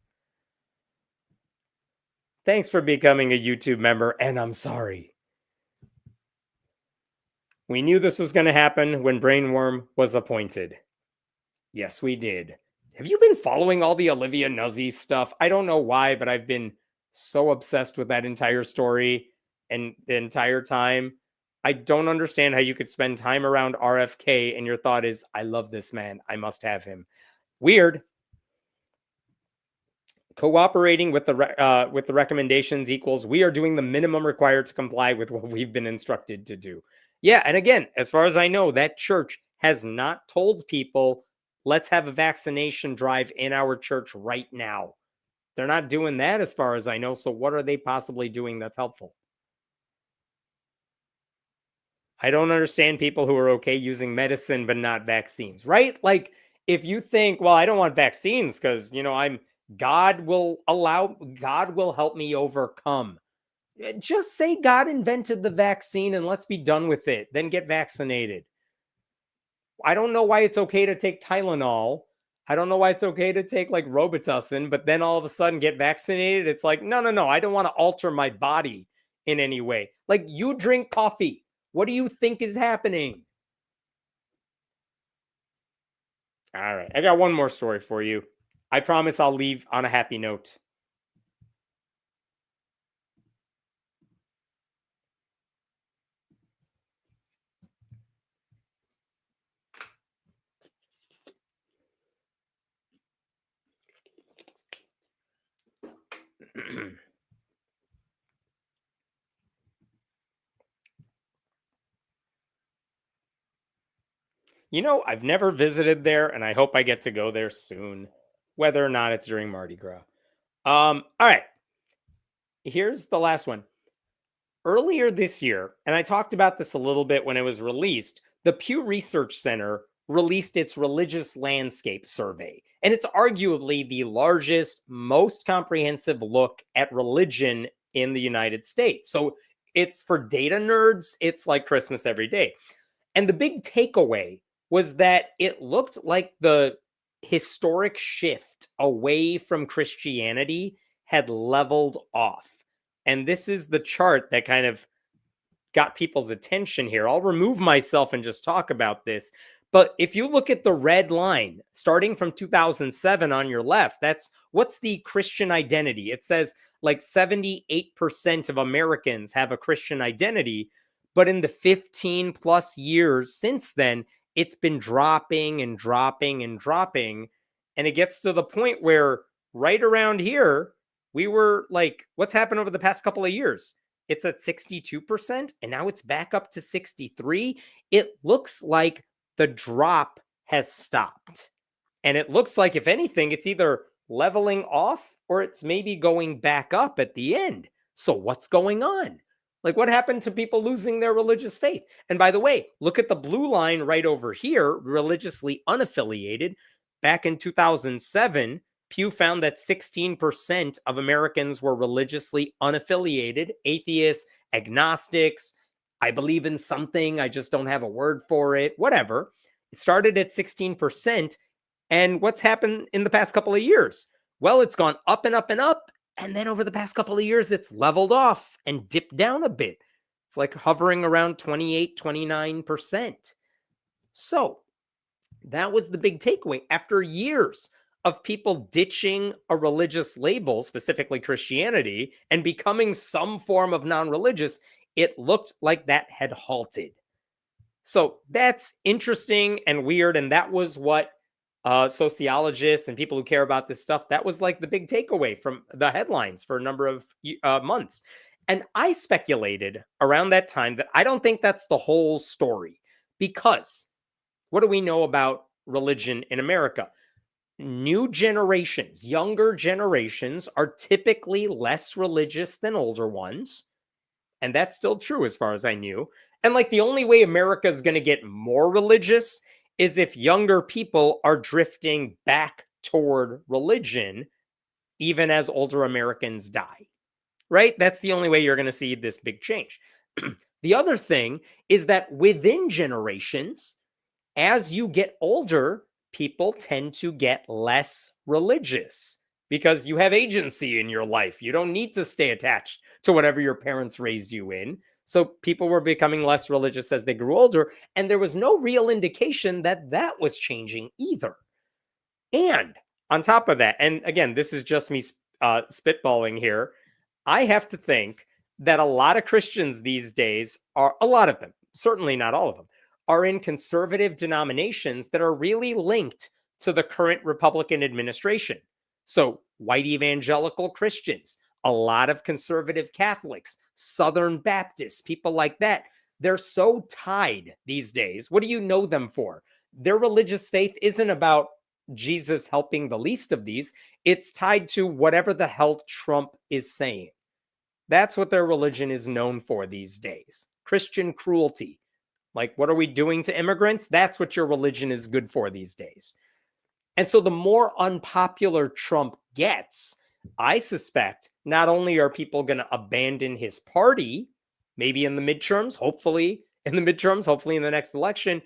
Thanks for becoming a YouTube member, and I'm sorry. We knew this was going to happen when Brainworm was appointed. Yes, we did. Have you been following all the Olivia Nuzzi stuff? I don't know why, but I've been so obsessed with that entire story and the entire time. I don't understand how you could spend time around RFK and your thought is, I love this man. I must have him. Weird. Cooperating with the recommendations equals we are doing the minimum required to comply with what we've been instructed to do. Yeah, and again, as far as I know, that church has not told people, let's have a vaccination drive in our church right now. They're not doing that as far as I know. So what are they possibly doing that's helpful? I don't understand people who are okay using medicine but not vaccines, right? Like if you think, well, I don't want vaccines because, God will help me overcome. Just say God invented the vaccine and let's be done with it. Then get vaccinated. I don't know why it's okay to take Tylenol. I don't know why it's okay to take like Robitussin, but then all of a sudden get vaccinated. It's like, no. I don't want to alter my body in any way. Like you drink coffee. What do you think is happening? All right. I got one more story for you. I promise I'll leave on a happy note. I've never visited there, and I hope I get to go there soon, whether or not it's during Mardi Gras. All right. Here's the last one. Earlier this year, and I talked about this a little bit when it was released, the Pew Research Center released its Religious Landscape Survey. And it's arguably the largest, most comprehensive look at religion in the United States. So it's for data nerds, it's like Christmas every day. And the big takeaway was that it looked like the historic shift away from Christianity had leveled off. And this is the chart that kind of got people's attention here. I'll remove myself and just talk about this. But if you look at the red line starting from 2007 on your left, what's the Christian identity? It says like 78% of Americans have a Christian identity. But in the 15 plus years since then, it's been dropping and dropping and dropping. And it gets to the point where right around here, we were like, what's happened over the past couple of years? It's at 62%, and now it's back up to 63. It looks like the drop has stopped. And it looks like, if anything, it's either leveling off or it's maybe going back up at the end. So what's going on? Like, what happened to people losing their religious faith? And by the way, look at the blue line right over here, religiously unaffiliated. Back in 2007, Pew found that 16% of Americans were religiously unaffiliated, atheists, agnostics. I believe in something, I just don't have a word for it, whatever. It started at 16%. And what's happened in the past couple of years? Well, it's gone up and up and up. And then over the past couple of years, it's leveled off and dipped down a bit. It's like hovering around 28, 29%. So that was the big takeaway. After years of people ditching a religious label, specifically Christianity, and becoming some form of non-religious, it looked like that had halted. So that's interesting and weird. And that was what sociologists and people who care about this stuff, that was like the big takeaway from the headlines for a number of months. And I speculated around that time that I don't think that's the whole story, because what do we know about religion in America? New generations, younger generations are typically less religious than older ones. And that's still true as far as I knew. And like the only way America is going to get more religious is if younger people are drifting back toward religion, even as older Americans die, right? That's the only way you're going to see this big change. The other thing is that within generations, as you get older, people tend to get less religious because you have agency in your life. You don't need to stay attached to whatever your parents raised you in. So people were becoming less religious as they grew older, and there was no real indication that that was changing either. And on top of that, and again, this is just me spitballing here, I have to think that a lot of Christians these days are, a lot of them, certainly not all of them, are in conservative denominations that are really linked to the current Republican administration. So, white evangelical Christians, a lot of conservative Catholics, Southern Baptists, people like that, they're so tied these days. What do you know them for? Their religious faith isn't about Jesus helping the least of these, it's tied to whatever the hell Trump is saying. That's what their religion is known for these days. Christian cruelty. Like, what are we doing to immigrants? That's what your religion is good for these days. And so the more unpopular Trump gets, I suspect not only are people going to abandon his party, maybe in the midterms, hopefully in the next election,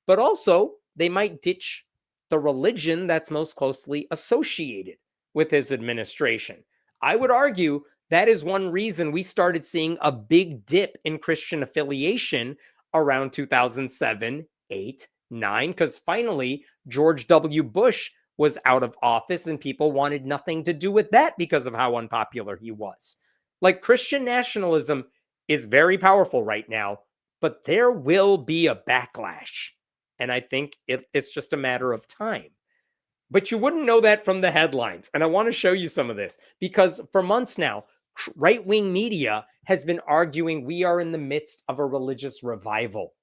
but also they might ditch the religion that's most closely associated with his administration. I would argue that is one reason we started seeing a big dip in Christian affiliation around 2007, 8, 9, because finally George W. Bush was out of office and people wanted nothing to do with that because of how unpopular he was. Like, Christian nationalism is very powerful right now, but there will be a backlash. And I think it's just a matter of time. But you wouldn't know that from the headlines. And I want to show you some of this because for months now, right-wing media has been arguing we are in the midst of a religious revival.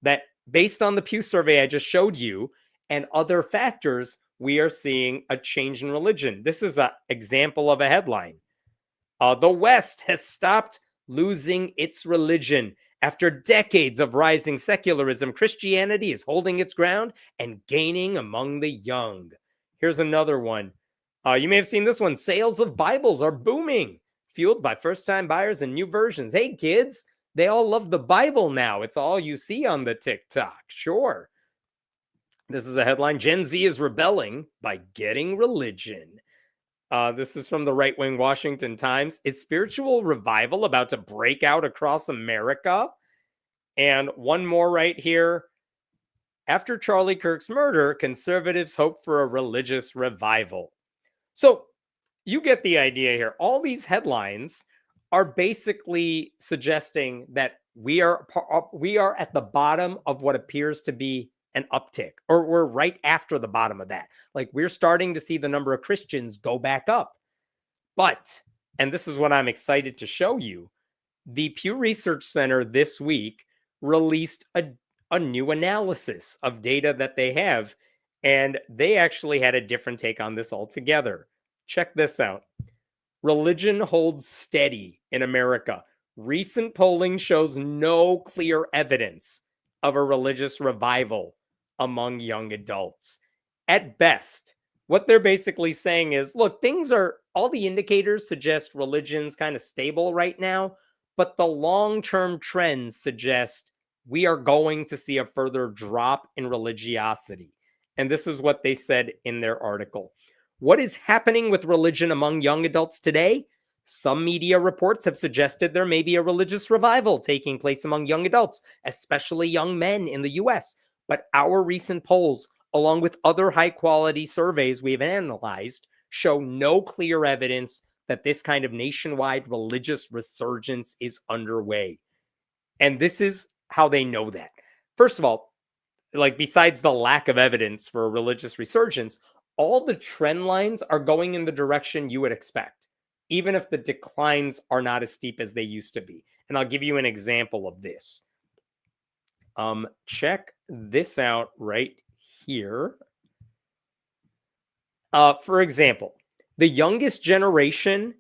That based on the Pew survey I just showed you and other factors, we are seeing a change in religion. This is an example of a headline. The West has stopped losing its religion. After decades of rising secularism, Christianity is holding its ground and gaining among the young. Here's another one. You may have seen this one. Sales of Bibles are booming, fueled by first-time buyers and new versions. Hey, kids, they all love the Bible now. It's all you see on the TikTok. Sure. This is a headline. Gen Z is rebelling by getting religion. This is from the right-wing Washington Times. Is spiritual revival about to break out across America? And one more right here. After Charlie Kirk's murder, conservatives hope for a religious revival. So you get the idea here. All these headlines are basically suggesting that we are at the bottom of what appears to be an uptick, or we're right after the bottom of that. Like, we're starting to see the number of Christians go back up. But, and this is what I'm excited to show you, the Pew Research Center this week released a new analysis of data that they have, and they actually had a different take on this altogether. Check this out. Religion holds steady in America. Recent polling shows no clear evidence of a religious revival among young adults. At best, what they're basically saying is, look, all the indicators suggest religion's kind of stable right now, but the long-term trends suggest we are going to see a further drop in religiosity. And this is what they said in their article. What is happening with religion among young adults today? Some media reports have suggested there may be a religious revival taking place among young adults, especially young men in the US. But our recent polls, along with other high-quality surveys we've analyzed, show no clear evidence that this kind of nationwide religious resurgence is underway. And this is how they know that. First of all, like, besides the lack of evidence for a religious resurgence, all the trend lines are going in the direction you would expect, even if the declines are not as steep as they used to be. And I'll give you an example of this. Check this out right here. For example, the youngest generation,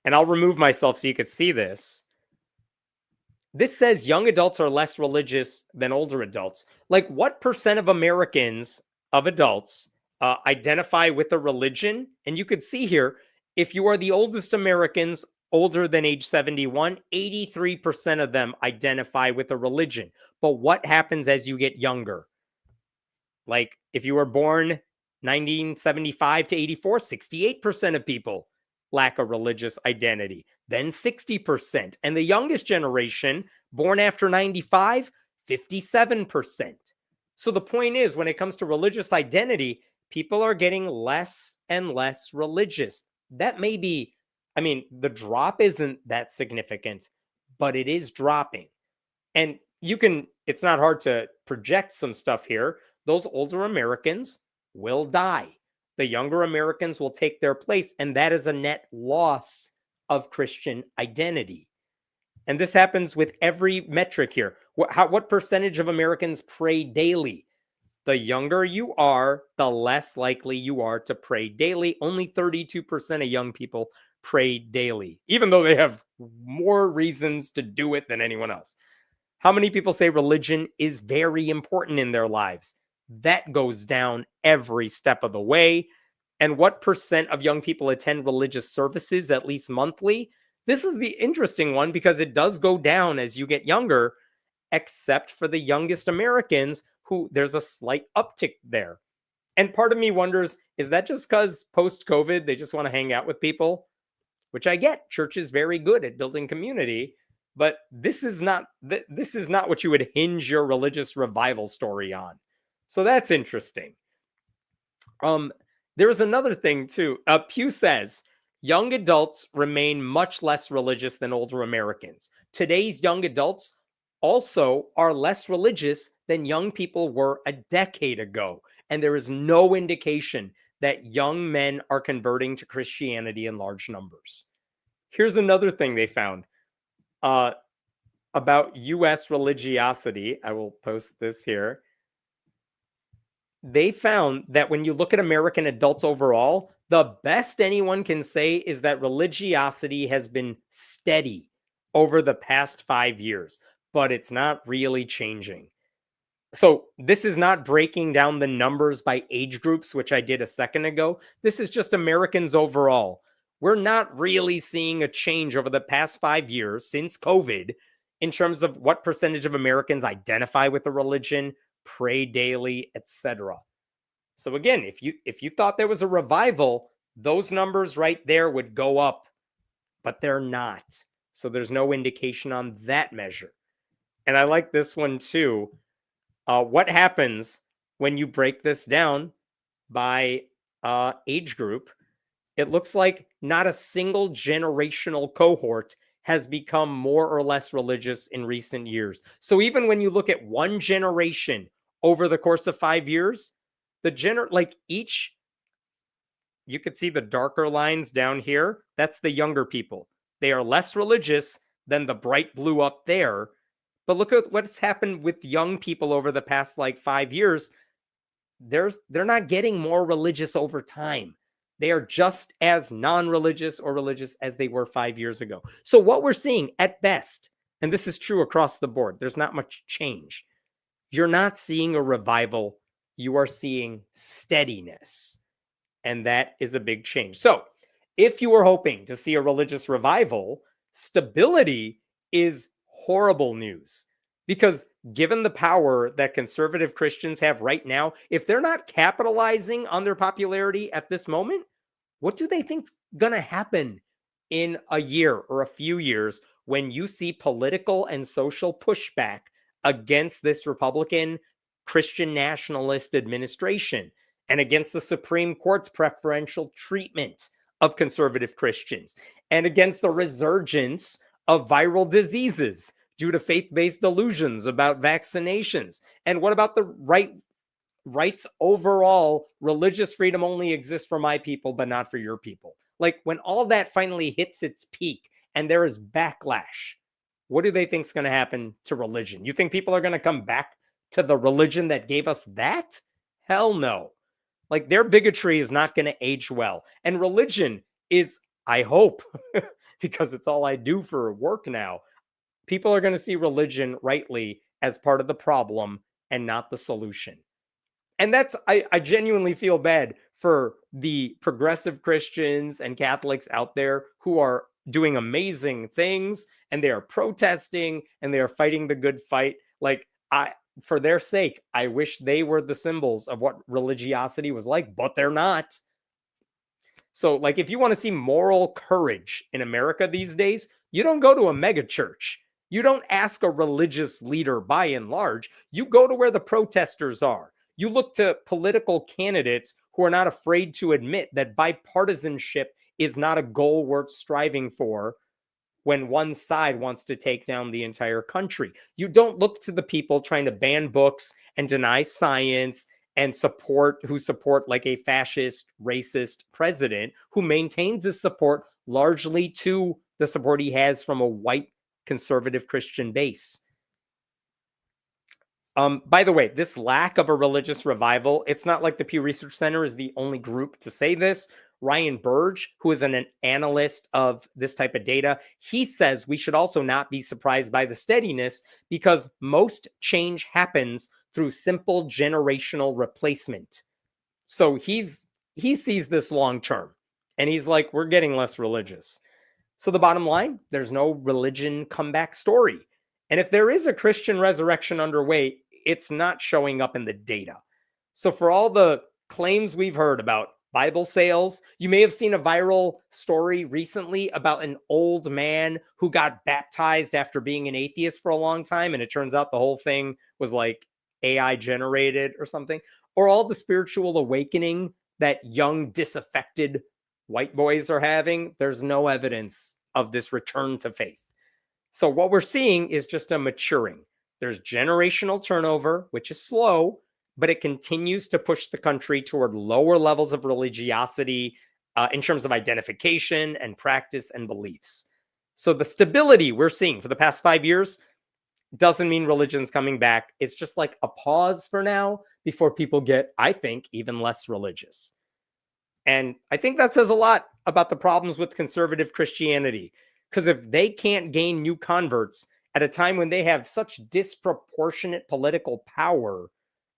and I'll remove myself so you could see this. This says young adults are less religious than older adults. Like, what percent of Americans, of adults, identify with a religion? And you could see here, if you are the oldest Americans older than age 71, 83% of them identify with a religion. But what happens as you get younger? Like if you were born 1975 to 84, 68% of people lack a religious identity, then 60%. And the youngest generation, born after 95, 57%. So the point is, when it comes to religious identity, people are getting less and less religious. That may be, I mean, the drop isn't that significant, but it is dropping. And it's not hard to project some stuff here. Those older Americans will die. The younger Americans will take their place, and that is a net loss of Christian identity. And this happens with every metric here. What percentage of Americans pray daily? The younger you are, the less likely you are to pray daily. Only 32% of young people pray daily, even though they have more reasons to do it than anyone else. How many people say religion is very important in their lives? That goes down every step of the way. And what percent of young people attend religious services at least monthly? This is the interesting one because it does go down as you get younger, except for the youngest Americans, who there's a slight uptick there. And part of me wonders, is that just because post-COVID, they just want to hang out with people? Which I get. Church is very good at building community, but this is not what you would hinge your religious revival story on. So that's interesting. There's another thing too. Pew says young adults remain much less religious than older Americans. Today's young adults also are less religious than young people were a decade ago. And there is no indication that young men are converting to Christianity in large numbers. Here's another thing they found about U.S. religiosity. I will post this here. They found that when you look at American adults overall, the best anyone can say is that religiosity has been steady over the past 5 years, but it's not really changing. So this is not breaking down the numbers by age groups, which I did a second ago. This is just Americans overall. We're not really seeing a change over the past 5 years since COVID in terms of what percentage of Americans identify with a religion, pray daily, etc. So again, if you thought there was a revival, those numbers right there would go up, but they're not. So there's no indication on that measure. And I like this one too. What happens when you break this down by age group? It looks like not a single generational cohort has become more or less religious in recent years. So even when you look at one generation over the course of 5 years, you could see the darker lines down here. That's the younger people. They are less religious than the bright blue up there. But look at what's happened with young people over the past 5 years. They're not getting more religious over time. They are just as non-religious or religious as they were 5 years ago. So what we're seeing at best, and this is true across the board, there's not much change. You're not seeing a revival. You are seeing steadiness. And that is a big change. So if you were hoping to see a religious revival, stability is horrible news. Because given the power that conservative Christians have right now, if they're not capitalizing on their popularity at this moment, what do they think's going to happen in a year or a few years when you see political and social pushback against this Republican Christian nationalist administration and against the Supreme Court's preferential treatment of conservative Christians and against the resurgence of viral diseases due to faith-based delusions about vaccinations? And what about the rights overall? Religious freedom only exists for my people, but not for your people. When all that finally hits its peak and there is backlash, what do they think is going to happen to religion? You think people are going to come back to the religion that gave us that? Hell no. Their bigotry is not going to age well. And religion is, I hope, because it's all I do for work now, people are going to see religion rightly as part of the problem and not the solution. And I genuinely feel bad for the progressive Christians and Catholics out there who are doing amazing things and they are protesting and they are fighting the good fight. for their sake, I wish they were the symbols of what religiosity was like, but they're not. So, like, if you want to see moral courage in America these days, you don't go to a mega church. You don't ask a religious leader by and large. You go to where the protesters are. You look to political candidates who are not afraid to admit that bipartisanship is not a goal worth striving for when one side wants to take down the entire country. You don't look to the people trying to ban books and deny science and who support like a fascist, racist president who maintains his support largely to the support he has from a white conservative Christian base. By the way, this lack of a religious revival, it's not like the Pew Research Center is the only group to say this. Ryan Burge, who is an analyst of this type of data, he says we should also not be surprised by the steadiness because most change happens through simple generational replacement. So he sees this long term, and he's like, we're getting less religious. So the bottom line, there's no religion comeback story. And if there is a Christian resurrection underway, it's not showing up in the data. So for all the claims we've heard about Bible sales, you may have seen a viral story recently about an old man who got baptized after being an atheist for a long time. And it turns out the whole thing was like AI generated or something. Or all the spiritual awakening that young, disaffected white boys are having. There's no evidence of this return to faith. So what we're seeing is just a maturing. There's generational turnover, which is slow, but it continues to push the country toward lower levels of religiosity in terms of identification and practice and beliefs. So the stability we're seeing for the past 5 years doesn't mean religion's coming back. It's just like a pause for now before people get, I think, even less religious. And I think that says a lot about the problems with conservative Christianity. Because if they can't gain new converts at a time when they have such disproportionate political power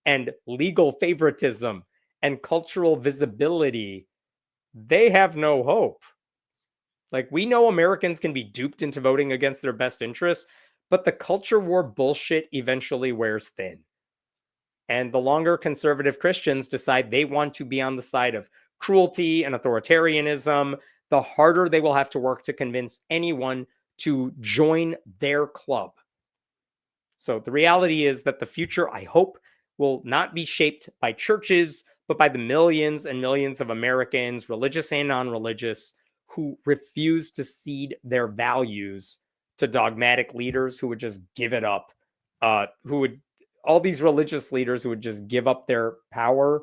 and legal favoritism and cultural visibility, they have no hope. Like, we know Americans can be duped into voting against their best interests, but the culture war bullshit eventually wears thin. And the longer conservative Christians decide they want to be on the side of cruelty and authoritarianism, the harder they will have to work to convince anyone to join their club. So the reality is that the future, I hope, will not be shaped by churches, but by the millions and millions of Americans, religious and non-religious, who refuse to cede their values to dogmatic leaders who would just give it up, all these religious leaders who would just give up their power.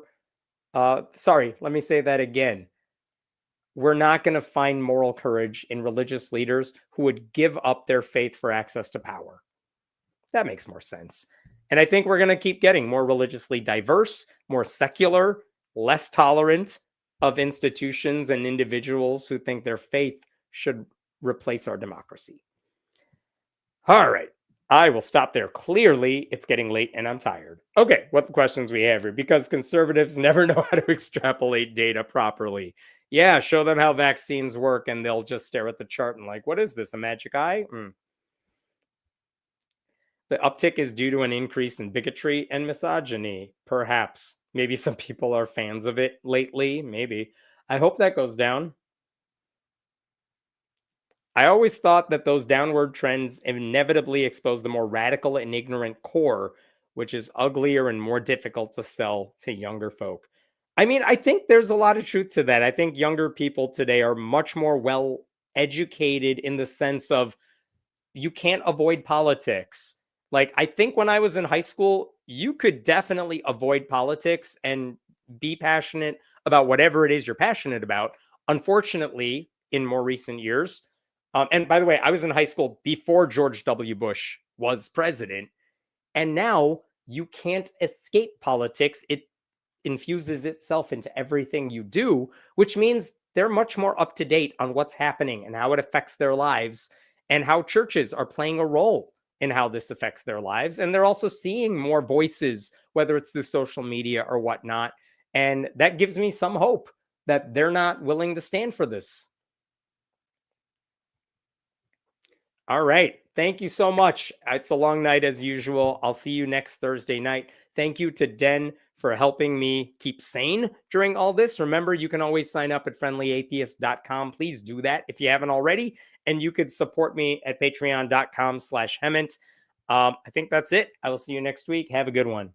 Sorry, let me say that again. We're not going to find moral courage in religious leaders who would give up their faith for access to power. That makes more sense. And I think we're going to keep getting more religiously diverse, more secular, less tolerant of institutions and individuals who think their faith should replace our democracy. All right. I will stop there. Clearly, it's getting late and I'm tired. Okay, what the questions we have here? Because conservatives never know how to extrapolate data properly. Yeah, show them how vaccines work and they'll just stare at the chart and like, what is this, a magic eye? The uptick is due to an increase in bigotry and misogyny, perhaps. Maybe some people are fans of it lately, maybe. I hope that goes down. I always thought that those downward trends inevitably expose the more radical and ignorant core, which is uglier and more difficult to sell to younger folk. I mean, I think there's a lot of truth to that. I think younger people today are much more well educated in the sense of you can't avoid politics. Like, I think when I was in high school, you could definitely avoid politics and be passionate about whatever it is you're passionate about. Unfortunately, in more recent years, and by the way, I was in high school before George W. Bush was president. And now you can't escape politics. It infuses itself into everything you do, which means they're much more up to date on what's happening and how it affects their lives and how churches are playing a role in how this affects their lives. And they're also seeing more voices, whether it's through social media or whatnot. And that gives me some hope that they're not willing to stand for this. All right. Thank you so much. It's a long night as usual. I'll see you next Thursday night. Thank you to Den for helping me keep sane during all this. Remember, you can always sign up at friendlyatheist.com. Please do that if you haven't already. And you could support me at patreon.com/Hemant. I think that's it. I will see you next week. Have a good one.